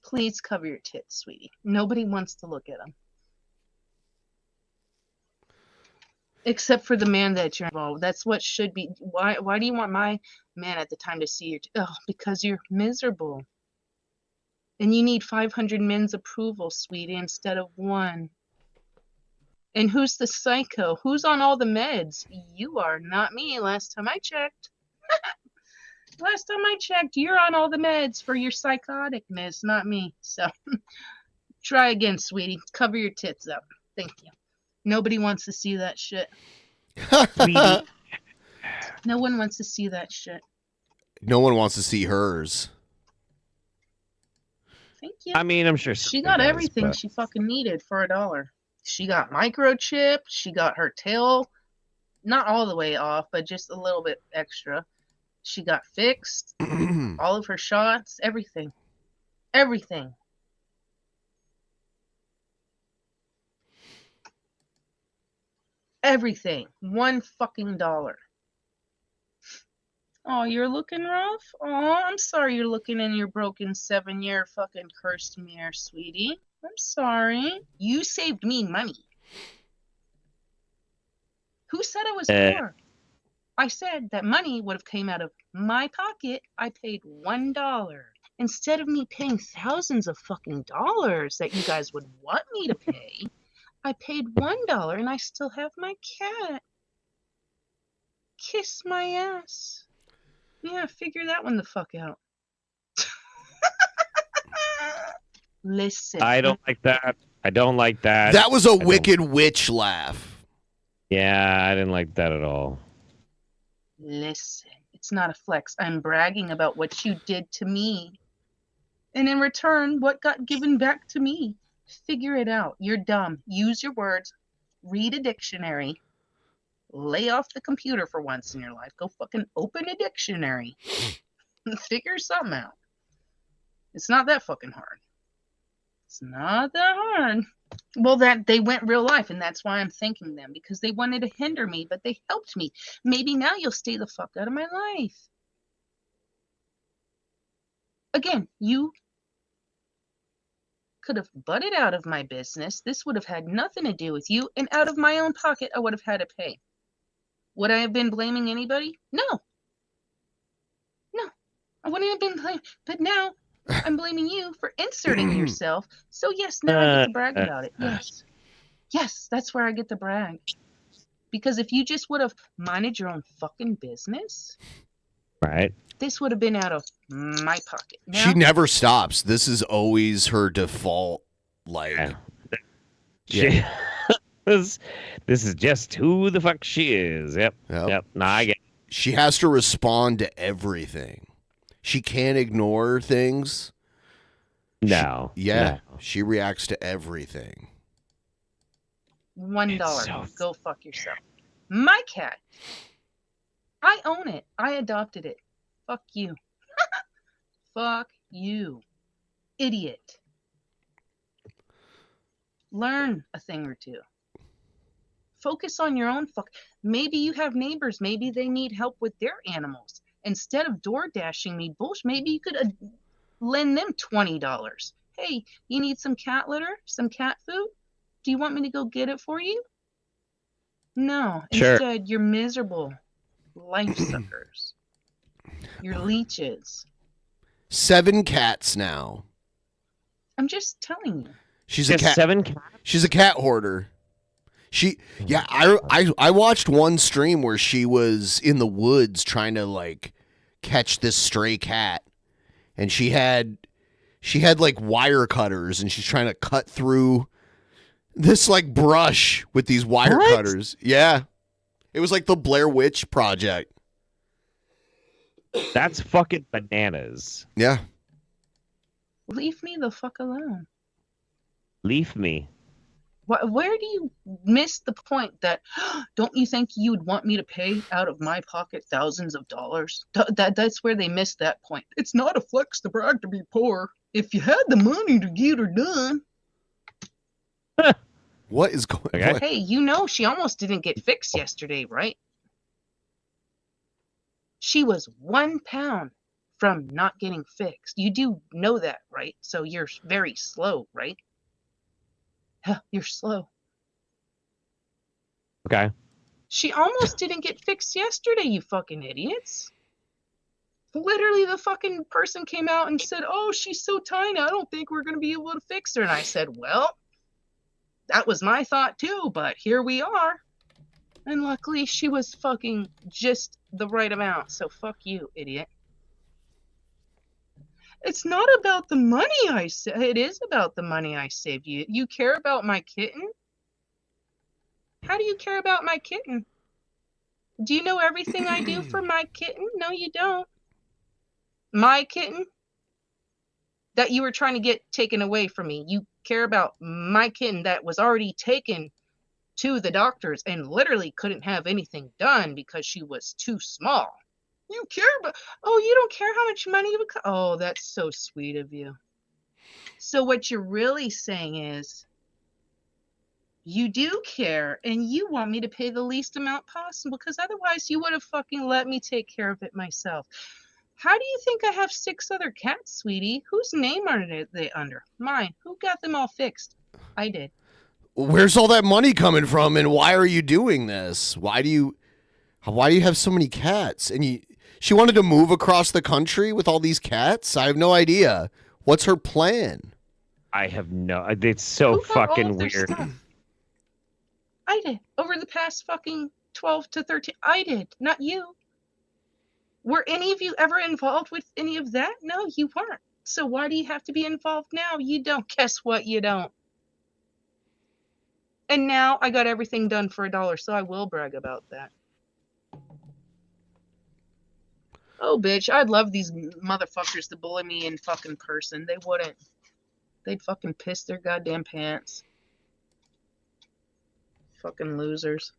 Please cover your tits, sweetie. Nobody wants to look at them. Except for the man that you're involved. That's what should be. Why do you want my man at the time to see your? Because you're miserable. And you need 500 men's approval, sweetie, instead of one. And who's the psycho? Who's on all the meds? You are, not me. Last time I checked. Last time I checked, you're on all the meds for your psychoticness, not me. So try again, sweetie. Cover your tits up. Thank you. Nobody wants to see that shit. No one wants to see that shit. No one wants to see hers. Thank you. I mean, I'm sure She got everything she fucking needed for $1. She got microchipped. She got her tail, not all the way off, but just a little bit extra. She got fixed. All of her shots, everything. Everything. Everything. $1 fucking. Oh, you're looking rough? Oh, I'm sorry you're looking in your broken 7-year fucking cursed mirror, sweetie. I'm sorry. You saved me money. Who said I was poor? I said that money would have came out of my pocket. I paid $1. Instead of me paying thousands of fucking dollars that you guys would want me to pay, I paid $1 and I still have my cat. Kiss my ass. Yeah, figure that one the fuck out. Listen. I don't like that. I don't like that. That was a wicked witch laugh. Yeah, I didn't like that at all. Listen. It's not a flex. I'm bragging about what you did to me. And in return, what got given back to me? Figure it out. You're dumb. Use your words. Read a dictionary. lay off the computer for once in your life. Go fucking open a dictionary and figure something out. It's not that fucking hard. It's not that hard. Well, that they went real life, and that's why I'm thanking them, because they wanted to hinder me, but they helped me. Maybe now you'll stay the fuck out of my life. Again, you could have butted out of my business. This would have had nothing to do with you, and out of my own pocket, I would have had to pay. Would I have been blaming anybody? No. No, I wouldn't have been blaming. But now I'm blaming you for inserting yourself. So yes, now I get to brag about it. Yes. Yes, that's where I get to brag. Because if you just would have minded your own fucking business, right, this would have been out of my pocket. Now, She never stops. This is always her default, like. She, this is just who the fuck she is. Yep. Nah, I get it. She has to respond to everything. She can't ignore things. No. She reacts to everything. $1. Go fuck yourself. My cat. I own it. I adopted it. Fuck you. Fuck you. Idiot. Learn a thing or two. Focus on your own fuck. Maybe you have neighbors. Maybe they need help with their animals. Instead of door dashing me bullshit, maybe you could lend them $20. Hey, you need some cat litter? Some cat food? Do you want me to go get it for you? No. Sure. Instead, you're miserable. Life suckers. You're leeches. 7 cats now. I'm just telling you. She's a cat. 7 cats? She's a cat hoarder. I watched one stream where she was in the woods trying to like catch this stray cat, and she had like wire cutters, and she's trying to cut through this like brush with these wire cutters. Yeah, it was like the Blair Witch Project. That's fucking bananas. Yeah. Leave me the fuck alone. Leave me. Where do you miss the point that, don't you think you would want me to pay out of my pocket thousands of dollars? That's where they missed that point. It's not a flex to brag to be poor. If you had the money to get her done. What is going on? Hey, you know she almost didn't get fixed yesterday, right? She was 1 pound from not getting fixed. You do know that, right? So you're very slow, right? You're slow. Okay. She almost didn't get fixed yesterday, you fucking idiots. Literally, the fucking person came out and said, oh, she's so tiny, I don't think we're going to be able to fix her. And I said, well, that was my thought too, but here we are. And luckily, she was fucking just the right amount. So fuck you, idiot. It's not about the money I saved. It is about the money I saved you. You care about my kitten? How do you care about my kitten? Do you know everything I do for my kitten? No, you don't. My kitten that you were trying to get taken away from me. You care about my kitten that was already taken to the doctors and literally couldn't have anything done because she was too small. You care about, oh, you don't care how much money it would cost. Oh, that's so sweet of you. So what you're really saying is you do care and you want me to pay the least amount possible because otherwise you would have fucking let me take care of it myself. How do you think I have 6 other cats, sweetie? Whose name are they under? Mine. Who got them all fixed? I did. Where's all that money coming from, and why are you doing this? Why do you have so many cats? And she wanted to move across the country with all these cats? I have no idea. What's her plan? I have no. It's so fucking weird. Stuff? I did. Over the past fucking 12 to 13. I did. Not you. Were any of you ever involved with any of that? No, you weren't. So why do you have to be involved now? You don't. Guess what? You don't. And now I got everything done for $1, so I will brag about that. Oh, bitch, I'd love these motherfuckers to bully me in fucking person. They wouldn't. They'd fucking piss their goddamn pants. Fucking losers.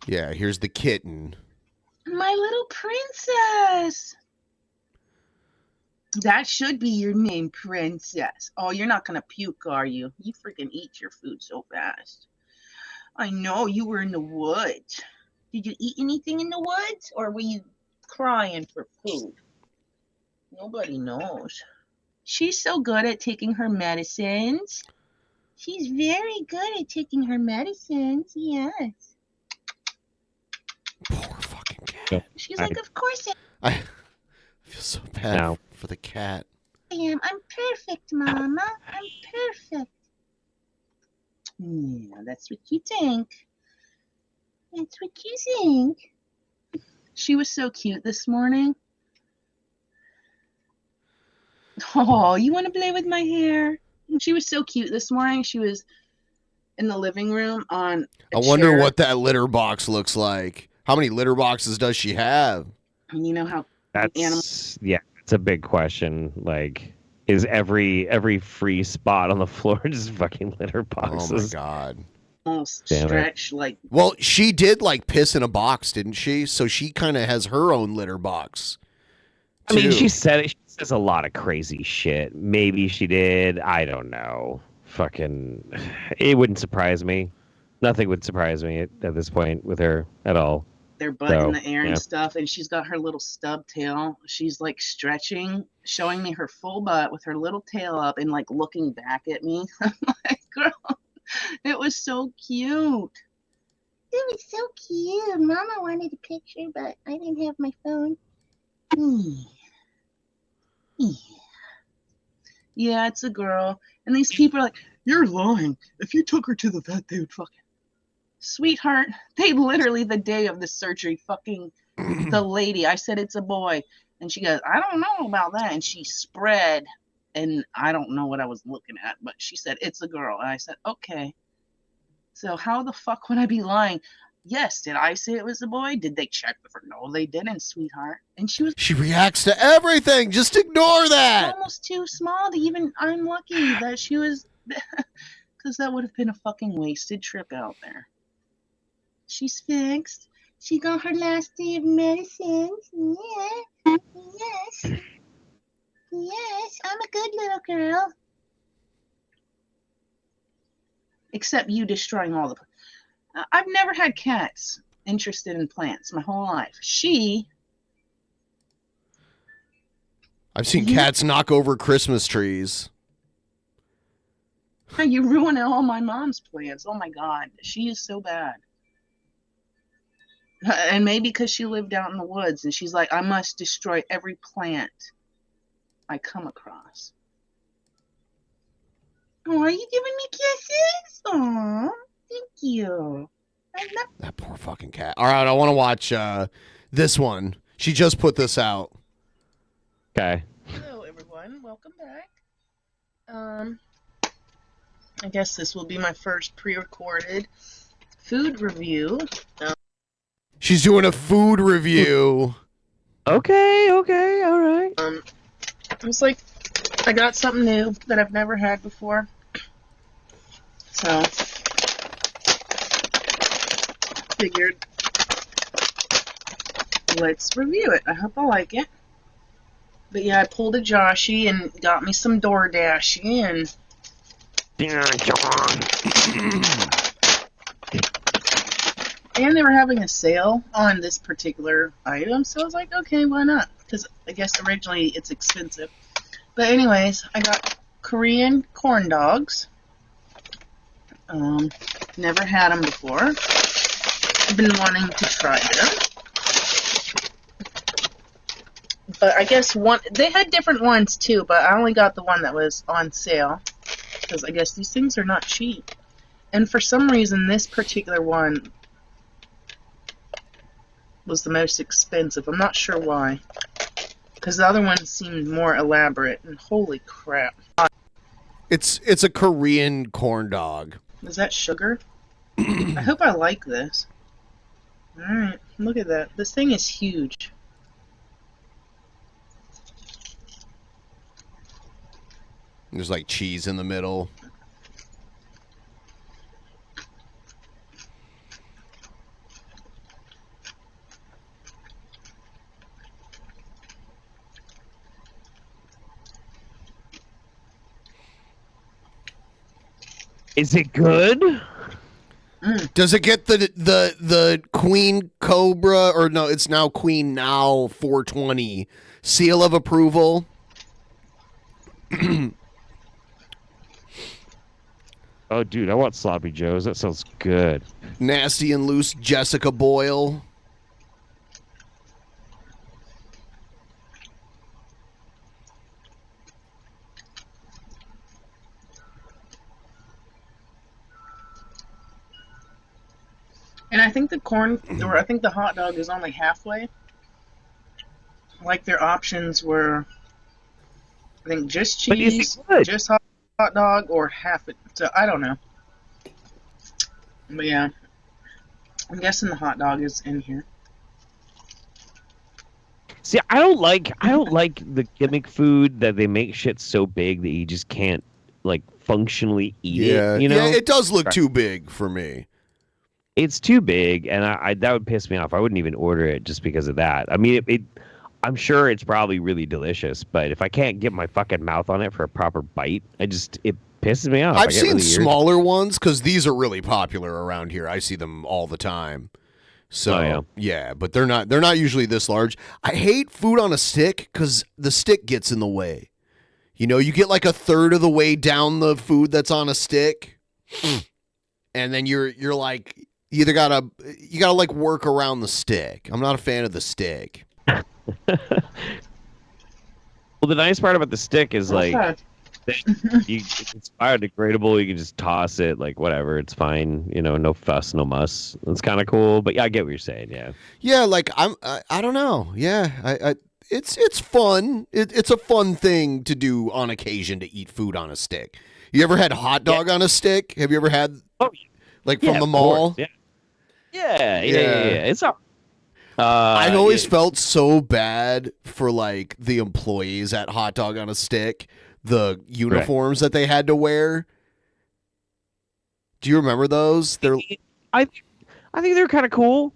Yeah, here's the kitten. My little princess. That should be your name, princess. Oh, you're not gonna puke, are you? You freaking eat your food so fast. I know you were in the woods. Did you eat anything in the woods, or were you crying for food? Nobody knows. She's so good at taking her medicines. She's very good at taking her medicines, yes. Poor fucking cat. She's like, of course I feel so bad No. for the cat. I am. I'm perfect, Mama. I'm perfect. Yeah, that's what you think. That's what you think. She was so cute this morning. Oh, you want to play with my hair? She was so cute this morning. She was in the living room on a I wonder chair. what that litter box looks like. How many litter boxes does she have? And you know how That's it's a big question. Like, is every free spot on the floor just fucking litter boxes? Oh my god. Almost Damn it. stretched like Well, she did like piss in a box, didn't she? So she kind of has her own litter box. I mean, too. she said it. She says a lot of crazy shit. Maybe she did. I don't know. Fucking, it wouldn't surprise me. Nothing would surprise me at this point with her at all. their butt in So, the air yeah. and stuff, and she's got her little stub tail. She's like stretching, showing me her full butt with her little tail up and like looking back at me. I'm like, girl, it was so cute. It was so cute. Mama wanted a picture, but I didn't have my phone. Yeah, it's a girl. And these people are like, you're lying. If you took her to the vet, they would fucking. Sweetheart, they literally, the day of the surgery, fucking the lady, I said it's a boy. And she goes, I don't know about that. And she spread, and I don't know what I was looking at, but she said, it's a girl. And I said, okay. So how the fuck would I be lying? Yes, did I say it was a boy? Did they check with her? No, they didn't, sweetheart. And she was She reacts to everything. Just ignore that. almost too small to even, I'm lucky that she was, because that would have been a fucking wasted trip out there. She's fixed. She got her last day of medicines. Yeah. Yes. Yes, I'm a good little girl. Except you destroying all the... I've never had cats interested in plants my whole life. I've seen cats knock over Christmas trees. You ruined all my mom's plants. Oh my God. She is so bad. And maybe because she lived out in the woods and she's like, I must destroy every plant I come across. Oh, are you giving me kisses? Oh, thank you. I love That poor fucking cat. All right, I want to watch this one. She just put this out. Okay. Hello, everyone. Welcome back. I guess this will be my first pre-recorded food review. She's doing a food review. Okay, all right. It was like, I got something new that I've never had before. So, figured, let's review it. I hope I like it. But yeah, I pulled a Joshy and got me some DoorDashy and... And they were having a sale on this particular item, so I was like, okay, why not? Because I guess originally it's expensive. But anyways, I got Korean corn dogs. Never had them before. I've been wanting to try them. But I guess they had different ones too, but I only got the one that was on sale. Because I guess these things are not cheap. And for some reason, this particular one was the most expensive. I'm not sure why. Because the other one seemed more elaborate, and holy crap. It's a Korean corn dog. Is that sugar? I hope I like this. Alright, look at that. This thing is huge. There's like cheese in the middle. Is it good? Does it get the Queen Cobra, or no, it's now Queen Now 420 seal of approval? Oh, dude, I want Sloppy Joes. That sounds good. Nasty and Loose Jessica Boyle. And I think the hot dog is only halfway. Like their options were, I think, just cheese, just hot dog, or half it. So I don't know. But yeah, I'm guessing the hot dog is in here. See, I don't like the gimmick food that they make shit so big that you just can't like functionally eat it. You know, yeah, it does look too big for me. It's too big, and I that would piss me off. I wouldn't even order it just because of that. I mean, I'm sure it's probably really delicious, but if I can't get my fucking mouth on it for a proper bite, it pisses me off. I've seen smaller ones because these are really popular around here. I see them all the time. So yeah, but they're not usually this large. I hate food on a stick because the stick gets in the way. You know, you get like a third of the way down the food that's on a stick, and then you're like, you gotta like work around the stick. I'm not a fan of the stick. Well, the nice part about the stick is like it's biodegradable. You can just toss it, like whatever. It's fine. You know, no fuss, no muss. It's kind of cool. But yeah, I get what you're saying. Yeah. Yeah, like I don't know. Yeah, it's fun. It's a fun thing to do on occasion to eat food on a stick. You ever had hot dog on a stick? Have you ever had like from the mall? Course, yeah. It's all. I always felt so bad for like the employees at Hot Dog on a Stick, the uniforms that they had to wear. Do you remember those? I think they're kind of cool.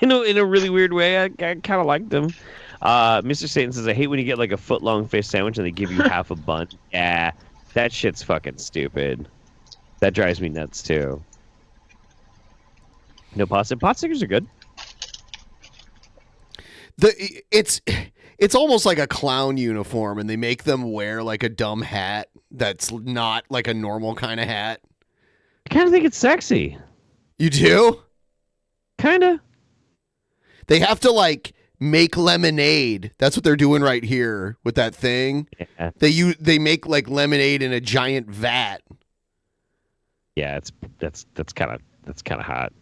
In a really weird way. I kind of liked them. Mr. Satan says, I hate when you get like a foot-long fish sandwich and they give you half a bun. Yeah, that shit's fucking stupid. That drives me nuts too. No pot stickers are good. It's almost like a clown uniform, and they make them wear like a dumb hat that's not like a normal kind of hat. I kind of think it's sexy. You do? Kind of. They have to like make lemonade. That's what they're doing right here with that thing. Yeah. They make like lemonade in a giant vat. Yeah, that's kind of hot.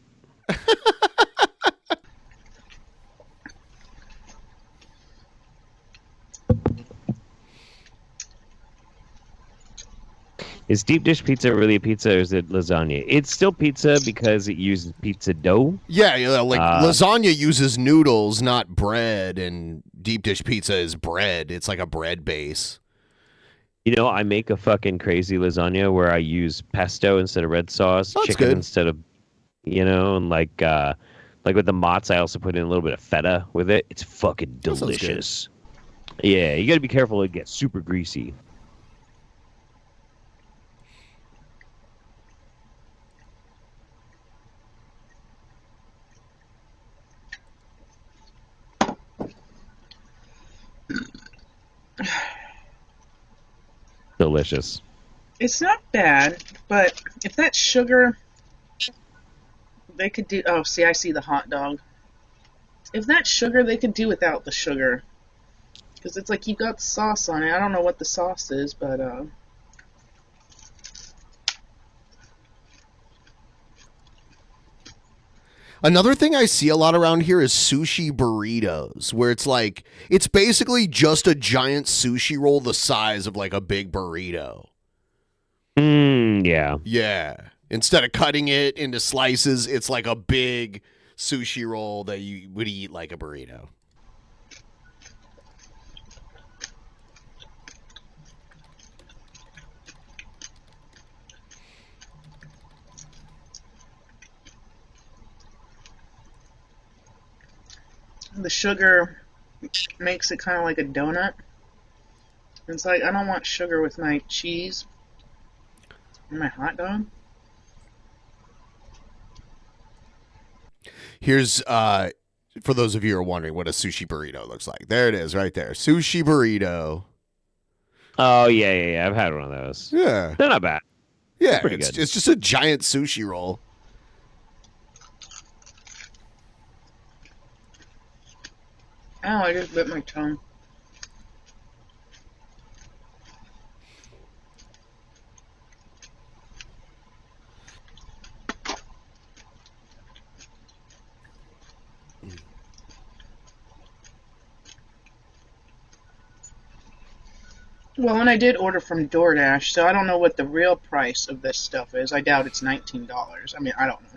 Is deep dish pizza really a pizza, or is it lasagna? It's still pizza because it uses pizza dough. Yeah, like lasagna uses noodles, not bread, and deep dish pizza is bread. It's like a bread base. You know, I make a fucking crazy lasagna where I use pesto instead of red sauce, chicken instead of, and like with the mozz, I also put in a little bit of feta with it. It's fucking delicious. Yeah, you got to be careful; it gets super greasy. Delicious. It's not bad, but if that sugar, they could do. Oh, see, I see the hot dog. If that sugar, they could do without the sugar, because it's like you got sauce on it. I don't know what the sauce is, but Another thing I see a lot around here is sushi burritos, where it's basically just a giant sushi roll the size of like a big burrito. Yeah. Yeah. Instead of cutting it into slices, it's like a big sushi roll that you would eat like a burrito. the sugar makes it kind of like a donut. It's like, I don't want sugar with my cheese. My hot dog? Here's for those of you who are wondering what a sushi burrito looks like. There it is, right there. Sushi burrito. Oh yeah. I've had one of those. Yeah, they're not bad. Yeah, Pretty it's, good. it's just a giant sushi roll. Oh, I just bit my tongue. Well, and I did order from DoorDash, so I don't know what the real price of this stuff is. I doubt it's $19. I mean, I don't know.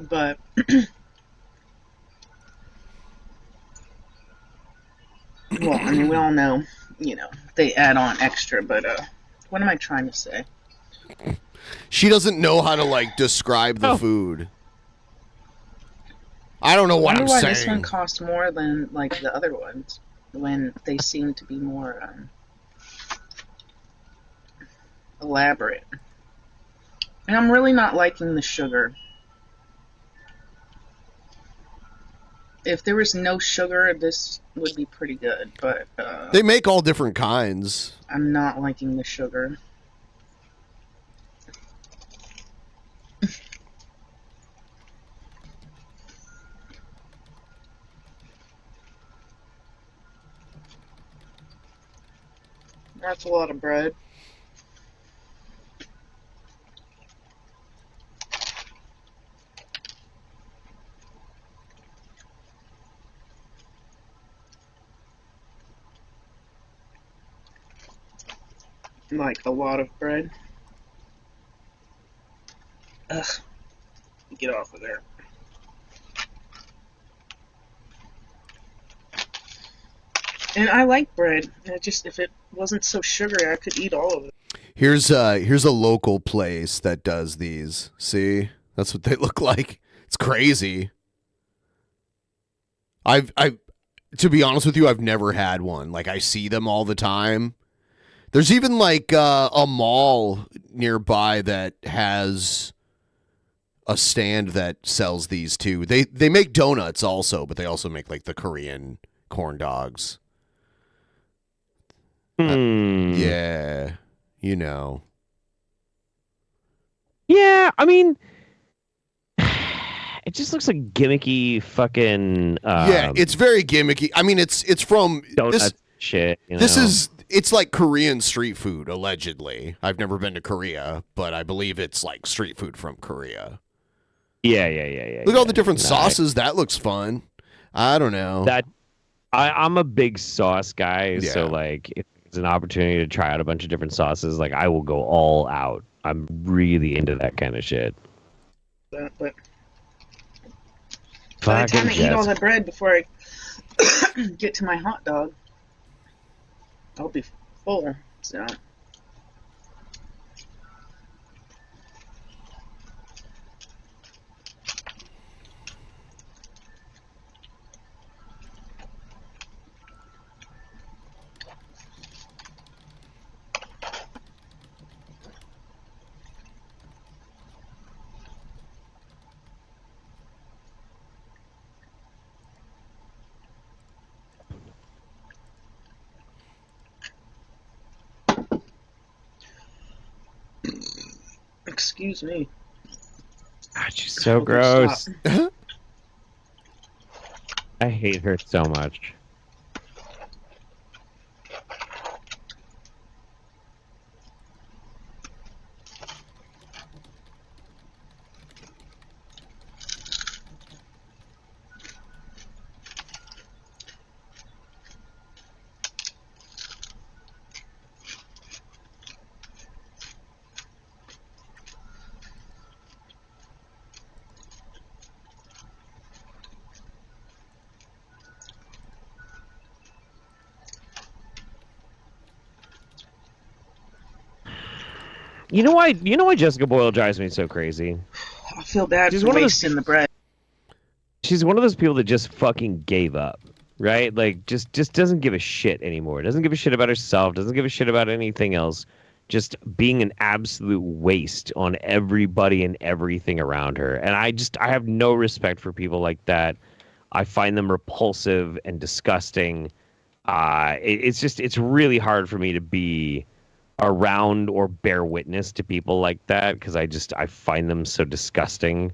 But well, I mean, we all know, they add on extra, but what am I trying to say? She doesn't know how to describe the food. I don't know what I'm I wonder why saying. this one costs more than the other ones when they seem to be more elaborate. And I'm really not liking the sugar. If there was no sugar, this would be pretty good, but They make all different kinds. I'm not liking the sugar. That's a lot of bread. Like a lot of bread. Ugh. Get off of there. And I like bread. If it wasn't so sugary, I could eat all of it. Here's a local place that does these. See? That's what they look like. It's crazy. I've to be honest with you, I've never had one. I see them all the time. There's even a mall nearby that has a stand that sells these too. They make donuts also, but they also make the Korean corn dogs. Yeah, Yeah, I mean, it just looks like gimmicky fucking. Yeah, it's very gimmicky. I mean, it's from donut shit. It's like Korean street food, allegedly. I've never been to Korea, but I believe it's like street food from Korea. Yeah. Look at all the different sauces. That looks fun. I don't know. I'm a big sauce guy, Yeah. so if it's an opportunity to try out a bunch of different sauces, I will go all out. I'm really into that kind of shit. But by the time I eat all the bread before I get to my hot dog, I'll be full. So. Excuse me. God, she's so gross. I hate her so much. You know why Jessica Boyle drives me so crazy? I feel bad for wasting the bread. She's one of those people that just fucking gave up. right? Like just doesn't give a shit anymore. Doesn't give a shit about herself. Doesn't give a shit about anything else. Just being an absolute waste on everybody and everything around her. And I have no respect for people like that. I find them repulsive and disgusting. It's really hard for me to be around or bear witness to people like that because I find them so disgusting.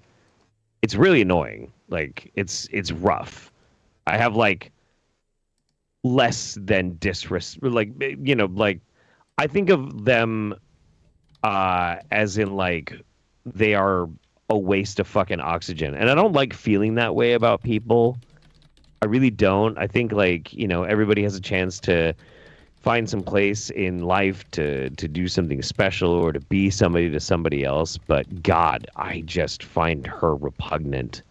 It's really annoying. Like it's rough. I have like less than disrespect. Like like I think of them as in like they are a waste of fucking oxygen, and I don't like feeling that way about people. I really don't. I think like everybody has a chance to find some place in life to do something special or to be somebody to somebody else. But God, I just find her repugnant.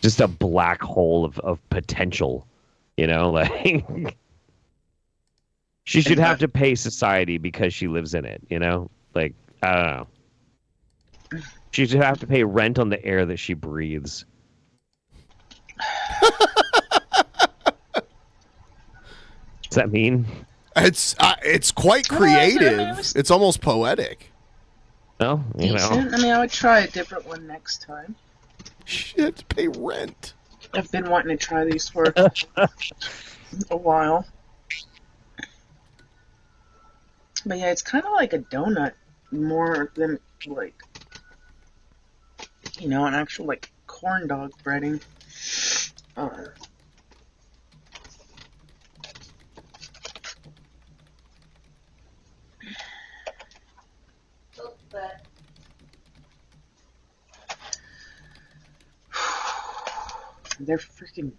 Just a black hole of potential, like she should have to pay society because she lives in it, like, I don't know. She should have to pay rent on the air that she breathes. Does that mean? It's quite creative. It's almost poetic. Well, Decent. I mean, I would try a different one next time. Shit, pay rent. I've been wanting to try these for a while. But yeah, it's kind of like a donut more than like, an actual like corn dog breading. They're freaking.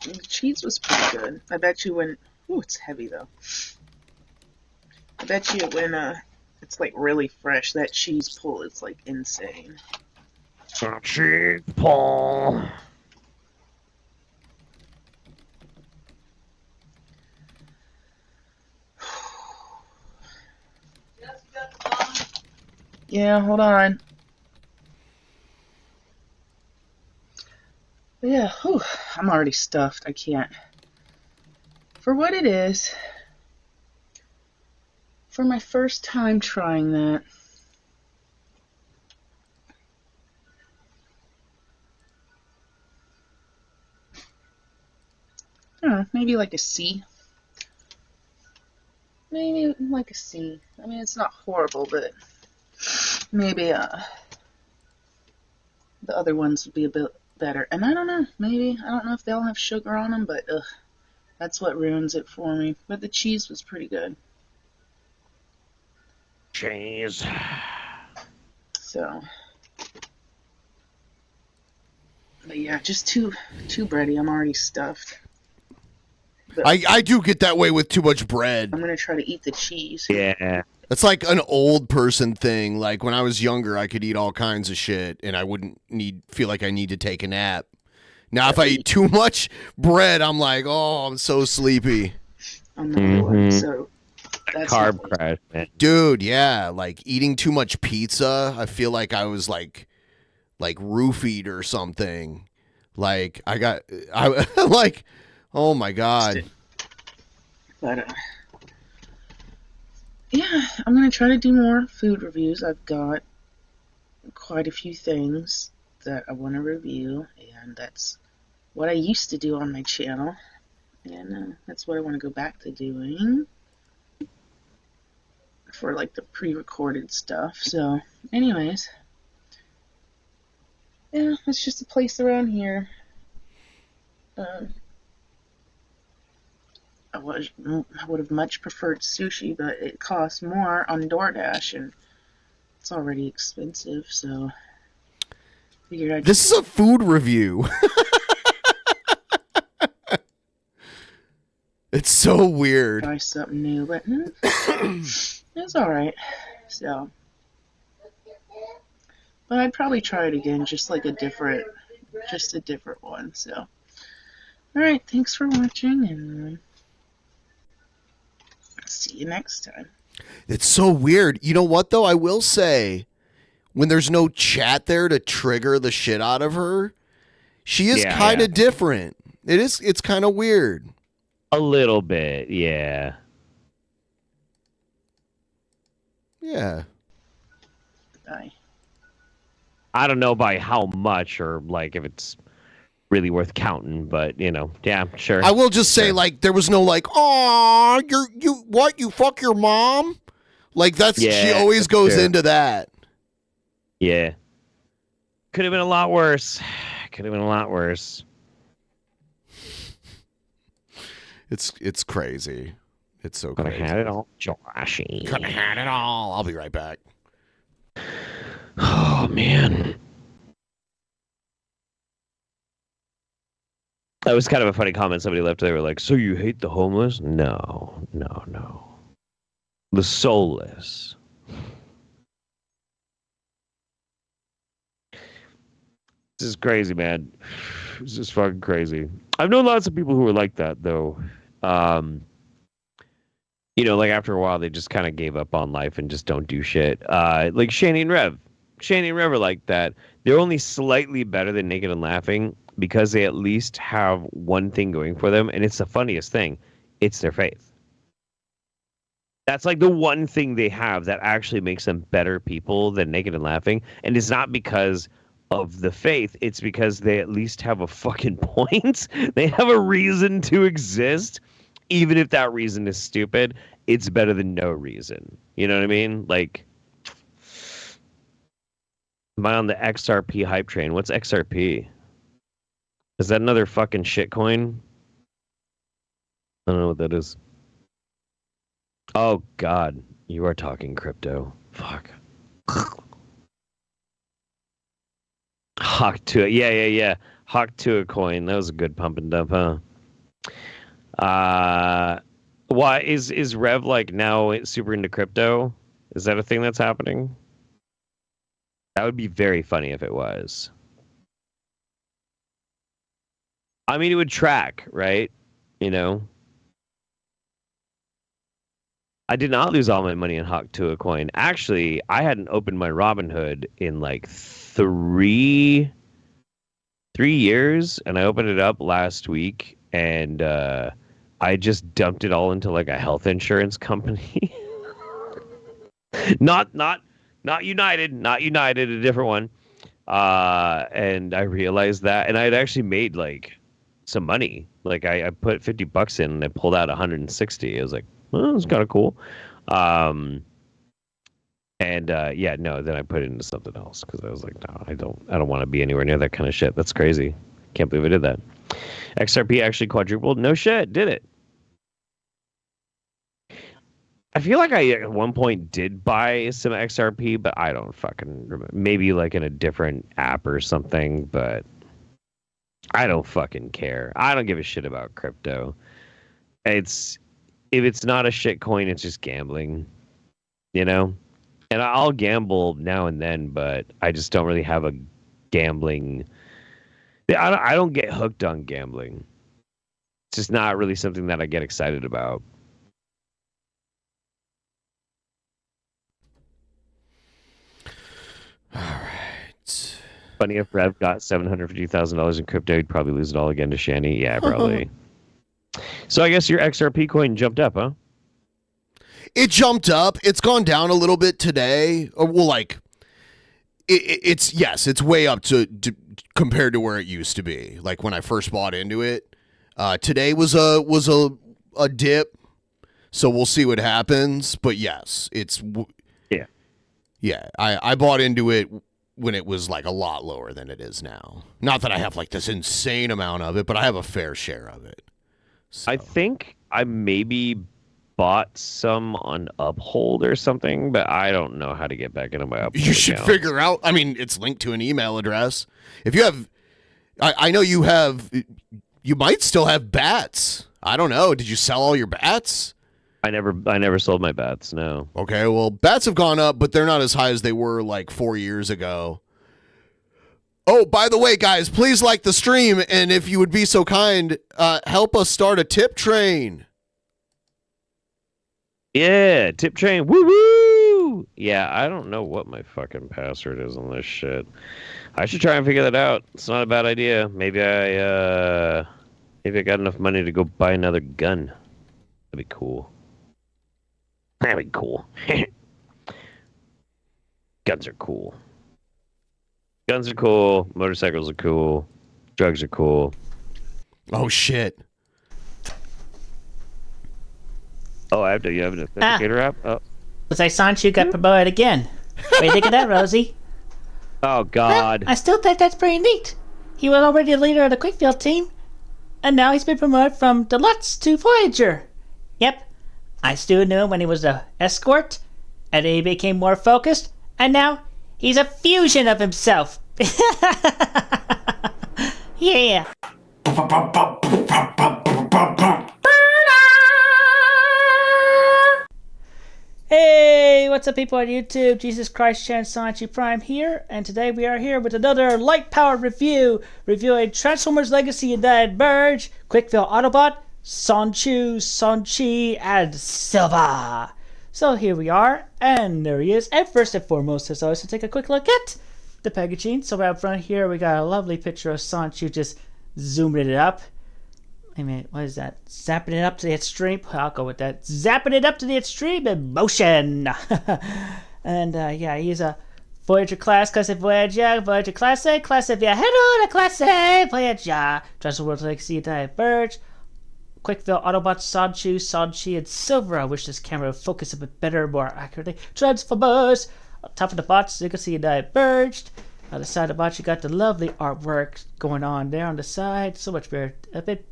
The cheese was pretty good. I bet you when. Ooh, it's heavy though. I bet you when it's like really fresh, that cheese pull is like insane. Cheese pull. Yeah, hold on. But yeah, whew, I'm already stuffed. I can't. For what it is, for my first time trying that, I don't know, maybe like a C. Maybe like a C. I mean, it's not horrible, but maybe the other ones would be a bit better. And I don't know, maybe, I don't know if they'll have sugar on them, but that's what ruins it for me. But the cheese was pretty good. Cheese. So, but yeah, just too bready. I'm already stuffed. But I do get that way with too much bread. I'm gonna try to eat the cheese. Yeah. It's like an old person thing. Like when I was younger, I could eat all kinds of shit and I wouldn't feel like I need to take a nap. Now, if I eat too much bread, I'm like, oh, I'm so sleepy. I'm not one, so that's carb crash, man. Dude, yeah, like eating too much pizza, I feel like I was like roofied or something. Like I like, oh my God. But yeah, I'm gonna try to do more food reviews. I've got quite a few things that I want to review, and that's what I used to do on my channel, and that's what I want to go back to doing for like the pre-recorded stuff. So anyways, yeah, it's just a place around here. I would have much preferred sushi, but it costs more on DoorDash, and it's already expensive, so figured I'd This is a food review. It's so weird. try something new, but it's alright. So, but I'd probably try it again, just a different one. So, alright, thanks for watching, and see you next time. It's so weird. You know what, though? I will say, when there's no chat there to trigger the shit out of her, she is kind of different. It is. It's kind of weird. A little bit, yeah. Yeah. I don't know by how much or like if it's really worth counting, but yeah, sure. I will just say, like, there was no like, "Aw, you fuck your mom?" Like she always goes into that. Yeah. Could have been a lot worse. Could have been a lot worse. It's crazy. It's so Could crazy. have had it all, Joshy. Could have had it all. I'll be right back. Oh man. That was kind of a funny comment somebody left. They were like, "So you hate the homeless?" No. The soulless. This is crazy, man. This is fucking crazy. I've known lots of people who are like that, though. Like after a while, they just kind of gave up on life and just don't do shit. Like Shani and Rev. Shani and Rev are like that. They're only slightly better than Naked and Laughing because they at least have one thing going for them, and it's the funniest thing. It's their faith. That's like the one thing they have that actually makes them better people than Naked and Laughing, and it's not because of the faith, it's because they at least have a fucking point. They have a reason to exist, even if that reason is stupid. It's better than no reason. You know what I mean? Like, am I on the XRP hype train? What's XRP? Is that another fucking shit coin? I don't know what that is. Oh God, you are talking crypto. Fuck. Hawk to it. Yeah. Hawk to a coin. That was a good pump and dump, huh? Why is Rev like now super into crypto? Is that a thing that's happening? That would be very funny if it was. I mean, it would track, right? I did not lose all my money in Hawk to a coin. Actually, I hadn't opened my Robinhood in like 3 years, and I opened it up last week, and I just dumped it all into like a health insurance company. not United, a different one. And I realized that, and I had actually made like some money. Like I put $50 in and I pulled out 160. I was like, well, it's kind of cool. Then I put it into something else because I was like, no, I don't want to be anywhere near that kind of shit. That's crazy. Can't believe I did that. XRP actually quadrupled. No shit, did it? I feel like I at one point did buy some XRP, but I don't fucking remember. Maybe like in a different app or something, but I don't fucking care. I don't give a shit about crypto. If it's not a shit coin, it's just gambling, And I'll gamble now and then, but I just don't really have a gambling. I don't get hooked on gambling. It's just not really something that I get excited about. All right. Funny if Rev got $750,000 in crypto, he'd probably lose it all again to Shani. Yeah, probably. So I guess your XRP coin jumped up, huh? It jumped up. It's gone down a little bit today. It's way up to compared to where it used to be. Like when I first bought into it. Today was a dip. So we'll see what happens. But yes, yeah. I bought into it when it was like a lot lower than it is now. Not that I have like this insane amount of it, but I have a fair share of it. So. I think I maybe bought some on Uphold or something, but I don't know how to get back into my Uphold You should account. figure out. I mean, it's linked to an email address. If you have, I know you have, you might still have bats. I don't know. Did you sell all your bats? I never sold my bats. No. Okay, well, bats have gone up, but they're not as high as they were like 4 years ago. Oh, by the way, guys, please like the stream, and if you would be so kind, help us start a tip train. Yeah, tip train. Woo woo. Yeah, I don't know what my fucking password is on this shit. I should try and figure that out. It's not a bad idea. Maybe I Maybe I got enough money to go buy another gun. That'd be cool. That'd be cool. Guns are cool. Guns are cool. Motorcycles are cool. Drugs are cool. Oh shit. Oh, you have an authenticator app? Oh. Looks like Sanchu got promoted again. What do you think of that, Rosie? Oh, God. I still think that's pretty neat. He was already the leader of the Quickfield team, and now he's been promoted from Deluxe to Voyager. Yep. I still knew him when he was an escort, and then he became more focused, and now he's a fusion of himself. Yeah. Hey, what's up people on YouTube? Jesus Christ Chan Sanchi Prime here, and today we are here with another light-powered review, reviewing Transformers Legacy United Merge, Quickfield Autobot, Sanchu, Sanchi, and Silva. So here we are, and there he is. And first and foremost, as always, to take a quick look at the packaging. So right up front here, we got a lovely picture of Sanchu just zooming it up. I mean, what is that? Zapping it up to the extreme? I'll go with that. Zapping it up to the extreme in motion. And yeah, he's a Voyager class, classic Voyager, Voyager classic, classic Viajero, the classic Voyager. Transformers Legacy Diverge, Quickfield Autobots, Sanchu, Sanchi, and Silver. I wish this camera would focus a bit better, more accurately. Transformers. On top of the bots, you can see Diverged. On the side of the bots, you got the lovely artwork going on there on the side. So much better, a bit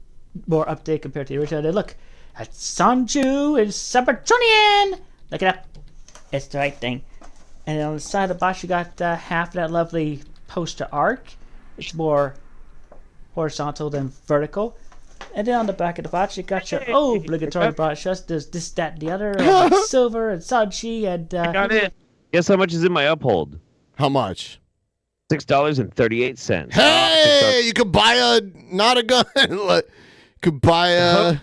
more update compared to the original. Look at Sanju and Cybertronian. Look it up. It's the right thing. And on the side of the box, you got half of that lovely poster arc. It's more horizontal than vertical. And then on the back of the box, you got your obligatory box. Just this, that, and the other. Silver and Sanchi and. I got it. Guess how much is in my uphold? How much? $6.38. Hey, you could buy a not a gun. You could buy a.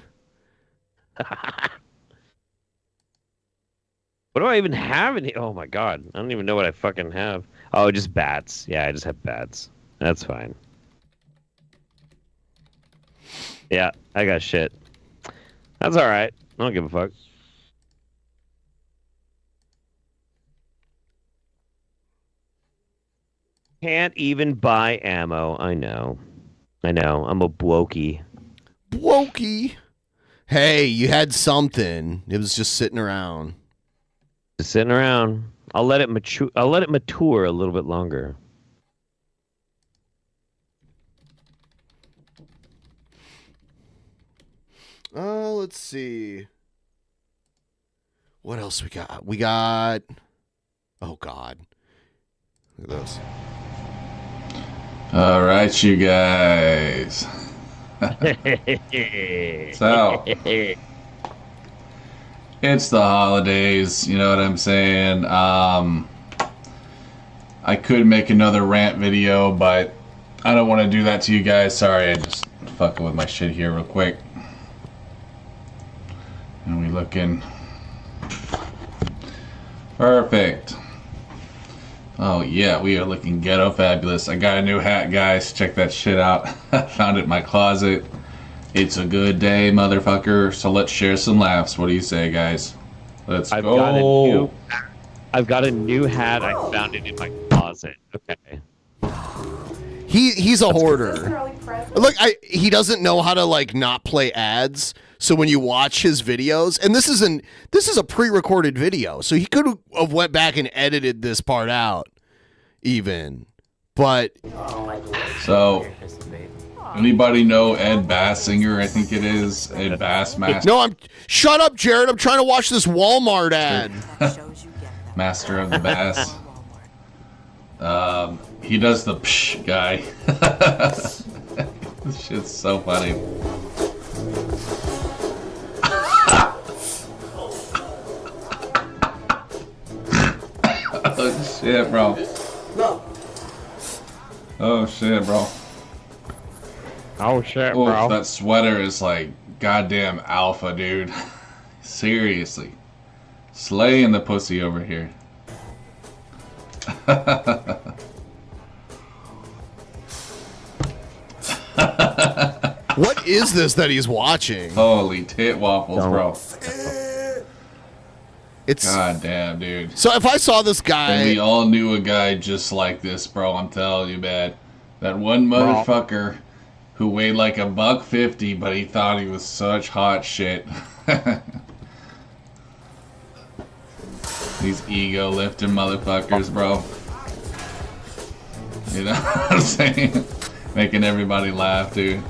What do I even have in here? Oh my god, I don't even know what I fucking have. Oh, just bats. Yeah, I just have bats. That's fine. Yeah, I got shit. That's all right. I don't give a fuck. Can't even buy ammo. I know. I'm a blokey. Blokey. Hey, you had something. It was just sitting around. Just sitting around. I'll let it mature. I'll let it mature a little bit longer. Let's see. What else we got? We got. Oh God. Look at this. All right, you guys. So, it's the holidays, you know what I'm saying? I could make another rant video, but I don't want to do that to you guys. Sorry, I just fucking with my shit here real quick. And we looking perfect. Oh yeah, we are looking ghetto fabulous. I got a new hat, guys. Check that shit out. I found it in my closet. It's a good day, motherfucker. So let's share some laughs. What do you say, guys? Let's go. I've got a new hat. I found it in my closet. Okay. He's a hoarder. Look, he doesn't know how to like not play ads. So when you watch his videos, and this is a pre-recorded video, so he could have went back and edited this part out, even. But so, anybody know Ed Bassinger? I think it is Ed Bassmaster. No, shut up, Jared. I'm trying to watch this Walmart ad. Master of the Bass. He does the psh guy. This shit's so funny. Oh shit, bro. Oh shit, bro. Oh shit, bro. That sweater is like goddamn alpha, dude. Seriously. Slaying the pussy over here. What is this that he's watching? Holy tit waffles, bro. It's God damn, dude. So if I saw this guy, and we all knew a guy just like this, bro. I'm telling you, man. That one motherfucker who weighed like $150, but he thought he was such hot shit. These ego lifting motherfuckers, bro. You know what I'm saying? Making everybody laugh, dude.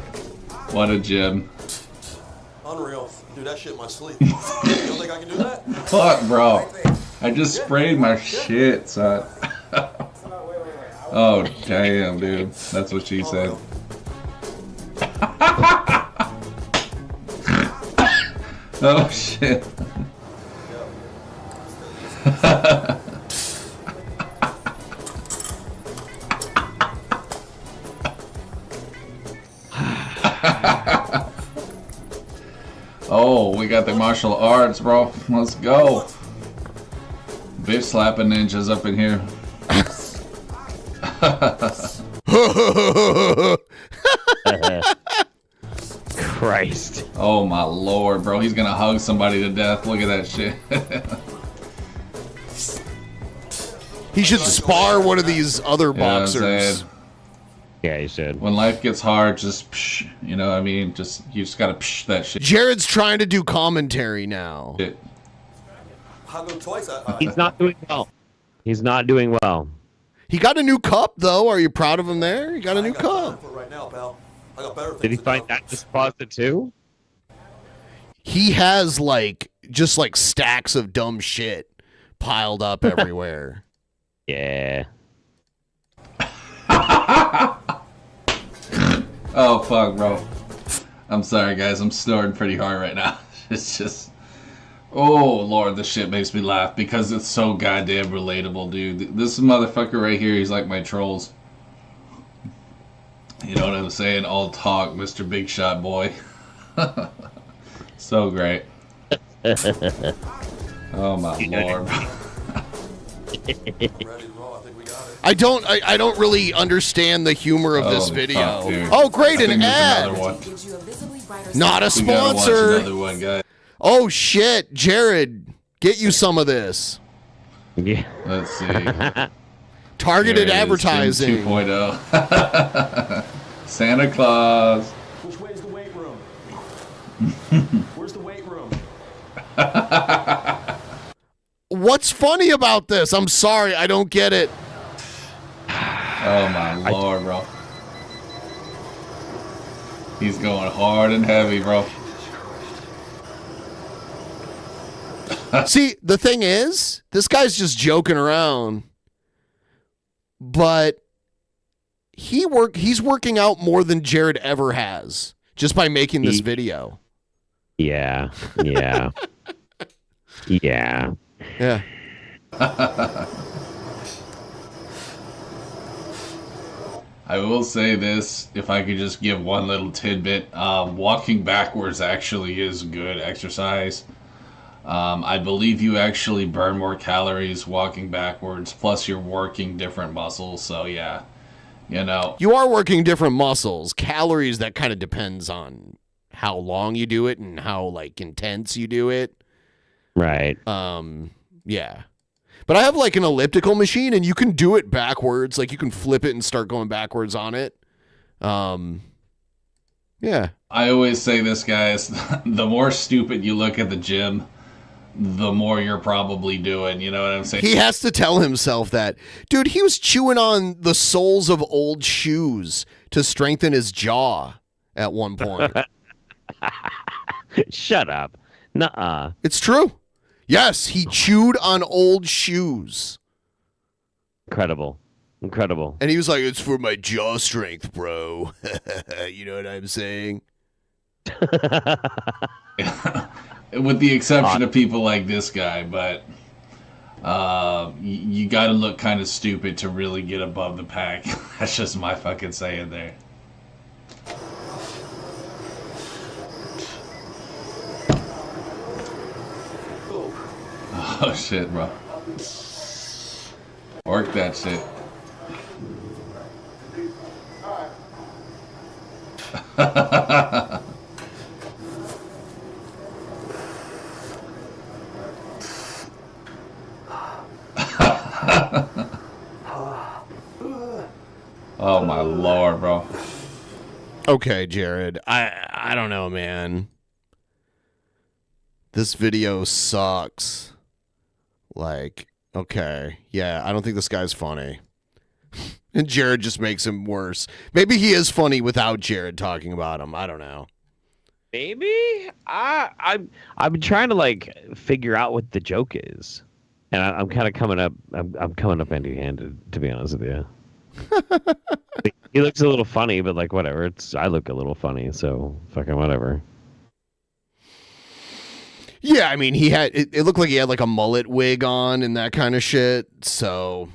What a gym. Unreal. Do that shit in my sleep. You don't think I can do that? Fuck, bro. I just sprayed my shit, son. Oh, damn, dude. That's what she said. Oh, shit. Oh, we got the martial arts, bro. Let's go. Bitch slapping ninjas up in here. Christ. Oh my lord, bro. He's gonna hug somebody to death. Look at that shit. he should spar one of these other boxers. Yeah, he should. When life gets hard, just psh, you know what I mean? You just gotta psh that shit. Jared's trying to do commentary now. I'll go twice. He's not doing well. He's not doing well. He got a new cup, though. Are you proud of him there? He got a new cup. Right now, pal. I got better Did he find that this closet too? He has just stacks of dumb shit piled up everywhere. Yeah. Oh fuck, bro. I'm sorry, guys. I'm snoring pretty hard right now. It's just, oh lord, this shit makes me laugh because it's so goddamn relatable, dude. This motherfucker right here, he's like my trolls. You know what I'm saying? All talk, Mr. Big Shot Boy. So great. Oh my lord. I don't really understand the humor of this Holy video. fuck, dude. Oh, great, I an think there's ad. another one. Not a We gotta watch sponsor. another one, guys. Oh shit, Jared, get you some of this. Yeah. Let's see. Targeted Here it is, advertising. Jim 2.0. Santa Claus. Which way is the weight room? Where's the weight room? What's funny about this? I'm sorry, I don't get it. Oh my lord, bro. He's going hard and heavy, bro. See, the thing is, this guy's just joking around. But he's working out more than Jared ever has just by making this video. Yeah. Yeah. Yeah. Yeah. I will say this, if I could just give one little tidbit, walking backwards actually is good exercise. I believe you actually burn more calories walking backwards, plus you're working different muscles, so yeah, you know. You are working different muscles. Calories, that kind of depends on how long you do it and how intense you do it. Right. Yeah. But I have an elliptical machine and you can do it backwards. You can flip it and start going backwards on it. Yeah. I always say this, guys, the more stupid you look at the gym, the more you're probably doing, you know what I'm saying? He has to tell himself that. Dude, he was chewing on the soles of old shoes to strengthen his jaw at one point. Shut up. Nuh-uh. It's true. Yes, he chewed on old shoes. Incredible. Incredible. And he was like, it's for my jaw strength, bro. You know what I'm saying? With the exception of people like this guy, but you got to look kind of stupid to really get above the pack. That's just my fucking saying there. Oh shit, bro. Work that shit. Oh my lord, bro. Okay, Jared. I don't know, man. This video sucks. Like, okay. Yeah, I don't think this guy's funny. And Jared just makes him worse. Maybe he is funny without Jared talking about him. I don't know. Maybe I've been trying to like figure out what the joke is, and I'm kind of coming up. I'm coming up empty-handed, to be honest with you. He looks a little funny, but like whatever. I look a little funny, so fucking whatever. Yeah, I mean, it looked like he had like a mullet wig on and that kind of shit. So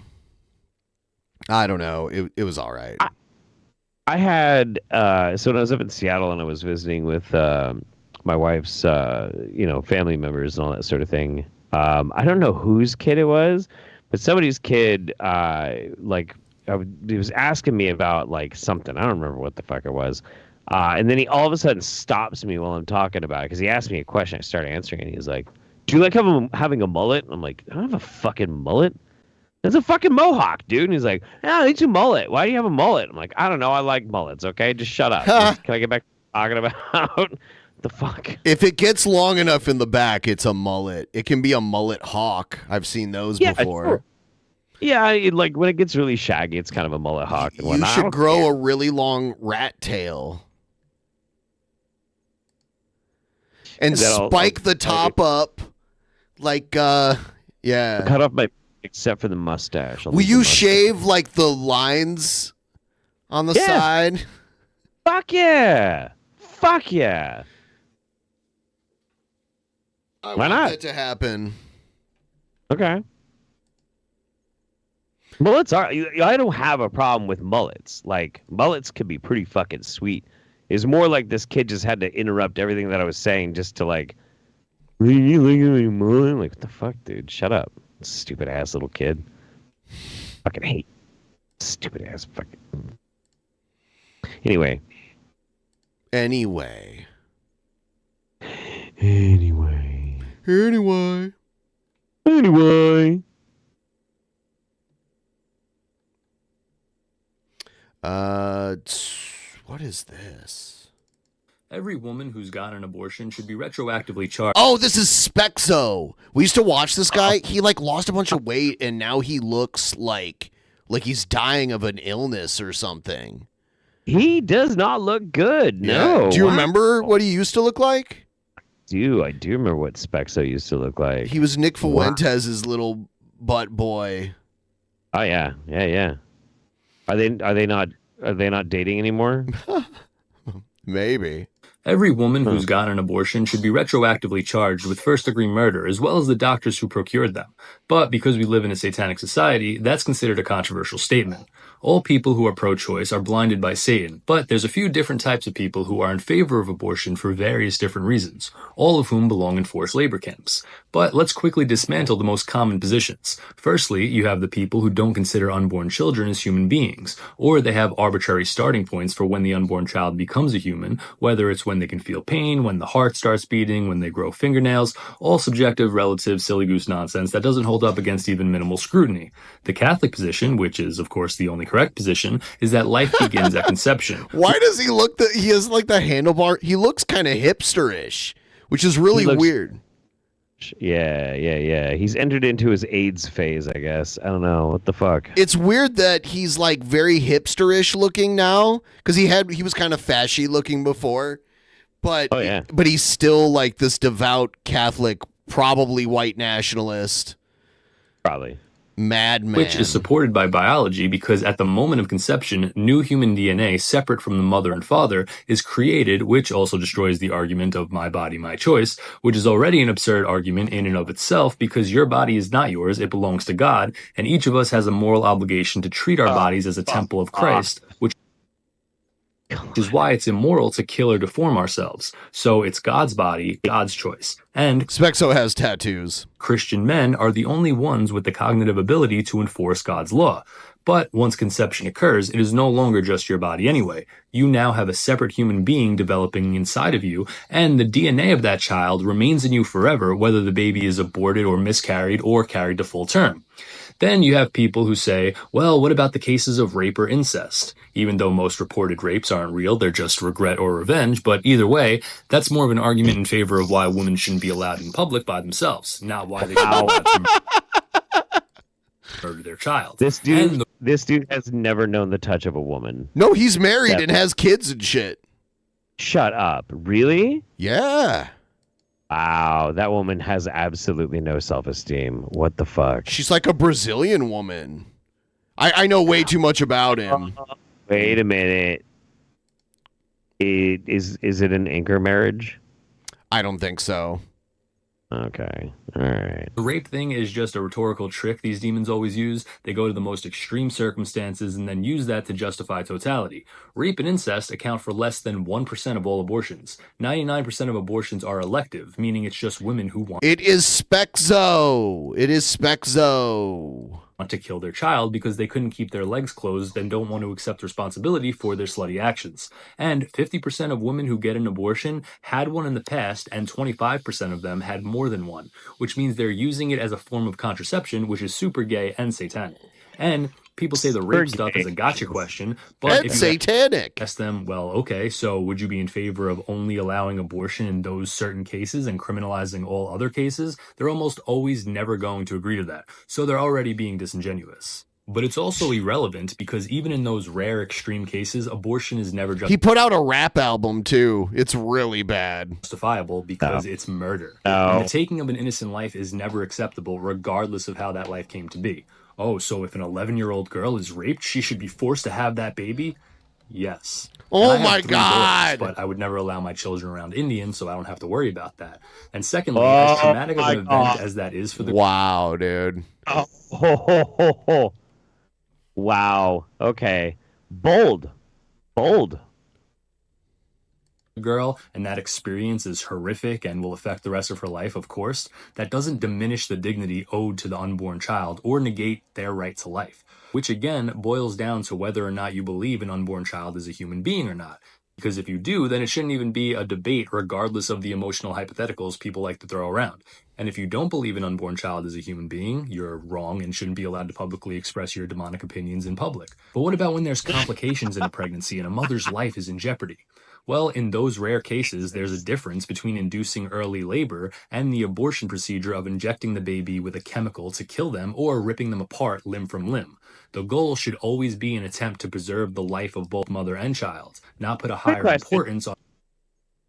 I don't know. It was all right. I had so when I was up in Seattle and I was visiting with my wife's family members and all that sort of thing. I don't know whose kid it was, but somebody's kid he was asking me about like something. I don't remember what the fuck it was. And then he all of a sudden stops me while I'm talking about it because he asked me a question. I started answering it. And he's like, "Do you like having a mullet?" And I'm like, "I don't have a fucking mullet. It's a fucking mohawk, dude." And he's like, "Oh, it's a mullet. Why do you have a mullet?" I'm like, "I don't know. I like mullets. Okay, just shut up." Can I get back to talking about the fuck? If it gets long enough in the back, it's a mullet. It can be a mullet hawk. I've seen those before. Sure. Yeah, like when it gets really shaggy, it's kind of a mullet hawk. And You should grow a really long rat tail. And spike the top up like, yeah. Cut off except for the mustache. Will you shave like the lines on the side? Fuck yeah. Fuck yeah. I Why want not? that to happen. Okay. Mullets are. I don't have a problem with mullets. Like mullets could be pretty fucking sweet. It's more like this kid just had to interrupt everything that I was saying just to like. You look at me, mullet? Like what the fuck, dude? Shut up, stupid ass little kid. Fucking hate stupid ass fucking. Anyway. Anyway. What is this? Every woman who's got an abortion should be retroactively charged. Oh, this is Spexo. We used to watch this guy. He like lost a bunch of weight and now he looks like he's dying of an illness or something. He does not look good. No. Yeah. Do you remember what he used to look like? I do remember what Spexo used to look like. He was Nick Fuentes' little butt boy. Oh yeah. Are they not dating anymore? Maybe. Every woman who's got an abortion should be retroactively charged with first-degree murder, as well as the doctors who procured them. But because we live in a satanic society, that's considered a controversial statement. All people who are pro-choice are blinded by Satan, but there's a few different types of people who are in favor of abortion for various different reasons, all of whom belong in forced labor camps. But let's quickly dismantle the most common positions. Firstly, you have the people who don't consider unborn children as human beings, or they have arbitrary starting points for when the unborn child becomes a human, whether it's when they can feel pain, when the heart starts beating, when they grow fingernails, all subjective, relative, silly goose nonsense that doesn't hold up against even minimal scrutiny. The Catholic position, which is of course the only correct position, is that life begins at conception. Why does he look he has like the handlebar? He looks kind of hipsterish, which is really weird. Yeah. He's entered into his AIDS phase, I guess. I don't know. What the fuck? It's weird that he's like very hipsterish looking now because he was kind of fashy looking before. But but he's still like this devout Catholic, probably white nationalist. Probably. Madman. Which is supported by biology because at the moment of conception, new human DNA separate from the mother and father is created, which also destroys the argument of my body, my choice, which is already an absurd argument in and of itself because your body is not yours, it belongs to God, and each of us has a moral obligation to treat our bodies as a temple of Christ, which is why it's immoral to kill or deform ourselves. So it's God's body, God's choice. And Spexo has tattoos. Christian men are the only ones with the cognitive ability to enforce God's law. But once conception occurs, it is no longer just your body anyway. You now have a separate human being developing inside of you, and the DNA of that child remains in you forever, whether the baby is aborted or miscarried or carried to full term. Then you have people who say, well, what about the cases of rape or incest? Even though most reported rapes aren't real, they're just regret or revenge, but either way, that's more of an argument in favor of why women shouldn't be allowed in public by themselves, not why they should be allowed to murder their child. This dude has never known the touch of a woman. No, he's married and has kids and shit. Shut up. Really? Yeah. Wow, that woman has absolutely no self-esteem. What the fuck? She's like a Brazilian woman. I know way too much about him. Wait a minute. Is it an anchor marriage? I don't think so. Okay. All right. The rape thing is just a rhetorical trick these demons always use. They go to the most extreme circumstances and then use that to justify totality. Rape and incest account for less than 1% of all abortions. 99% of abortions are elective, meaning it's just women who want It is Spexo. It is Spexo. to kill their child because they couldn't keep their legs closed and don't want to accept responsibility for their slutty actions. And 50% of women who get an abortion had one in the past, and 25% of them had more than one, which means they're using it as a form of contraception, which is super gay and satanic. And people say the rape stuff is a gotcha question, but That's if you satanic. ask them, well, okay, so would you be in favor of only allowing abortion in those certain cases and criminalizing all other cases? They're almost always never going to agree to that. So they're already being disingenuous. But it's also irrelevant because even in those rare extreme cases, abortion is never He put out a rap album too. It's really bad. justifiable because it's murder. No. And the taking of an innocent life is never acceptable regardless of how that life came to be. Oh, so if an 11-year-old girl is raped, she should be forced to have that baby? Yes. Oh And I have my 3 God. boys, but I would never allow my children around Indians, so I don't have to worry about that. And secondly, as traumatic of my an event God. as that is for the Wow, dude. Oh, wow. Okay. Bold. girl, and that experience is horrific and will affect the rest of her life, of course, that doesn't diminish the dignity owed to the unborn child or negate their right to life, which again boils down to whether or not you believe an unborn child is a human being or not. Because if you do, then it shouldn't even be a debate regardless of the emotional hypotheticals people like to throw around. And if you don't believe an unborn child is a human being, you're wrong and shouldn't be allowed to publicly express your demonic opinions in public. But what about when there's complications in a pregnancy and a mother's life is in jeopardy? Well, in those rare cases, there's a difference between inducing early labor and the abortion procedure of injecting the baby with a chemical to kill them or ripping them apart limb from limb. The goal should always be an attempt to preserve the life of both mother and child, not put a higher importance on.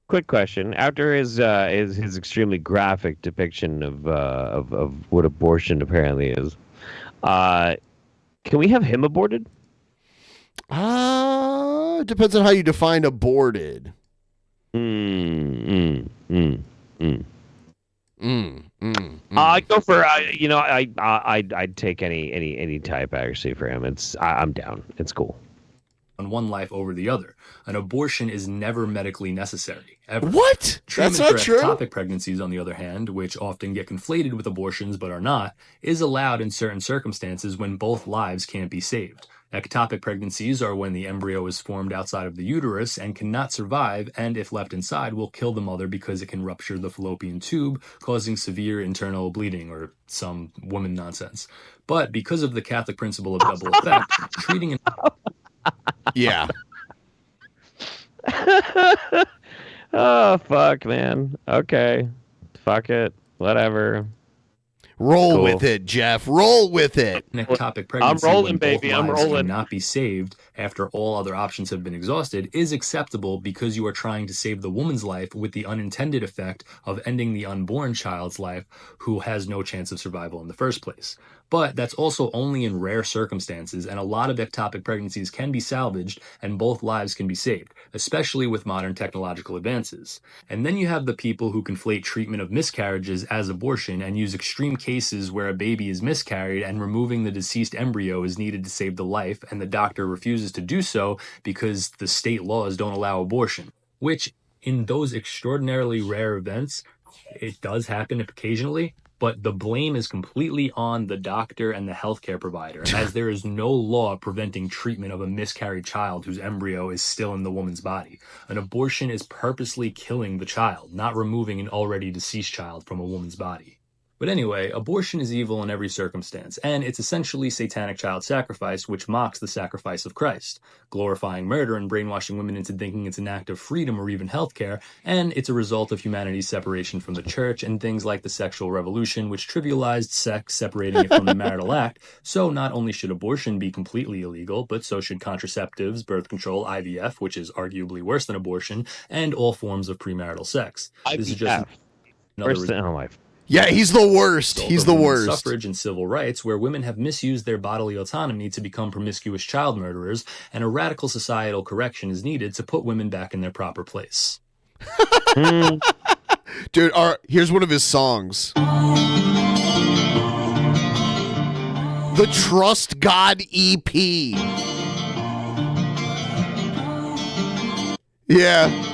Quick question. After his extremely graphic depiction of what abortion apparently is, can we have him aborted? Depends on how you define aborted. I go for I'd take any type actually for him. I'm down. It's cool. On one life over the other. An abortion is never medically necessary, ever. What? Treatment That's not for true. ectopic pregnancies, on the other hand, which often get conflated with abortions but are not, is allowed in certain circumstances when both lives can't be saved. Ectopic pregnancies are when the embryo is formed outside of the uterus and cannot survive, and if left inside, will kill the mother because it can rupture the fallopian tube, causing severe internal bleeding or some woman nonsense. But because of the Catholic principle of double effect, treating an Yeah. Oh, fuck, man. Okay. Fuck it. Whatever. Roll Cool. with it, Jeff. Roll with it. An ectopic pregnancy rolling, when both baby. I'm lives rolling. cannot be saved after all other options have been exhausted is acceptable because you are trying to save the woman's life with the unintended effect of ending the unborn child's life who has no chance of survival in the first place. But that's also only in rare circumstances, and a lot of ectopic pregnancies can be salvaged and both lives can be saved, especially with modern technological advances. And then you have the people who conflate treatment of miscarriages as abortion and use extreme cases where a baby is miscarried and removing the deceased embryo is needed to save the life, and the doctor refuses to do so because the state laws don't allow abortion, which in those extraordinarily rare events, it does happen occasionally, but the blame is completely on the doctor and the healthcare provider, as there is no law preventing treatment of a miscarried child whose embryo is still in the woman's body. An abortion is purposely killing the child, not removing an already deceased child from a woman's body. But anyway, abortion is evil in every circumstance, and it's essentially satanic child sacrifice, which mocks the sacrifice of Christ, glorifying murder and brainwashing women into thinking it's an act of freedom or even healthcare, and it's a result of humanity's separation from the church and things like the sexual revolution, which trivialized sex, separating it from the marital act. So not only should abortion be completely illegal, but so should contraceptives, birth control, IVF, which is arguably worse than abortion, and all forms of premarital sex. This is just another Yeah, he's the worst. He's the worst. Suffrage and civil rights, where women have misused their bodily autonomy to become promiscuous child murderers, and a radical societal correction is needed to put women back in their proper place. Dude, here's one of his songs. The Trust God EP. Yeah.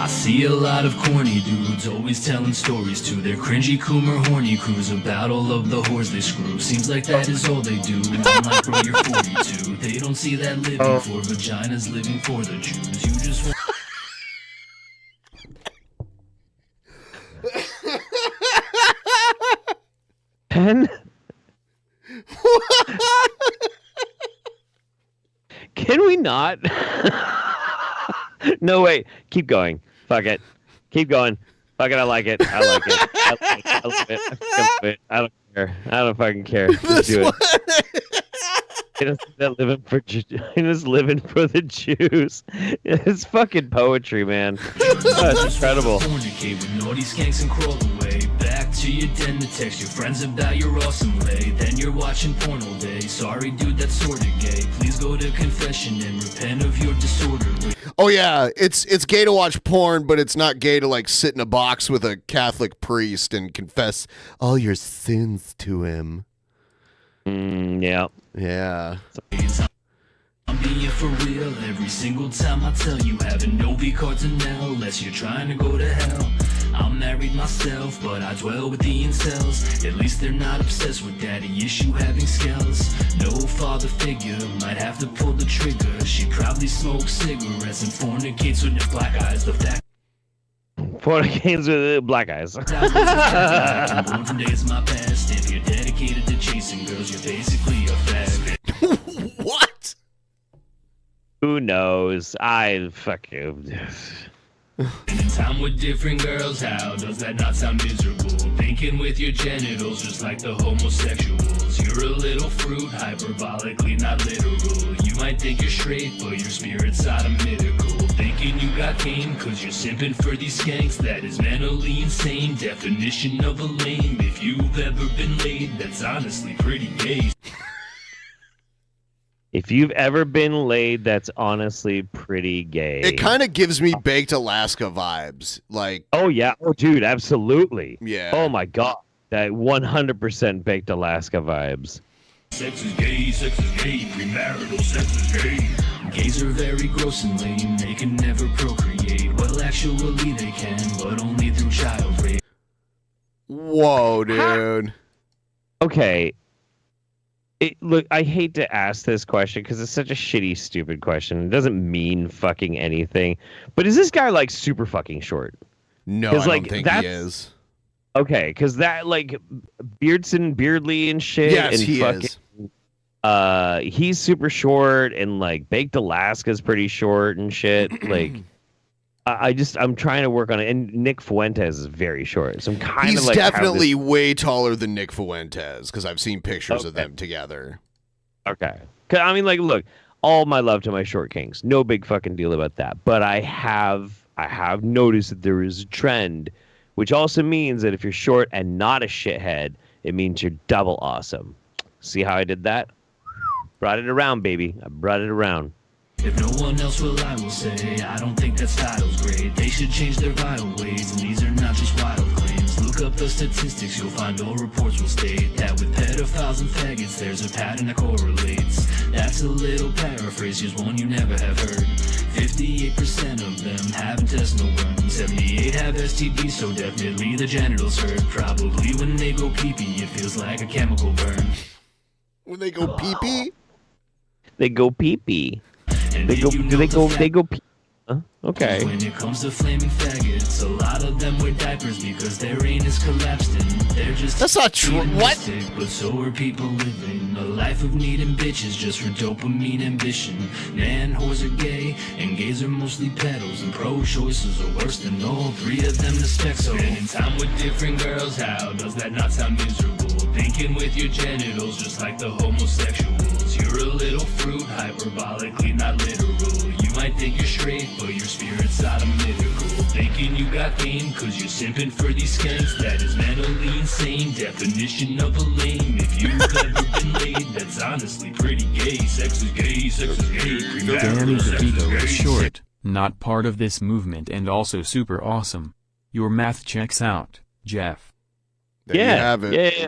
I see a lot of corny dudes always telling stories to their cringy coomer horny crews about all of the whores they screw. Seems like that is all they do. I'm like, bro, you're 42. They don't see that living for vaginas, living for the Jews. You just want... Pen? Can we not? No, wait. Keep going. Fuck it. Keep going. Fuck it. I like it. I like it. I like it. I love it. I love it. I don't care. I don't fucking care. Just do it. Just living for the Jews. It's fucking poetry, man. That's incredible. Fornicate with naughty skanks and crawl away. Back to your den to text your friends about your awesome lay. Then you're watching porn all day. Sorry, dude, that's sorta gay. Please go to confession and repent of your disorderly. Oh yeah, it's gay to watch porn, but it's not gay to like sit in a box with a Catholic priest and confess all your sins to him. Yeah. Yeah. I'm being for real every single time I tell you, having no V cards in hell unless you're trying to go to hell. I'm married myself, but I dwell with the incels. At least they're not obsessed with daddy issue having skills. No father figure, might have to pull the trigger. She probably smokes cigarettes and fornicates with your black eyes. The fact Fornicates with black eyes. I'm born from days of my past. If you're dedicated to chasing girls, you're basically a fag. What? Who knows? I fuck you. In time with different girls, how does that not sound miserable? Thinking with your genitals just like the homosexuals. You're a little fruit, hyperbolically not literal. You might think you're straight, but your spirit's sodomitical. Thinking you got game cause you're simping for these skanks. That is mentally insane, definition of a lame. If you've ever been laid, that's honestly pretty gay. If you've ever been laid, that's honestly pretty gay. It kind of gives me Baked Alaska vibes. Like, oh yeah, oh dude, absolutely. Yeah. Oh my god, that 100% Baked Alaska vibes. Sex is gay, premarital sex is gay. Gays are very gross and lame, they can never procreate. Well, actually they can, but only through child rape. Whoa, dude. Okay. Look, I hate to ask this question because it's such a shitty, stupid question. It doesn't mean fucking anything. But is this guy like super fucking short? No, I don't think he is. Okay, because that like Beardly and shit. Yes, and he fucking, is. He's super short, and like Baked Alaska's pretty short and shit. Like, I'm trying to work on it. And Nick Fuentes is very short, so I'm kind He's of like definitely way taller than Nick Fuentes because I've seen pictures of them together. Okay, I mean, like, look, all my love to my short kings, no big fucking deal about that. But I have noticed that there is a trend, which also means that if you're short and not a shithead, it means you're double awesome. See how I did that? Brought it around, baby. I brought it around. If no one else will, I will say, I don't think that style's great. They should change their vital ways, and these are not just wild claims. Look up the statistics, you'll find all reports will state that with pedophiles and faggots, there's a pattern that correlates. That's a little paraphrase, here's one you never have heard. 58% of them haven't tested no burn, 78% have STDs, so definitely the genitals hurt. Probably when they go pee-pee, it feels like a chemical burn. When they go pee-pee? They go pee-pee. They go pee. Okay. When it comes to flaming faggots, a lot of them wear diapers because their anus collapsed and they're just... That's not true. What? But so are people living a life of needing bitches just for dopamine ambition. Man, whores are gay, and gays are mostly pedos, and pro-choices are worse than all three of them to spec. So spending time with different girls, how does that not sound miserable? Thinking with your genitals just like the homosexuals. You're a little fruit, hyperbolically, not literal. You might think you're straight, but your spirit's out of mythical. Thinking you got game, cause you're simping for these skanks. That is mentally insane, definition of a lame. If you've ever been laid, that's honestly pretty gay. Sex is gay, sex is gay. Danny DeVito is short, not part of this movement and also super awesome. Your math checks out, Jeff. There you have it. Yeah.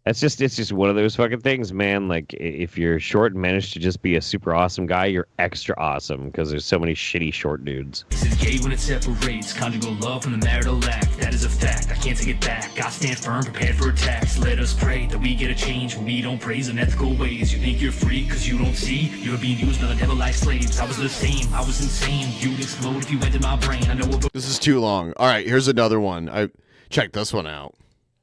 It's just one of those fucking things, man. Like, if you're short and manage to just be a super awesome guy, you're extra awesome because there's so many shitty short dudes. This is gay when it separates conjugal love from the marital act. That is a fact, I can't take it back. God stand firm, prepared for attacks. Let us pray that we get a change when we don't praise unethical ways. You think you're free because you don't see you're being used by the devil like slaves. I was the same, I was insane. You'd explode if you went in my brain. I know what... This is too long. All right, here's another one. Check this one out.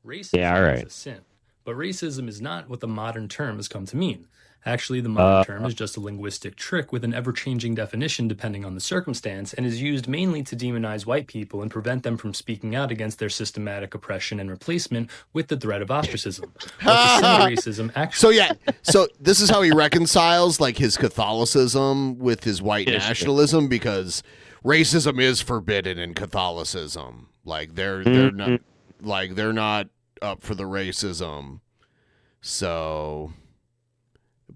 Racism is a sin. But racism is not what the modern term has come to mean. Actually, the modern term is just a linguistic trick with an ever-changing definition depending on the circumstance, and is used mainly to demonize white people and prevent them from speaking out against their systematic oppression and replacement with the threat of ostracism. But the sin of racism actually... So this is how he reconciles like his Catholicism with his white nationalism, because racism is forbidden in Catholicism. Like they're not up for the racism. So,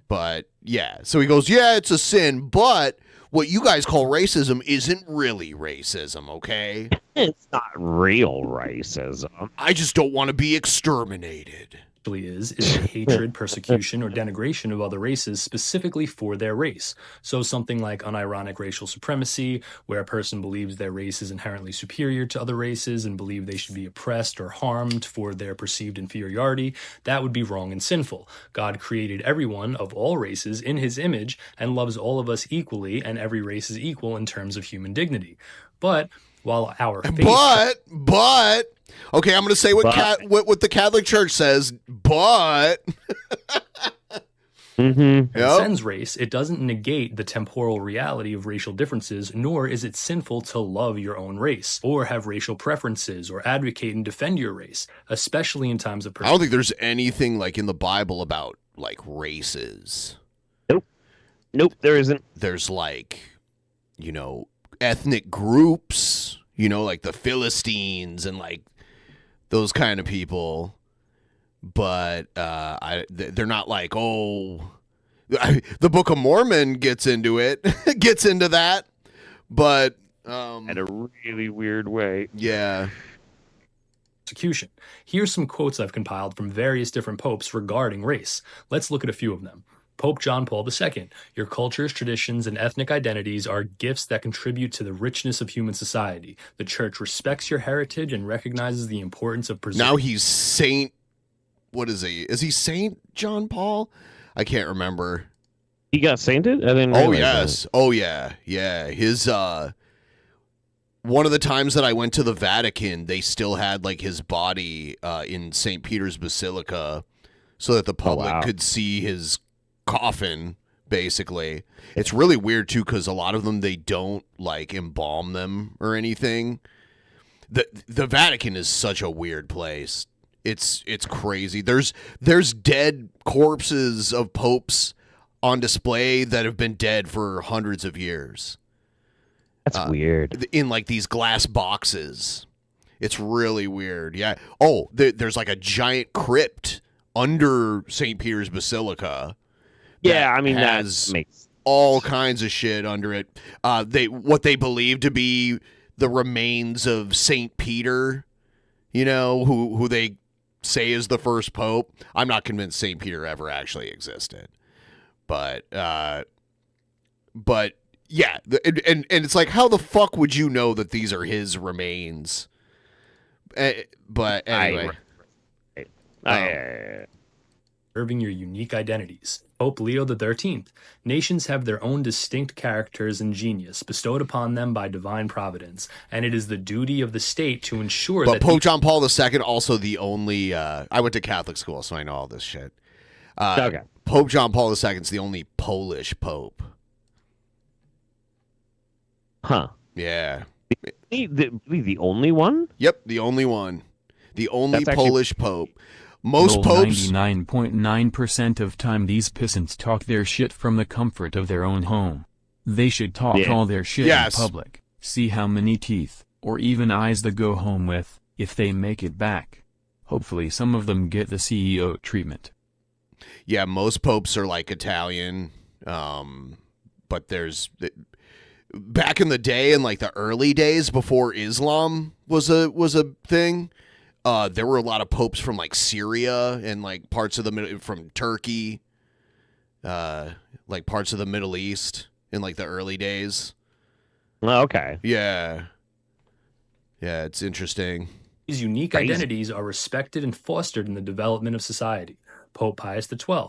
but yeah. So he goes, yeah, it's a sin, but what you guys call racism isn't really racism, okay? It's not real racism. I just don't want to be exterminated. Is the hatred, persecution, or denigration of other races specifically for their race. So something like unironic racial supremacy, where a person believes their race is inherently superior to other races and believe they should be oppressed or harmed for their perceived inferiority, that would be wrong and sinful. God created everyone of all races in his image and loves all of us equally, and every race is equal in terms of human dignity. But while our faith... But... Okay, I'm going to say what the Catholic Church says, but... Transcends race, it doesn't negate the temporal reality of racial differences, nor is it sinful to love your own race, or have racial preferences, or advocate and defend your race, especially in times of... I don't think there's anything like in the Bible about like races. Nope, there isn't. There's like, ethnic groups, like the Philistines and like those kind of people, but they're not like, the Book of Mormon gets into that, but in a really weird way. Yeah. Persecution. Here's some quotes I've compiled from various different popes regarding race. Let's look at a few of them. Pope John Paul II, your cultures, traditions, and ethnic identities are gifts that contribute to the richness of human society. The church respects your heritage and recognizes the importance of preserving... Now he's Saint... What is he? Is he Saint John Paul? I can't remember. He got sainted? I didn't realize yes. that. Oh, yeah. Yeah. His, one of the times that I went to the Vatican, they still had, like, his body in St. Peter's Basilica so that the public could see his coffin, basically. It's really weird too, because a lot of them, they don't like embalm them or anything. The Vatican is such a weird place. It's crazy. There's dead corpses of popes on display that have been dead for hundreds of years. That's weird. In like these glass boxes. It's really weird. Yeah. Oh, there's like a giant crypt under St. Peter's Basilica. Yeah, I mean, that makes all kinds of shit under it. What they believe to be the remains of St. Peter, who they say is the first pope. I'm not convinced St. Peter ever actually existed. But Yeah, and it's like, how the fuck would you know that these are his remains? But anyway. Preserving your unique identities. Pope Leo XIII. Nations have their own distinct characters and genius bestowed upon them by divine providence, and it is the duty of the state to ensure But that Pope John Paul II, also the only, I went to Catholic school, so I know all this shit. Okay. Pope John Paul II is the only Polish pope. Huh. Yeah. The only one? Yep, the only one. The only That's actually- Polish pope. Most popes... 99.9% of time these peasants talk their shit from the comfort of their own home. They should talk all their shit in public. See how many teeth, or even eyes they go home with, if they make it back. Hopefully some of them get the CEO treatment. Yeah, most popes are like Italian, but there's... Back in the day, in like the early days before Islam was a thing... there were a lot of popes from like Syria and like parts of from Turkey, like parts of the Middle East in like the early days. Okay. Yeah. Yeah, it's interesting. these unique identities are respected and fostered in the development of society. Pope Pius XII.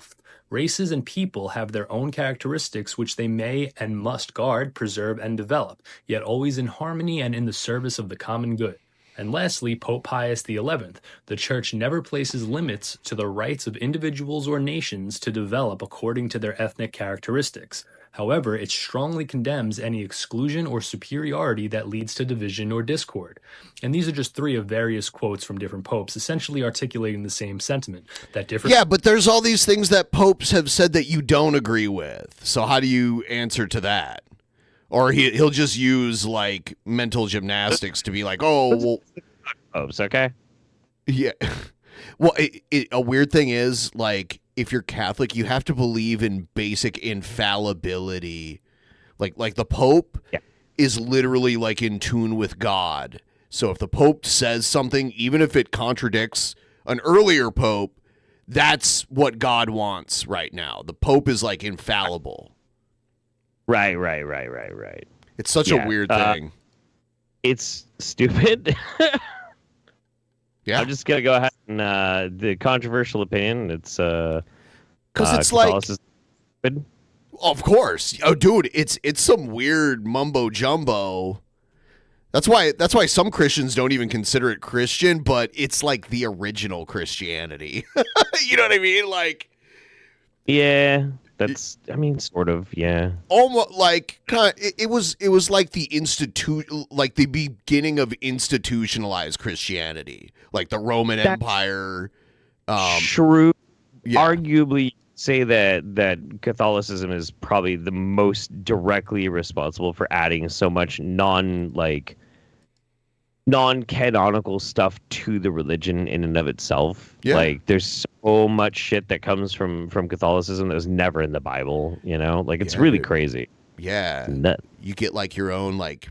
Races and people have their own characteristics which they may and must guard, preserve, and develop, yet always in harmony and in the service of the common good. And lastly, Pope Pius XI. The Church never places limits to the rights of individuals or nations to develop according to their ethnic characteristics. However, it strongly condemns any exclusion or superiority that leads to division or discord. And these are just three of various quotes from different popes, essentially articulating the same sentiment. That different. Yeah, but there's all these things that popes have said that you don't agree with. So how do you answer to that? Or he'll just use like mental gymnastics to be like, oh, well, popes, okay? Yeah. Well, a weird thing is, like, if you're Catholic, you have to believe in basic infallibility. Like the Pope is literally like in tune with God. So if the Pope says something, even if it contradicts an earlier Pope, that's what God wants right now. The Pope is like infallible. Right. It's such a weird thing. It's stupid. Yeah. I'm just gonna go ahead and the controversial opinion. It's because it's like, of course, oh, dude, it's some weird mumbo jumbo. That's why some Christians don't even consider it Christian, but it's like the original Christianity. You know what I mean? Like, yeah, that's. I mean, sort of. Yeah. Almost like it was like like the beginning of institutionalized Christianity, like the Roman Empire. True. Yeah. Arguably, say that Catholicism is probably the most directly responsible for adding so much non-canonical stuff to the religion in and of itself. Yeah. Like, there's so much shit that comes from Catholicism that was never in the Bible, you know? Like, it's really crazy. Yeah. Nuts. You get like your own like,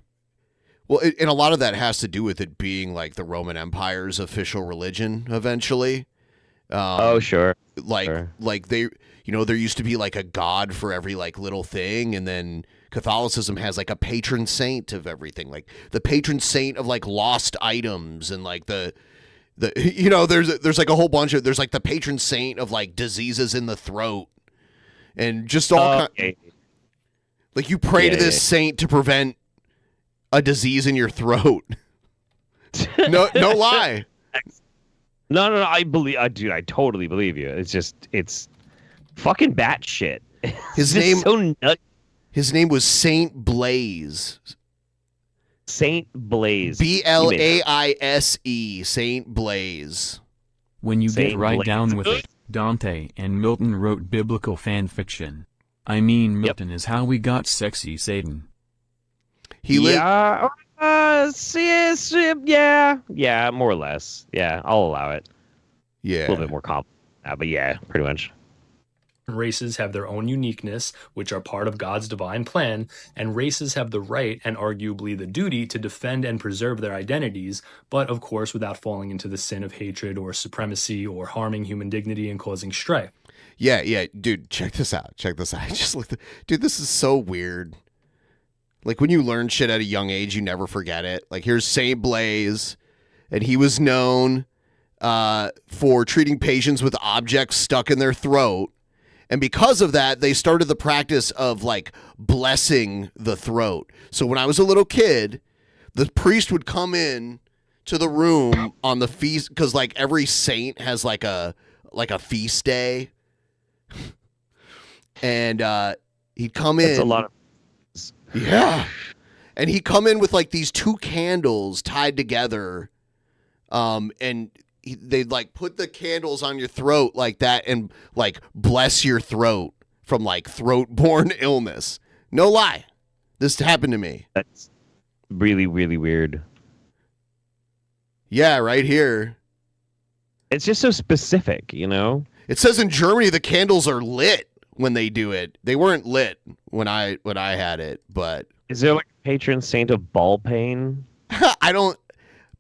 well, and a lot of that has to do with it being like the Roman Empire's official religion eventually. Sure. Like they, you know, there used to be like a god for every like little thing, and then Catholicism has like a patron saint of everything, like the patron saint of like lost items, and like the you know, there's like a whole bunch of, there's like the patron saint of like diseases in the throat, and just all like you pray to this saint to prevent a disease in your throat. No lie. No, I totally believe you. It's just, it's fucking batshit. His name so nuts. His name was Saint Blaise. Saint Blaise. Blaise. Saint Blaise. When you Saint get right Blaise. down with it, Dante and Milton wrote biblical fan fiction. I mean, Milton is how we got sexy Satan. Yeah, more or less. Yeah, I'll allow it. Yeah. A little bit more complicated, but yeah, pretty much. Races have their own uniqueness, which are part of God's divine plan, and races have the right and arguably the duty to defend and preserve their identities, but of course without falling into the sin of hatred or supremacy or harming human dignity and causing strife. Yeah, dude, check this out. I just looked dude, this is so weird. Like when you learn shit at a young age, you never forget it. Like here's Saint Blaise, and he was known for treating patients with objects stuck in their throat. And because of that, they started the practice of like blessing the throat. So when I was a little kid, the priest would come in to the room on the feast, because like every saint has like a feast day. And he'd come in. That's a lot of. Yeah. And he'd come in with like these two candles tied together. And they'd like put the candles on your throat like that and like bless your throat from like throat-borne illness. No lie. This happened to me. That's really, really weird. Yeah, right here. It's just so specific, you know? It says in Germany the candles are lit when they do it. They weren't lit when I had it, but is there like a patron saint of ball pain? I don't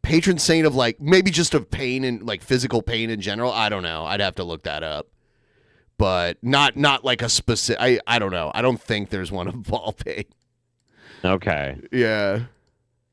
patron saint of like maybe just of pain and like physical pain in general. I don't know. I'd have to look that up. But not like a specific I don't know. I don't think there's one of ball pain. Okay. Yeah.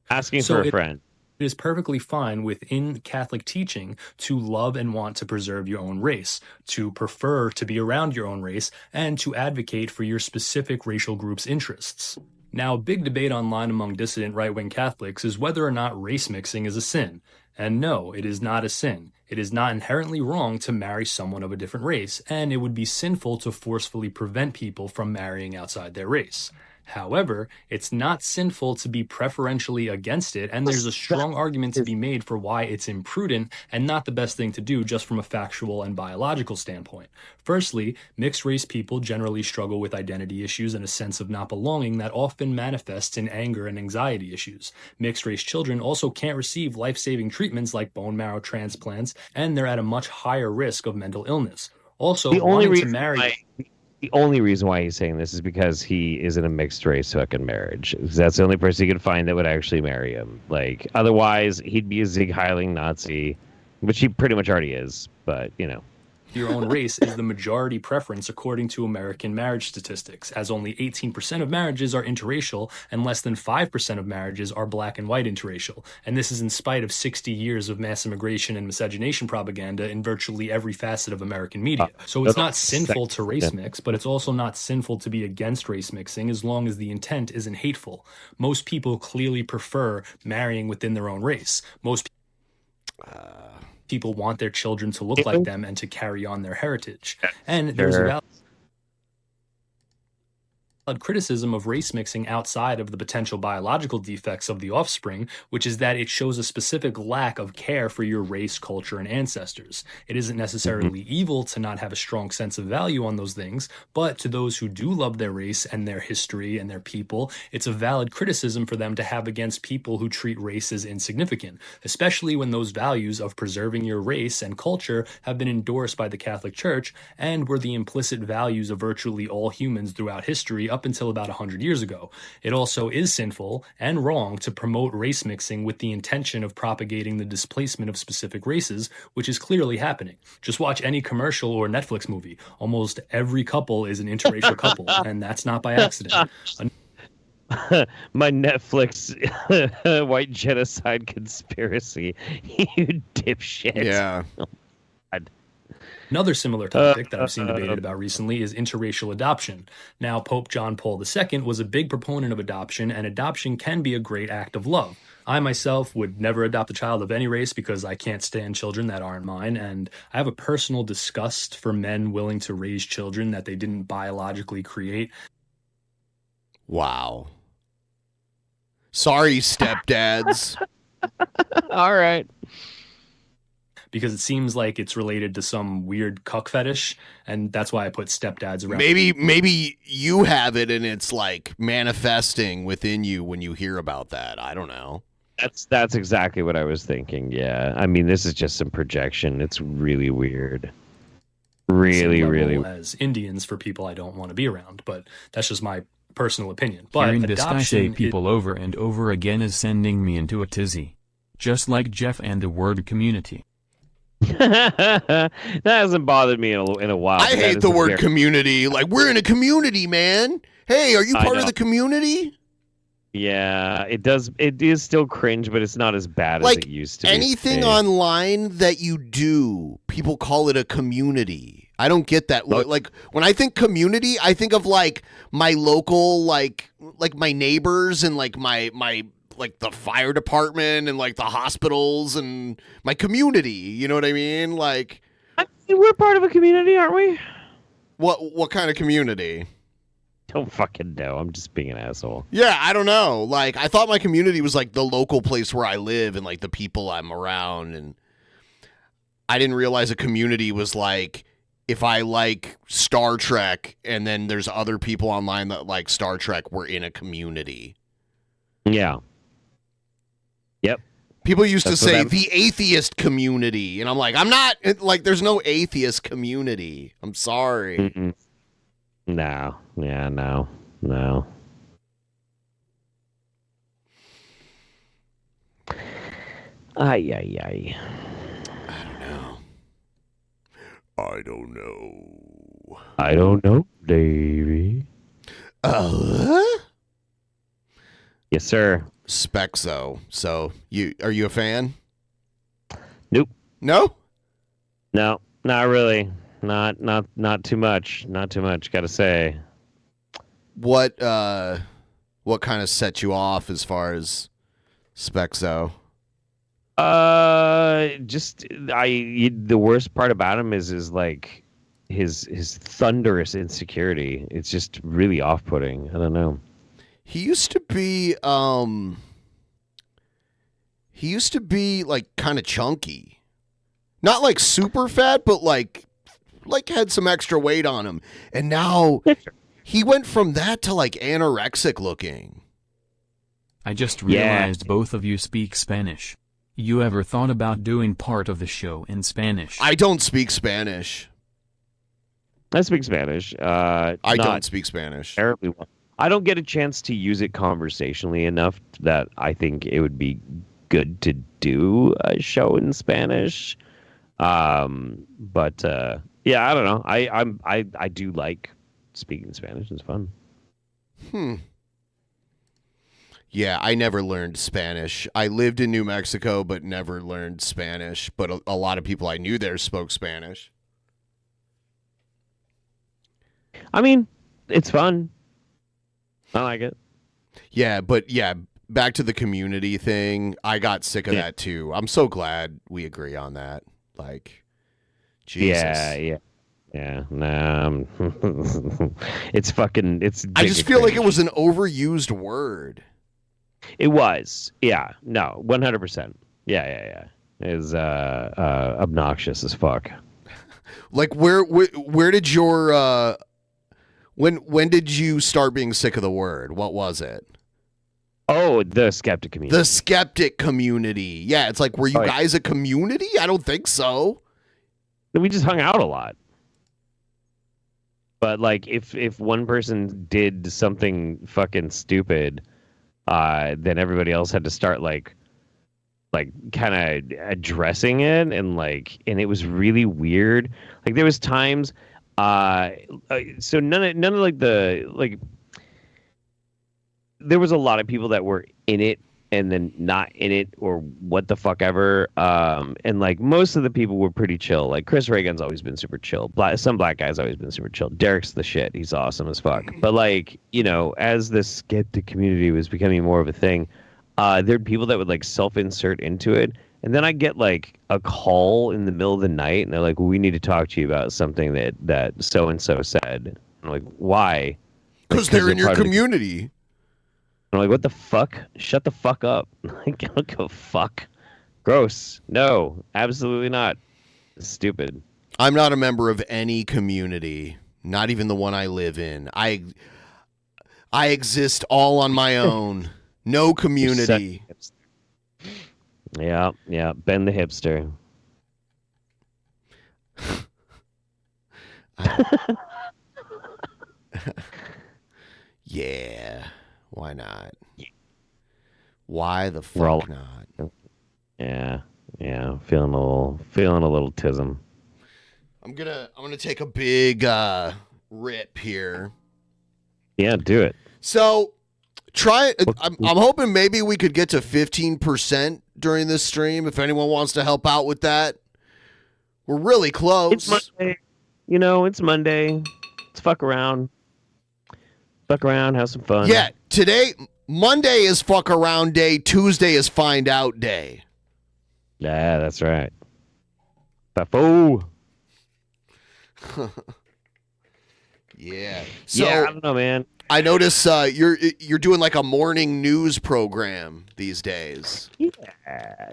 Asking for a friend. It is perfectly fine within Catholic teaching to love and want to preserve your own race, to prefer to be around your own race, and to advocate for your specific racial group's interests. Now, a big debate online among dissident right-wing Catholics is whether or not race mixing is a sin. And no, it is not a sin. It is not inherently wrong to marry someone of a different race, and it would be sinful to forcefully prevent people from marrying outside their race. However, it's not sinful to be preferentially against it, and there's a strong argument to be made for why it's imprudent and not the best thing to do just from a factual and biological standpoint. Firstly, mixed-race people generally struggle with identity issues and a sense of not belonging that often manifests in anger and anxiety issues. Mixed-race children also can't receive life-saving treatments like bone marrow transplants, and they're at a much higher risk of mental illness. Also, The only wanting to reason marry... The only reason why he's saying this is because he is in a mixed race fucking marriage. That's the only person he could find that would actually marry him. Like, otherwise, he'd be a Zig Heiling Nazi, which he pretty much already is, but, you know. Your own race is the majority preference according to American marriage statistics, as only 18% of marriages are interracial and less than 5% of marriages are black and white interracial. And this is in spite of 60 years of mass immigration and miscegenation propaganda in virtually every facet of American media. So it's not sinful to race mix, but it's also not sinful to be against race mixing as long as the intent isn't hateful. Most people clearly prefer marrying within their own race. Most people want their children to look like them and to carry on their heritage. And there's a valid criticism of race mixing outside of the potential biological defects of the offspring, which is that it shows a specific lack of care for your race, culture, and ancestors. It isn't necessarily evil to not have a strong sense of value on those things, but to those who do love their race and their history and their people, it's a valid criticism for them to have against people who treat race as insignificant, especially when those values of preserving your race and culture have been endorsed by the Catholic Church and were the implicit values of virtually all humans throughout history up until about 100 years ago. It also is sinful and wrong to promote race mixing with the intention of propagating the displacement of specific races, which is clearly happening. Just watch any commercial or Netflix movie. Almost every couple is an interracial couple, and that's not by accident. My Netflix white genocide conspiracy. You dipshit. Yeah. Another similar topic that I've seen debated about recently is interracial adoption. Now, Pope John Paul II was a big proponent of adoption, and adoption can be a great act of love. I myself would never adopt a child of any race because I can't stand children that aren't mine, and I have a personal disgust for men willing to raise children that they didn't biologically create. Wow. Sorry, stepdads. All right. Because it seems like it's related to some weird cuck fetish, and that's why I put stepdads around. Maybe you have it and it's like manifesting within you when you hear about that. I don't know. That's exactly what I was thinking. Yeah. I mean, this is just some projection. It's really weird. Really. As Indians for people I don't want to be around, but that's just my personal opinion. But Hearing this guy say adoption people over and over again is sending me into a tizzy. Just like Jeff and the word community. That hasn't bothered me in a while. I hate the word community. Like, we're in a community, man. Hey, are you part of the community? Yeah, it does. It is still cringe, but it's not as bad as it used to be. Anything online that you do, people call it a community. I don't get that. Like when I think community, I think of like my local, like my neighbors and like my like the fire department and like the hospitals and my community. You know what I mean? Like we're part of a community, aren't we? What kind of community? Don't fucking know. I'm just being an asshole. Yeah, I don't know. Like, I thought my community was like the local place where I live and like the people I'm around. And I didn't realize a community was like if I like Star Trek and then there's other people online that like Star Trek, we're in a community. Yeah. Yep. People used to say the atheist community. And I'm like, I'm not, like, there's no atheist community. I'm sorry. Mm-mm. No. Yeah, no. Ay. I don't know. I don't know, Davey. Yes, sir. Spexo. So, are you a fan? Nope. No? No, not really. Not too much. Not too much, gotta say. What kind of set you off as far as Spexo? The worst part about him is like his thunderous insecurity. It's just really off-putting. I don't know. He used to be like kind of chunky. Not like super fat, but like had some extra weight on him. And now he went from that to like anorexic looking. I just realized both of you speak Spanish. You ever thought about doing part of the show in Spanish? I don't speak Spanish. I speak Spanish. I don't speak Spanish. Terribly well. I don't get a chance to use it conversationally enough that I think it would be good to do a show in Spanish. But yeah, I don't know. I do like speaking Spanish. It's fun. Yeah, I never learned Spanish. I lived in New Mexico, but never learned Spanish. But a lot of people I knew there spoke Spanish. I mean, it's fun. I like it. Yeah, but yeah, back to the community thing. I got sick of that too. I'm so glad we agree on that. Like, Jesus. Yeah. Nah, it's fucking. I just feel like it was an overused word. It was. Yeah. No. 100%. Yeah. It was obnoxious as fuck. Like, where did your when did you start being sick of the word? What was it? Oh, the skeptic community. The skeptic community. Yeah, it's like, were you guys a community? I don't think so. We just hung out a lot. But like, if one person did something fucking stupid, then everybody else had to start like kind of addressing it, and it was really weird. Like there was times, so none of like the like. There was a lot of people that were in it and then not in it or what the fuck ever. And like most of the people were pretty chill. Like Chris Reagan's always been super chill. Some black guy's always been super chill. Derek's the shit. He's awesome as fuck. But like, you know, as the skeptic community was becoming more of a thing, there'd people that would like self-insert into it. And then I get like a call in the middle of the night and they're like, well, we need to talk to you about something that so-and-so said. I'm like, why? Because they're in your community. I'm like, what the fuck? Shut the fuck up. Like, I don't give a fuck. Gross. No, absolutely not. Stupid. I'm not a member of any community, not even the one I live in. I exist all on my own. No community. Yeah. Ben the hipster. Yeah. Why not? Why the fuck not? Yeah. Feeling a little tism. I'm gonna take a big rip here. Yeah, do it. So, Try it. I'm hoping maybe we could get to 15% during this stream. If anyone wants to help out with that, we're really close. It's Monday. It's Monday. Let's fuck around. Fuck around, have some fun. Yeah, today, Monday is fuck around day. Tuesday is find out day. Yeah, that's right. Buffo. Yeah. So, yeah, I don't know, man. I notice you're doing like a morning news program these days.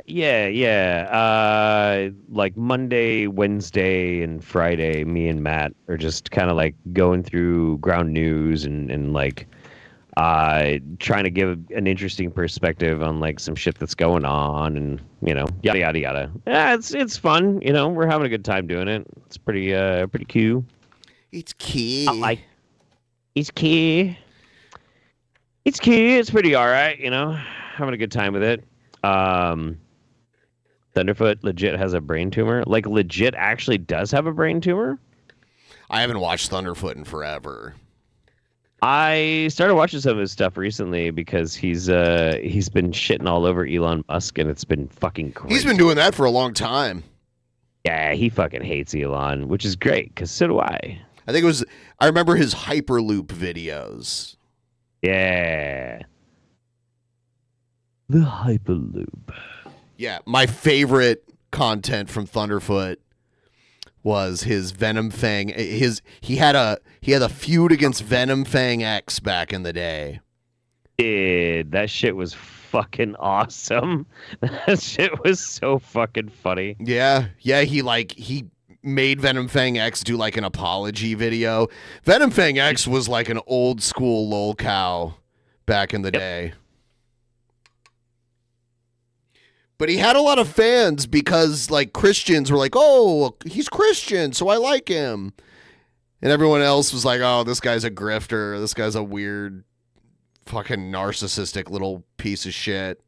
Yeah. Like Monday, Wednesday, and Friday, me and Matt are just kind of like going through ground news and like trying to give an interesting perspective on like some shit that's going on and yada yada yada. Yeah, it's fun. We're having a good time doing it. It's pretty cool. It's key. It's key. It's key. It's pretty all right, having a good time with it. Thunderfoot legit has a brain tumor. Like, legit actually does have a brain tumor. I haven't watched Thunderfoot in forever. I started watching some of his stuff recently because he's been shitting all over Elon Musk, and it's been fucking crazy. He's been doing that for a long time. Yeah, he fucking hates Elon, which is great, because so do I. I remember his Hyperloop videos. Yeah. The Hyperloop. Yeah, my favorite content from Thunderfoot was his Venom Fang. He had a feud against Venom Fang X back in the day. Dude, that shit was fucking awesome. That shit was so fucking funny. Yeah, he made Venom Fang X do like an apology video. Venom Fang X was like an old school lol cow back in the day. But he had a lot of fans because like Christians were like, "Oh, he's Christian, so I like him." And everyone else was like, "Oh, this guy's a grifter. This guy's a weird fucking narcissistic little piece of shit."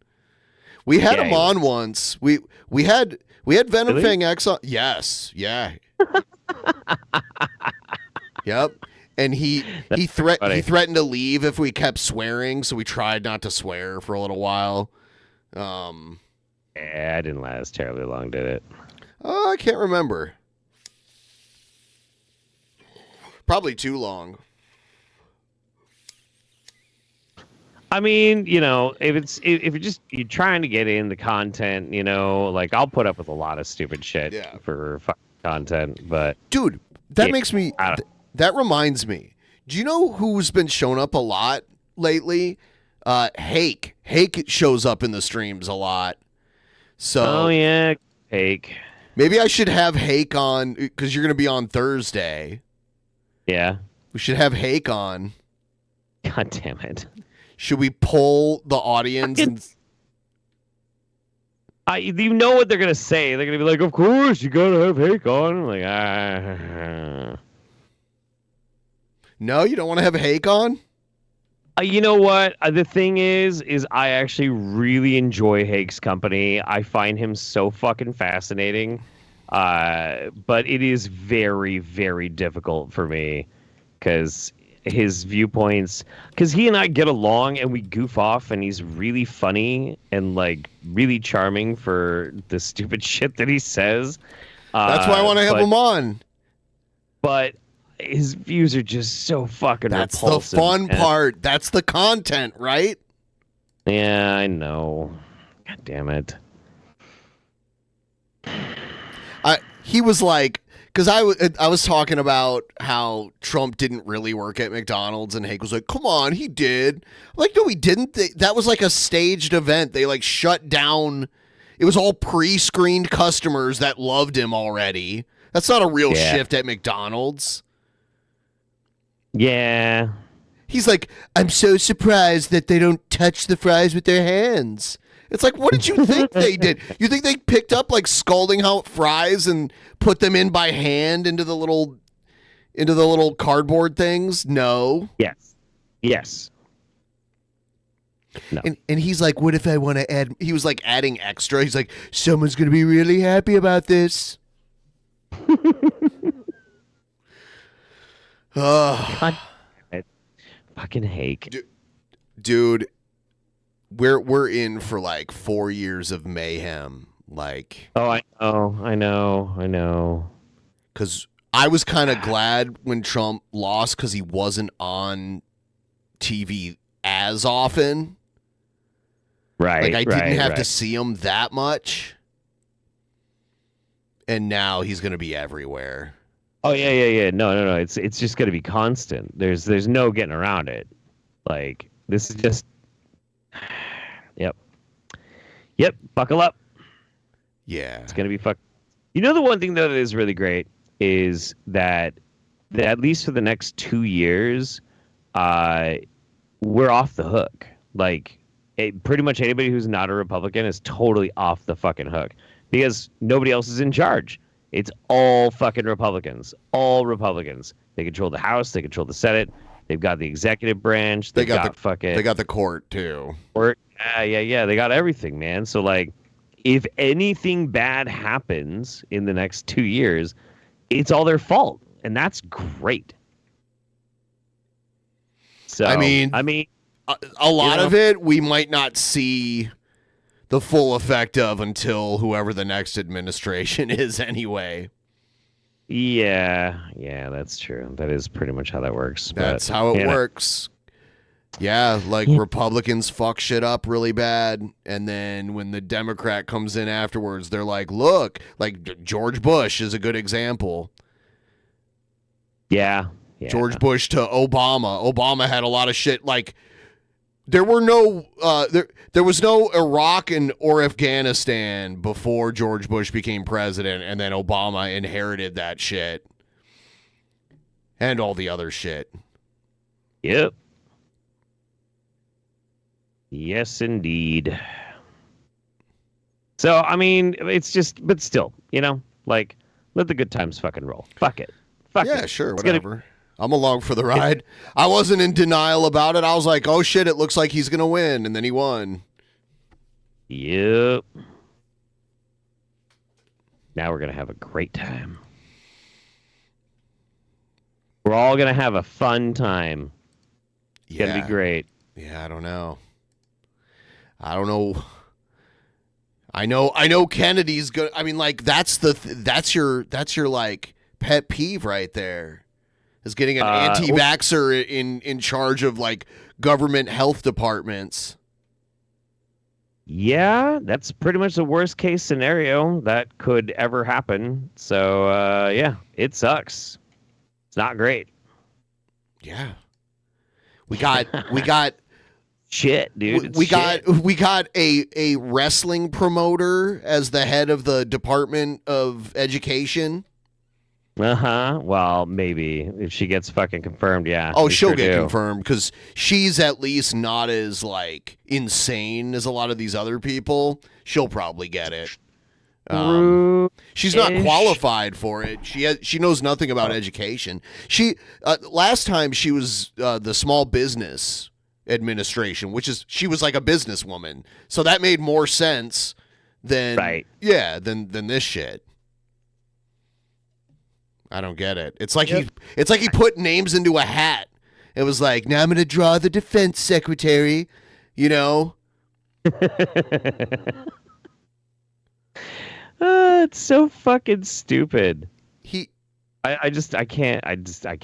We had him on once. We had Venom Fang X on. Yes, yeah. Yep. And he threatened to leave if we kept swearing, so we tried not to swear for a little while. Yeah, it didn't last terribly long, did it? Oh, I can't remember. Probably too long. I mean, if you're trying to get in the content, like I'll put up with a lot of stupid shit for content, but dude, that makes me. That reminds me. Do you know who's been showing up a lot lately? Hake. Hake shows up in the streams a lot. So. Oh yeah, Hake. Maybe I should have Hake on because you're going to be on Thursday. Yeah. We should have Hake on. God damn it. Should we poll the audience? You know what they're going to say. They're going to be like, of course, you got to have Hake on. I'm like, No, you don't want to have Hake on? You know what? The thing is I actually really enjoy Hake's company. I find him so fucking fascinating. But it is very, very difficult for me because his viewpoints, because he and I get along and we goof off and he's really funny and like really charming for the stupid shit that he says. That's why I want to have him on. But his views are just so fucking repulsive. That's the fun part. That's the content, right? Yeah, I know. God damn it. He was like, because I was talking about how Trump didn't really work at McDonald's, and Hake was like, come on, he did. I'm like, no, he didn't. That was like a staged event. They like shut down. It was all pre-screened customers that loved him already. That's not a real shift at McDonald's. Yeah. He's like, I'm so surprised that they don't touch the fries with their hands. It's like, what did you think they did? You think they picked up like scalding hot fries and put them in by hand into the little cardboard things? No. Yes. No. And he's like, what if I want to add? He was like adding extra. He's like, someone's gonna be really happy about this. God, fucking Hake. Dude, we're in for like 4 years of mayhem. Like, I know. Because I was kind of glad when Trump lost because he wasn't on TV as often. Right. Like, I didn't have to see him that much. And now he's going to be everywhere. Oh, yeah. No. It's just going to be constant. There's no getting around it. Like, this is just... Yep, buckle up. Yeah. It's going to be fuck. You know, the one thing, though, that is really great is that at least for the next 2 years, we're off the hook. Like, pretty much anybody who's not a Republican is totally off the fucking hook because nobody else is in charge. It's all fucking Republicans. All Republicans. They control the House. They control the Senate. They've got the executive branch. They got the court, too. Yeah. They got everything, man. So, like, if anything bad happens in the next 2 years, it's all their fault. And that's great. So, I mean, a lot of it we might not see the full effect of until whoever the next administration is anyway. Yeah, that's true. That is pretty much how that works. That's how it works. Yeah, like Republicans fuck shit up really bad, and then when the Democrat comes in afterwards, they're like, look, like George Bush is a good example. Yeah. George Bush to Obama. Obama had a lot of shit. Like, there were no, there was no Iraq or Afghanistan before George Bush became president, and then Obama inherited that shit and all the other shit. Yep. Yes, indeed. So, I mean, it's just, but still, you know, like, let the good times fucking roll. Fuck it. Fuck Yeah, it. sure, It's whatever. I'm along for the ride. I wasn't in denial about it. I was like, oh shit, it looks like he's going to win. And then he won. Yep. Now we're going to have a great time. We're all going to have a fun time. It's going to be great. Yeah, I don't know. I know Kennedy's good. I mean, like, that's your like pet peeve right there. Is getting an anti-vaxxer in charge of like government health departments. Yeah, that's pretty much the worst case scenario that could ever happen. So yeah, it sucks. It's not great. Yeah. We got shit, dude. We got a wrestling promoter as the head of the Department of Education. Well, maybe if she gets fucking confirmed, yeah. Oh, she'll get confirmed because she's at least not as like insane as a lot of these other people. She'll probably get it. She's not qualified for it. She knows nothing about education. She last time she was the Small Business Administration, she was like a businesswoman, so that made more sense than than this shit. I don't get it. It's like he put names into a hat. It was like, now I'm going to draw the defense secretary, you know? It's so fucking stupid. I can't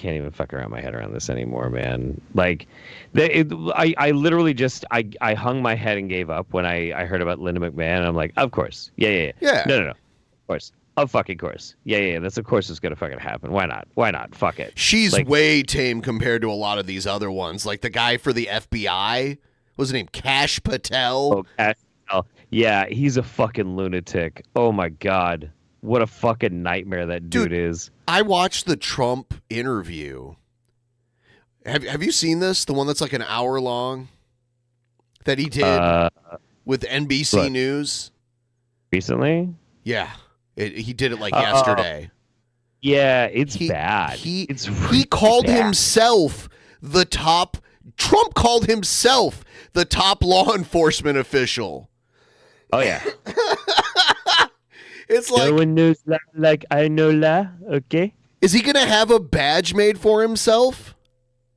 even fuck around my head around this anymore, man. Like, I literally just I hung my head and gave up when I heard about Linda McMahon. And I'm like, of course, yeah. No, of course. Of fucking course. Yeah. That's of course it's gonna fucking happen. Why not? Fuck it. She's way tame compared to a lot of these other ones. Like the guy for the FBI, what's his name? Kash Patel. Oh, Kash Patel. Yeah, he's a fucking lunatic. Oh my god. What a fucking nightmare that dude is. I watched the Trump interview. Have you seen this? The one that's like an hour long that he did with NBC News recently? Yeah. He did it like yesterday. Yeah, it's bad. He called himself the top. Trump called himself the top law enforcement official. Oh yeah. It's like no one knows like I know la. Okay. Is he gonna have a badge made for himself?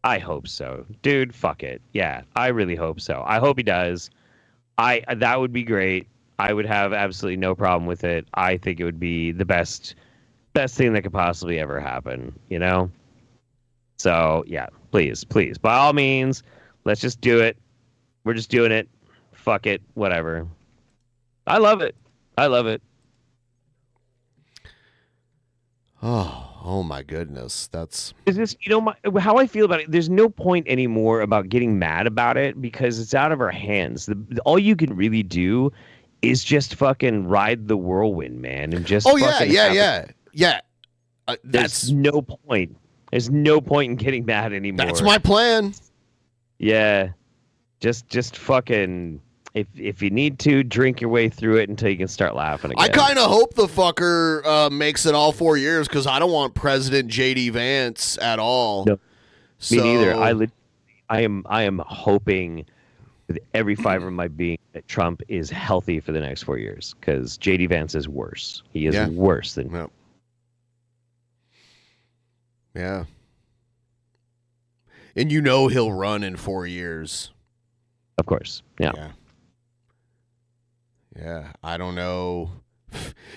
I hope so. Dude, fuck it. Yeah, I really hope so. I hope he does. That would be great. I would have absolutely no problem with it. I think it would be the best thing that could possibly ever happen, you know? So, yeah, please. By all means, let's just do it. We're just doing it. Fuck it. Whatever. I love it. Oh my goodness. Is this, how I feel about it? There's no point anymore about getting mad about it because it's out of our hands. All you can really do is just fucking ride the whirlwind, man, and just. Oh yeah. There's no point. There's no point in getting mad anymore. That's my plan. Yeah, just fucking. If you need to, drink your way through it until you can start laughing again. I kind of hope the fucker makes it all 4 years because I don't want President J.D. Vance at all. No, me neither. I am hoping with every fiber of my being that Trump is healthy for the next 4 years because J.D. Vance is worse. He is worse than. Yep. Yeah. And he'll run in 4 years. Of course. Yeah. Yeah, I don't know.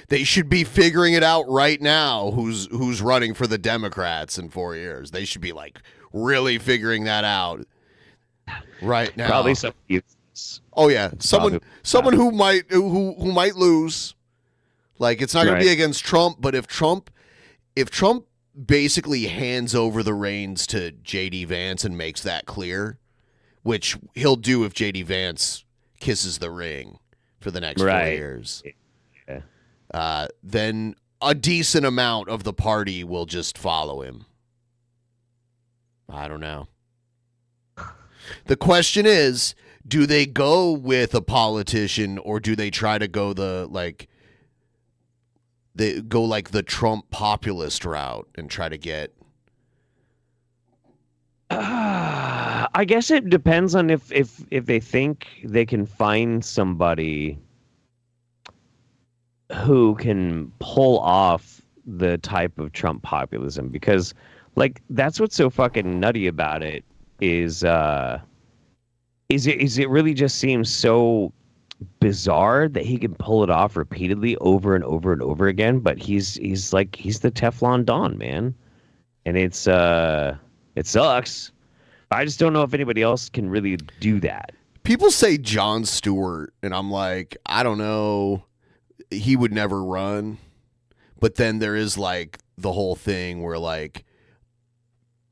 They should be figuring it out right now who's running for the Democrats in 4 years. They should be like really figuring that out right now. Probably some. Oh yeah, someone who might lose. Like it's not going to be against Trump, but if Trump basically hands over the reins to J.D. Vance and makes that clear, which he'll do if J.D. Vance kisses the ring for the next 4 years. Yeah. Then a decent amount of the party will just follow him. I don't know. The question is, do they go with a politician or do they try to go the Trump populist route and try to get I guess it depends on if they think they can find somebody who can pull off the type of Trump populism because that's what's so fucking nutty about it is it really just seems so bizarre that he can pull it off repeatedly over and over and over again, but he's the Teflon Don, man. And it sucks. I just don't know if anybody else can really do that. People say Jon Stewart, and I'm like, I don't know. He would never run. But then there is the whole thing where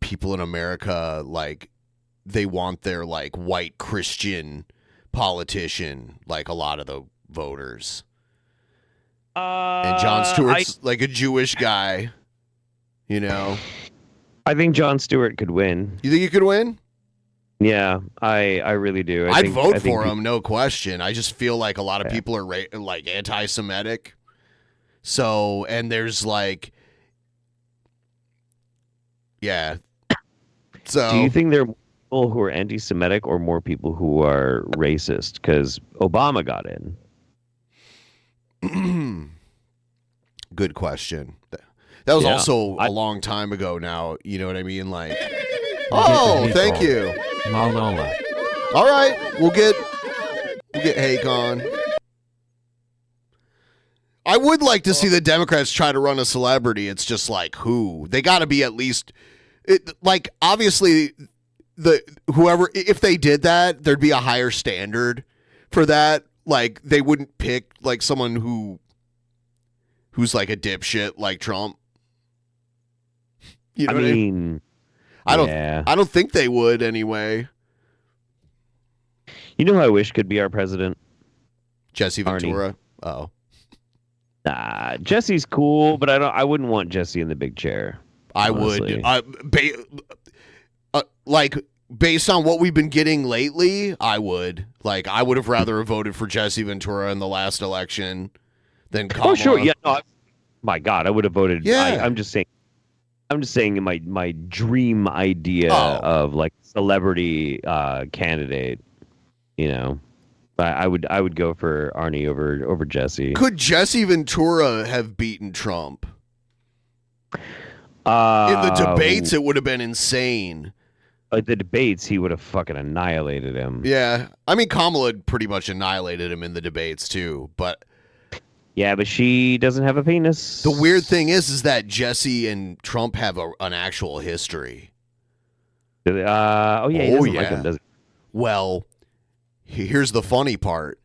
people in America, they want their white Christian politician, a lot of the voters. And Jon Stewart's a Jewish guy, I think Jon Stewart could win. You think he could win? Yeah, I really do. I'd vote for him, no question. I just feel like a lot of people are anti-Semitic. So, and there's yeah. So, do you think there are people who are anti-Semitic or more people who are racist? Because Obama got in. Good question. That was also a long time ago now. You know what I mean? Oh, thank you. La la la. All right, we'll get Hake on. I would like to see the Democrats try to run a celebrity. It's just who? They got to be at least obviously whoever, if they did that, there'd be a higher standard for that. They wouldn't pick someone who's a dipshit like Trump. You know what I mean? I don't think they would anyway. You know who I wish could be our president? Jesse Ventura. Oh. Nah, Jesse's cool, but I wouldn't want Jesse in the big chair. I honestly. would. Based on what we've been getting lately, I would. I would have rather voted for Jesse Ventura in the last election than Kamala. Oh, sure. Yeah. No, my God, I would have voted. Yeah. I'm just saying my dream idea of celebrity candidate, I would go for Arnie over Jesse. Could Jesse Ventura have beaten Trump? In the debates, it would have been insane. Like the debates, he would have fucking annihilated him. Yeah. I mean, Kamala pretty much annihilated him in the debates, too. But yeah, but she doesn't have a penis. The weird thing is that Jesse and Trump have an actual history. Oh, yeah, he doesn't like him, does he? Well, here's the funny part.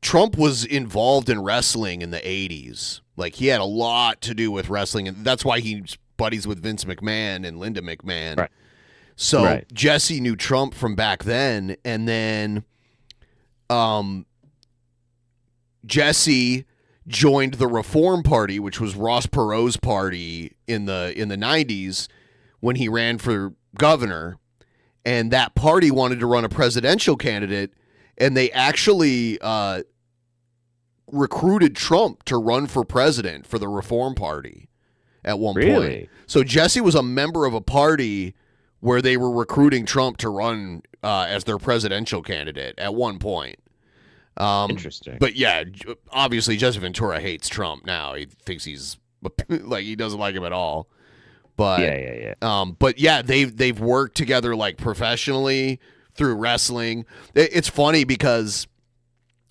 Trump was involved in wrestling in the 80s. Like, he had a lot to do with wrestling, and that's why he's buddies with Vince McMahon and Linda McMahon. Right. So Jesse knew Trump from back then, and then Jesse joined the Reform Party, which was Ross Perot's party in the 90s when he ran for governor, and that party wanted to run a presidential candidate, and they actually recruited Trump to run for president for the Reform Party at one point. So Jesse was a member of a party where they were recruiting Trump to run as their presidential candidate at one point. Interesting. But yeah, obviously Jesse Ventura hates Trump now. He thinks he's like, he doesn't like him at all. But but yeah, they've worked together like professionally through wrestling. It's funny because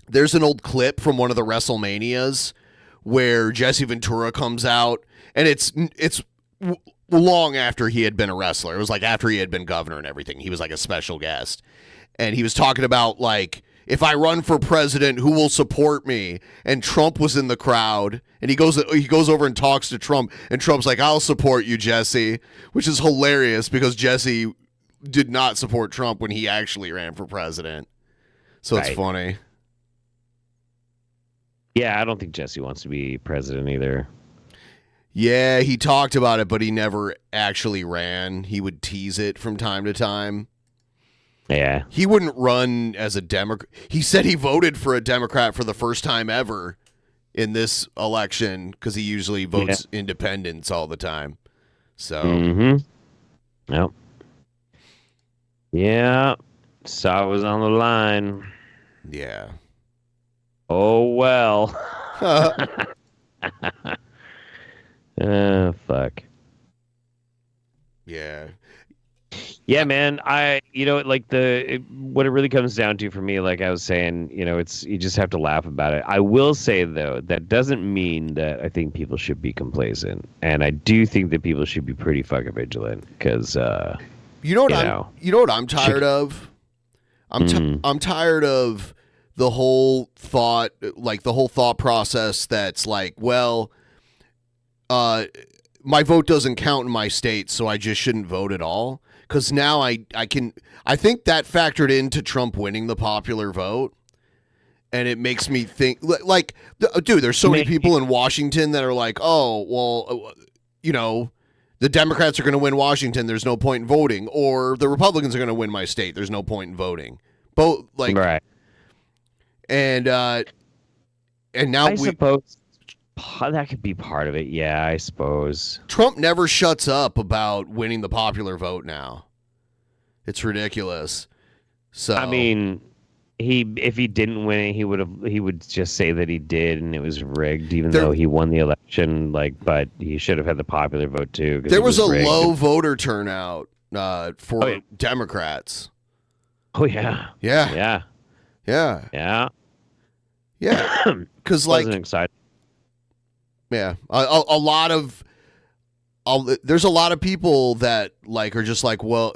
there's an old clip from one of the WrestleManias where Jesse Ventura comes out, and it's long after he had been a wrestler. It was like after he had been governor and everything. He was like a special guest, and he was talking about like, if I run for president, who will support me? And Trump was in the crowd, and he goes over and talks to Trump, and Trump's like, I'll support you, Jesse, which is hilarious because Jesse did not support Trump when he actually ran for president. So it's funny. Yeah, I don't think Jesse wants to be president either. Yeah, he talked about it, but he never actually ran. He would tease it from time to time. Yeah. He wouldn't run as a Democrat. He said he voted for a Democrat for the first time ever in this election because he usually votes independents all the time. So. Yep. Yeah. Saw it was on the line. Yeah. Oh, well. Oh, fuck. Yeah. Yeah, man. What it really comes down to for me, like I was saying, it's, you just have to laugh about it. I will say though, that doesn't mean that I think people should be complacent, and I do think that people should be pretty fucking vigilant because, you know what I'm tired of? I'm tired of the whole thought process that's like, well, my vote doesn't count in my state, so I just shouldn't vote at all. Because now I think that factored into Trump winning the popular vote. And it makes me think, like, dude, there's so many people in Washington that are like, oh, well, the Democrats are going to win Washington, there's no point in voting. Or the Republicans are going to win my state, there's no point in voting. Both, like, right. And now I suppose that could be part of it. Yeah, I suppose. Trump never shuts up about winning the popular vote now. It's ridiculous. So I mean, if he didn't win it, he would just say that he did and it was rigged, even though he won the election. But he should have had the popular vote too. There was a low voter turnout for Democrats. Oh yeah. Yeah. Yeah. Yeah. Yeah. Yeah. Because wasn't excited. Yeah, there's a lot of people that like are just like, well,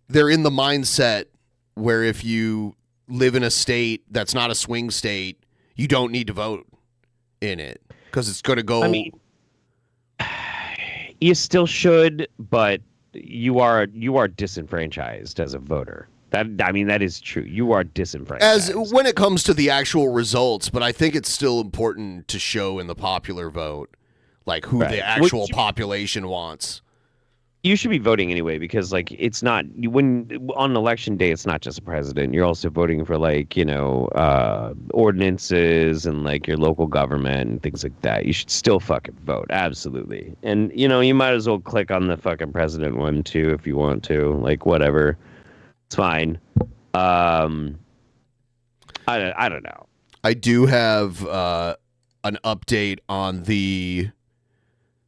they're in the mindset where if you live in a state that's not a swing state, you don't need to vote in it because it's going to go. I mean, you still should, but you are disenfranchised as a voter. That is true. You are disenfranchised. As when it comes to the actual results, but I think it's still important to show in the popular vote, like who the actual population wants. You should be voting anyway because, like, it's not on election day. It's not just a president. You're also voting for ordinances and like your local government and things like that. You should still fucking vote, absolutely. And you might as well click on the fucking president one too if you want to. Like, whatever. It's fine. I don't know. I do have an update on the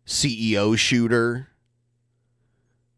CEO shooter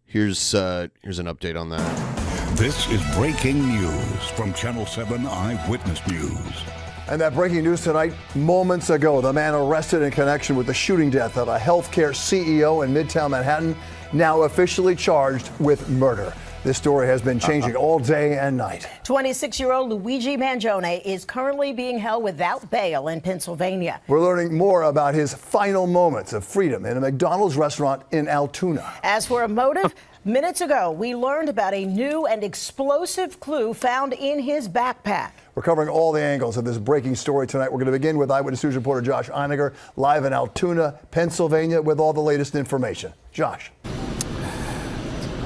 Here's an update on that. This is breaking news from Channel 7 Eyewitness News. And that breaking news tonight, moments ago, the man arrested in connection with the shooting death of a healthcare CEO in Midtown Manhattan, now officially charged with murder. This story has been changing all day and night. 26-year-old Luigi Mangione is currently being held without bail in Pennsylvania. We're learning more about his final moments of freedom in a McDonald's restaurant in Altoona. As for a motive, minutes ago, we learned about a new and explosive clue found in his backpack. We're covering all the angles of this breaking story tonight. We're going to begin with Eyewitness News reporter Josh Einiger, live in Altoona, Pennsylvania, with all the latest information. Josh.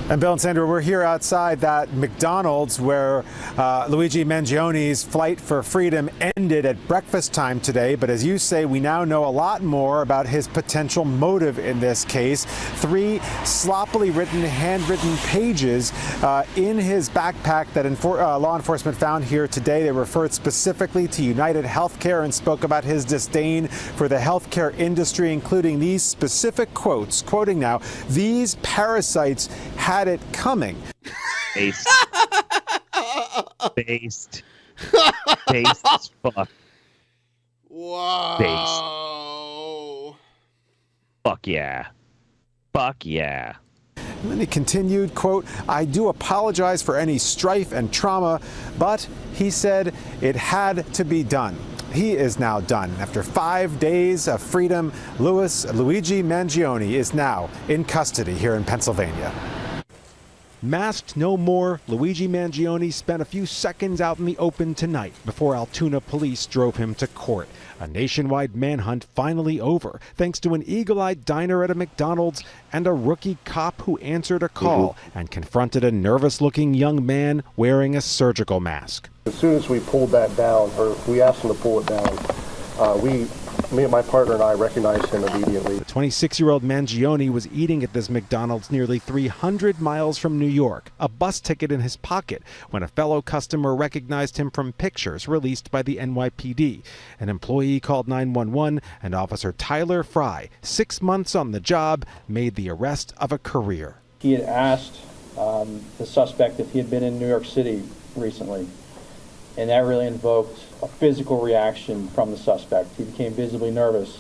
And Bill and Sandra, we're here outside that McDonald's where Luigi Mangione's flight for freedom ended at breakfast time today. But as you say, we now know a lot more about his potential motive in this case. 3 sloppily written, handwritten pages in his backpack that law enforcement found here today. They referred specifically to United Healthcare and spoke about his disdain for the healthcare industry, including these specific quotes. Quoting now, "These parasites had it coming." Based. Based. Based as fuck. Wow. Based. Fuck yeah. Fuck yeah. And then he continued, quote, "I do apologize for any strife and trauma, but," he said, "it had to be done." He is now done. After 5 days of freedom, Luigi Mangione is now in custody here in Pennsylvania. Masked no more, Luigi Mangione spent a few seconds out in the open tonight before Altoona police drove him to court. A nationwide manhunt finally over, thanks to an eagle-eyed diner at a McDonald's and a rookie cop who answered a call and confronted a nervous-looking young man wearing a surgical mask. As soon as we pulled that down, or we asked him to pull it down, me and my partner and I recognized him immediately. The 26-year-old Mangione was eating at this McDonald's nearly 300 miles from New York, a bus ticket in his pocket, when a fellow customer recognized him from pictures released by the NYPD. An employee called 911, and Officer Tyler Fry, 6 months on the job, made the arrest of a career. He had asked the suspect if he had been in New York City recently, and that really invoked a physical reaction from the suspect. He became visibly nervous,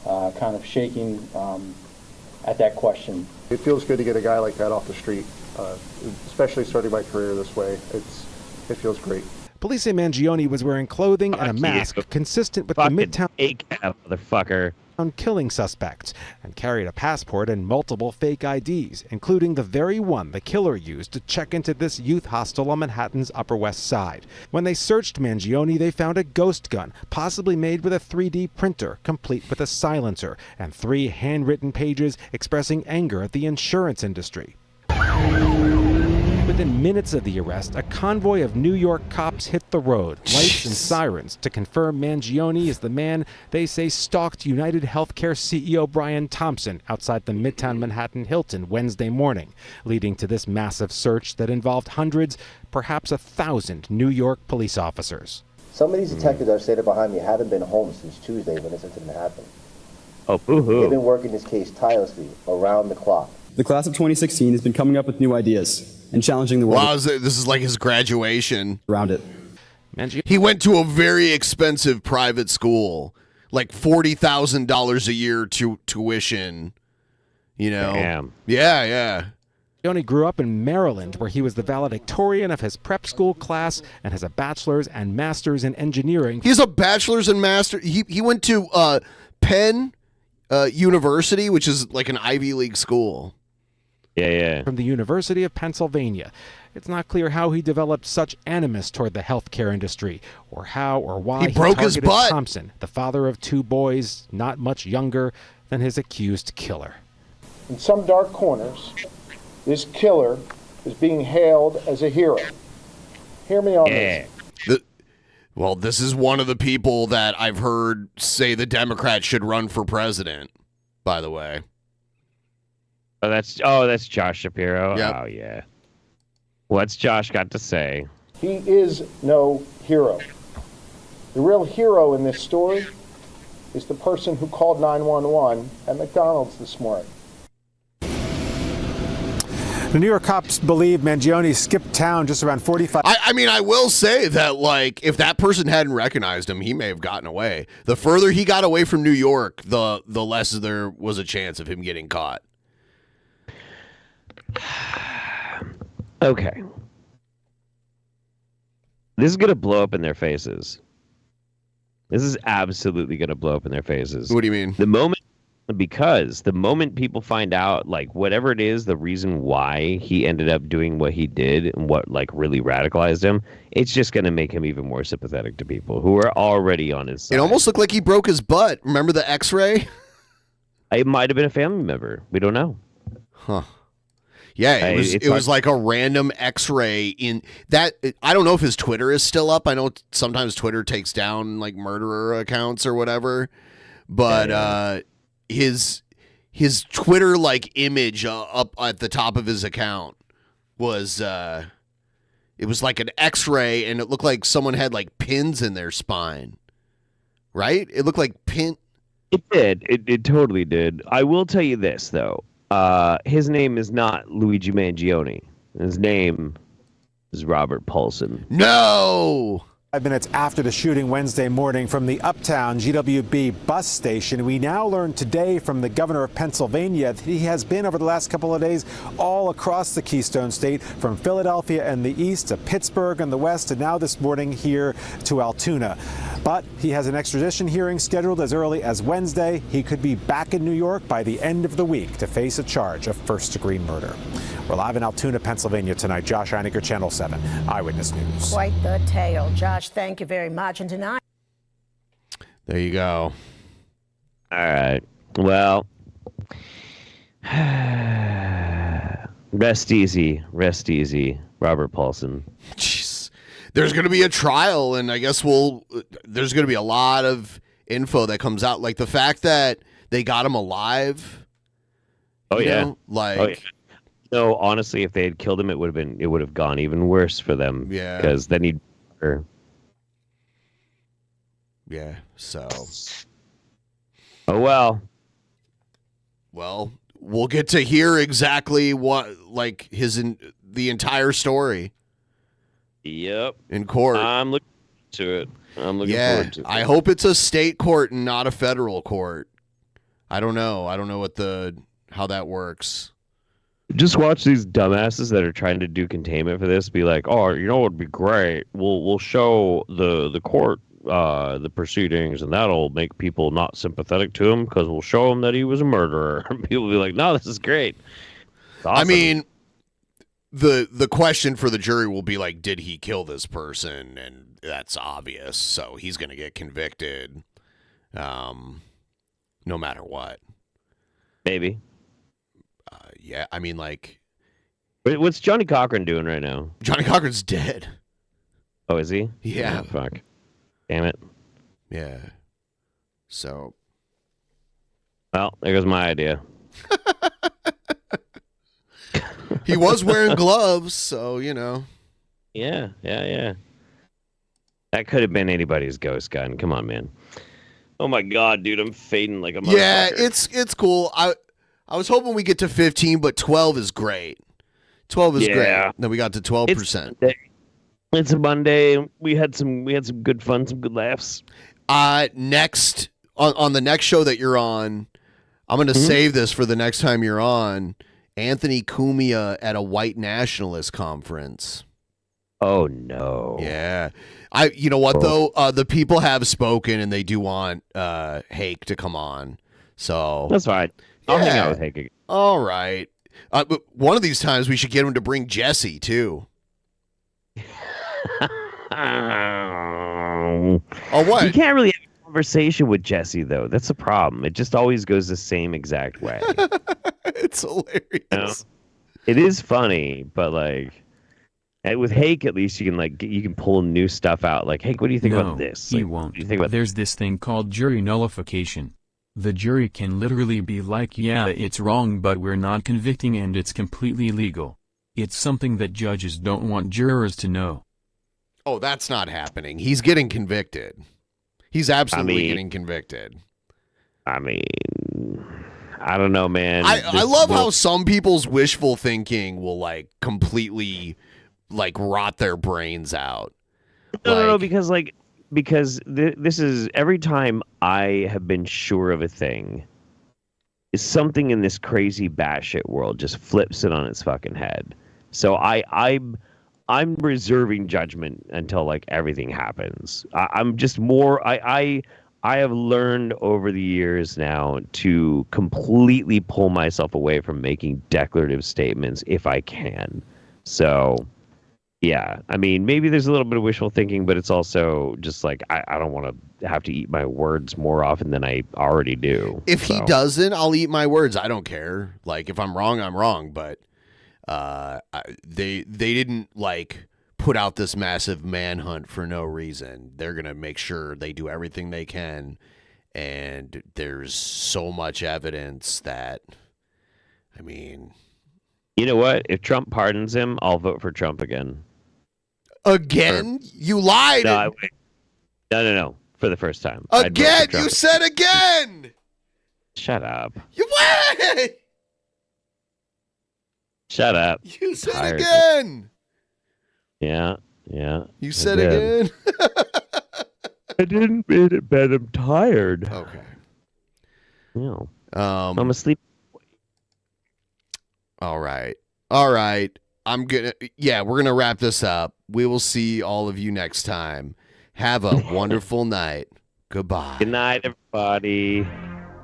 kind of shaking at that question. It feels good to get a guy like that off the street, especially starting my career this way. It feels great. Police say Mangione was wearing clothing and a mask consistent with the Midtown motherfucker killing suspects, and carried a passport and multiple fake IDs, including the very one the killer used to check into this youth hostel on Manhattan's Upper West Side. When they searched Mangione, they found a ghost gun, possibly made with a 3D printer, complete with a silencer, and 3 handwritten pages expressing anger at the insurance industry. Within minutes of the arrest, a convoy of New York cops hit the road, lights and sirens, to confirm Mangione is the man they say stalked United Healthcare CEO Brian Thompson outside the Midtown Manhattan Hilton Wednesday morning, leading to this massive search that involved hundreds, perhaps 1,000 New York police officers. Some of these detectives that are standing behind me haven't been home since Tuesday when this incident happened. Oh, boo-hoo. They've been working this case tirelessly, around the clock. The class of 2016 has been coming up with new ideas and challenging the world. Wow, this is like his graduation. Around it. He went to a very expensive private school, like $40,000 a year tuition. You know? Damn. Yeah. Mangione grew up in Maryland, where he was the valedictorian of his prep school class and has a bachelor's and master's in engineering. He has a bachelor's and master's. He went to Penn University, which is like an Ivy League school. Yeah. From the University of Pennsylvania. It's not clear how he developed such animus toward the healthcare industry, or how or why he broke his targeted butt. Thompson, the father of 2 boys, not much younger than his accused killer. In some dark corners, this killer is being hailed as a hero. Hear me on this. Well, this is one of the people that I've heard say the Democrats should run for president, by the way. Oh, that's Josh Shapiro. Yep. Oh, yeah. What's Josh got to say? He is no hero. The real hero in this story is the person who called 911 at McDonald's this morning. The New York cops believe Mangione skipped town just around 45. I mean, I will say that, like, if that person hadn't recognized him, he may have gotten away. The further he got away from New York, the less there was a chance of him getting caught. Okay. This is going to blow up in their faces. This is absolutely going to blow up in their faces. What do you mean? Because the moment people find out, like, whatever it is, the reason why he ended up doing what he did and what, like, really radicalized him, it's just going to make him even more sympathetic to people who are already on his side. It almost looked like he broke his butt. Remember the x-ray? It might have been a family member. We don't know. Huh. Yeah, it was like a random x-ray in that. I don't know if his Twitter is still up. I know sometimes Twitter takes down, like, murderer accounts or whatever. But his Twitter, like, image up at the top of his account was it was like an x-ray, and it looked like someone had, like, pins in their spine. Right? It looked like pin. It did. It totally did. I will tell you this, though. His name is not Luigi Mangione. His name is Robert Paulson. No! 5 minutes after the shooting Wednesday morning from the Uptown GWB bus station, we now learned today from the governor of Pennsylvania that he has been over the last couple of days all across the Keystone State, from Philadelphia in the east to Pittsburgh in the west, and now this morning here to Altoona. But he has an extradition hearing scheduled as early as Wednesday. He could be back in New York by the end of the week to face a charge of first-degree murder. We're live in Altoona, Pennsylvania tonight. Josh Einiger, Channel 7 Eyewitness News. Quite the tale. Josh, thank you very much. And tonight... There you go. All right. Well, rest easy, Robert Paulson. Jeez. There's going to be a trial, and I guess there's going to be a lot of info that comes out. Like the fact that they got him alive. Oh, yeah. Know? Like... Oh, yeah. No, honestly, if they had killed him, it would have gone even worse for them. Yeah. Because then he'd... Yeah, so... Oh, well. Well, we'll get to hear exactly what, like, the entire story. Yep. In court. I'm looking to it. I'm looking forward to it. I hope it's a state court and not a federal court. I don't know. I don't know how that works. Just watch these dumbasses that are trying to do containment for this be like, oh, you know what would be great? We'll show the court the proceedings, and that'll make people not sympathetic to him because we'll show him that he was a murderer. People will be like, no, this is great. Awesome. I mean, the question for the jury will be like, did he kill this person? And that's obvious, so he's going to get convicted no matter what. Maybe. Yeah, I mean, like... What's Johnny Cochran doing right now? Johnny Cochran's dead. Oh, is he? Yeah. Oh, fuck. Damn it. Yeah. So... Well, there goes my idea. He was wearing gloves, so, you know. Yeah. That could have been anybody's ghost gun. Come on, man. Oh, my God, dude, I'm fading like a motherfucker. Yeah, it's cool. I was hoping we get to 15, but 12 is great. 12 is great. Then we got to 12%. It's a Monday. We had some good fun, some good laughs. Next on the next show that you're on, I'm going to save this for the next time you're on. Anthony Cumia at a white nationalist conference. Oh no. Yeah. You know what though? The people have spoken and they do want Hake to come on. So that's fine. I'll hang out with Hake again. All right. But one of these times we should get him to bring Jesse too. Oh, what? You can't really have a conversation with Jesse though. That's the problem. It just always goes the same exact way. It's hilarious. You know? It is funny, but like with Hake, at least you can pull new stuff out. Like, Hake, what do you think about this? He won't. There's this thing called jury nullification. The jury can literally be like, yeah, it's wrong, but we're not convicting and it's completely legal. It's something that judges don't want jurors to know. Oh, that's not happening. He's getting convicted. He's absolutely getting convicted. I mean, I don't know, man. I love how some people's wishful thinking will like completely like rot their brains out. No, because this is every time I have been sure of a thing, is something in this crazy batshit world just flips it on its fucking head. So I'm reserving judgment until like everything happens. I'm just more I have learned over the years now to completely pull myself away from making declarative statements if I can. So, yeah, I mean, maybe there's a little bit of wishful thinking, but it's also just like I don't want to have to eat my words more often than I already do. If he doesn't, I'll eat my words. I don't care. Like, if I'm wrong, I'm wrong. But they didn't like put out this massive manhunt for no reason. They're going to make sure they do everything they can. And there's so much evidence that, I mean... You know what? If Trump pardons him, I'll vote for Trump again. Again? You lied! No. For the first time. Again! You said again! Shut up. You wait! Shut up. You said again! Yeah. You said again? I didn't mean it, Ben. I'm tired. Okay. No. I'm asleep. All right. We're gonna wrap this up. We will see all of you next time. Have a wonderful night. Goodbye. Good night, everybody.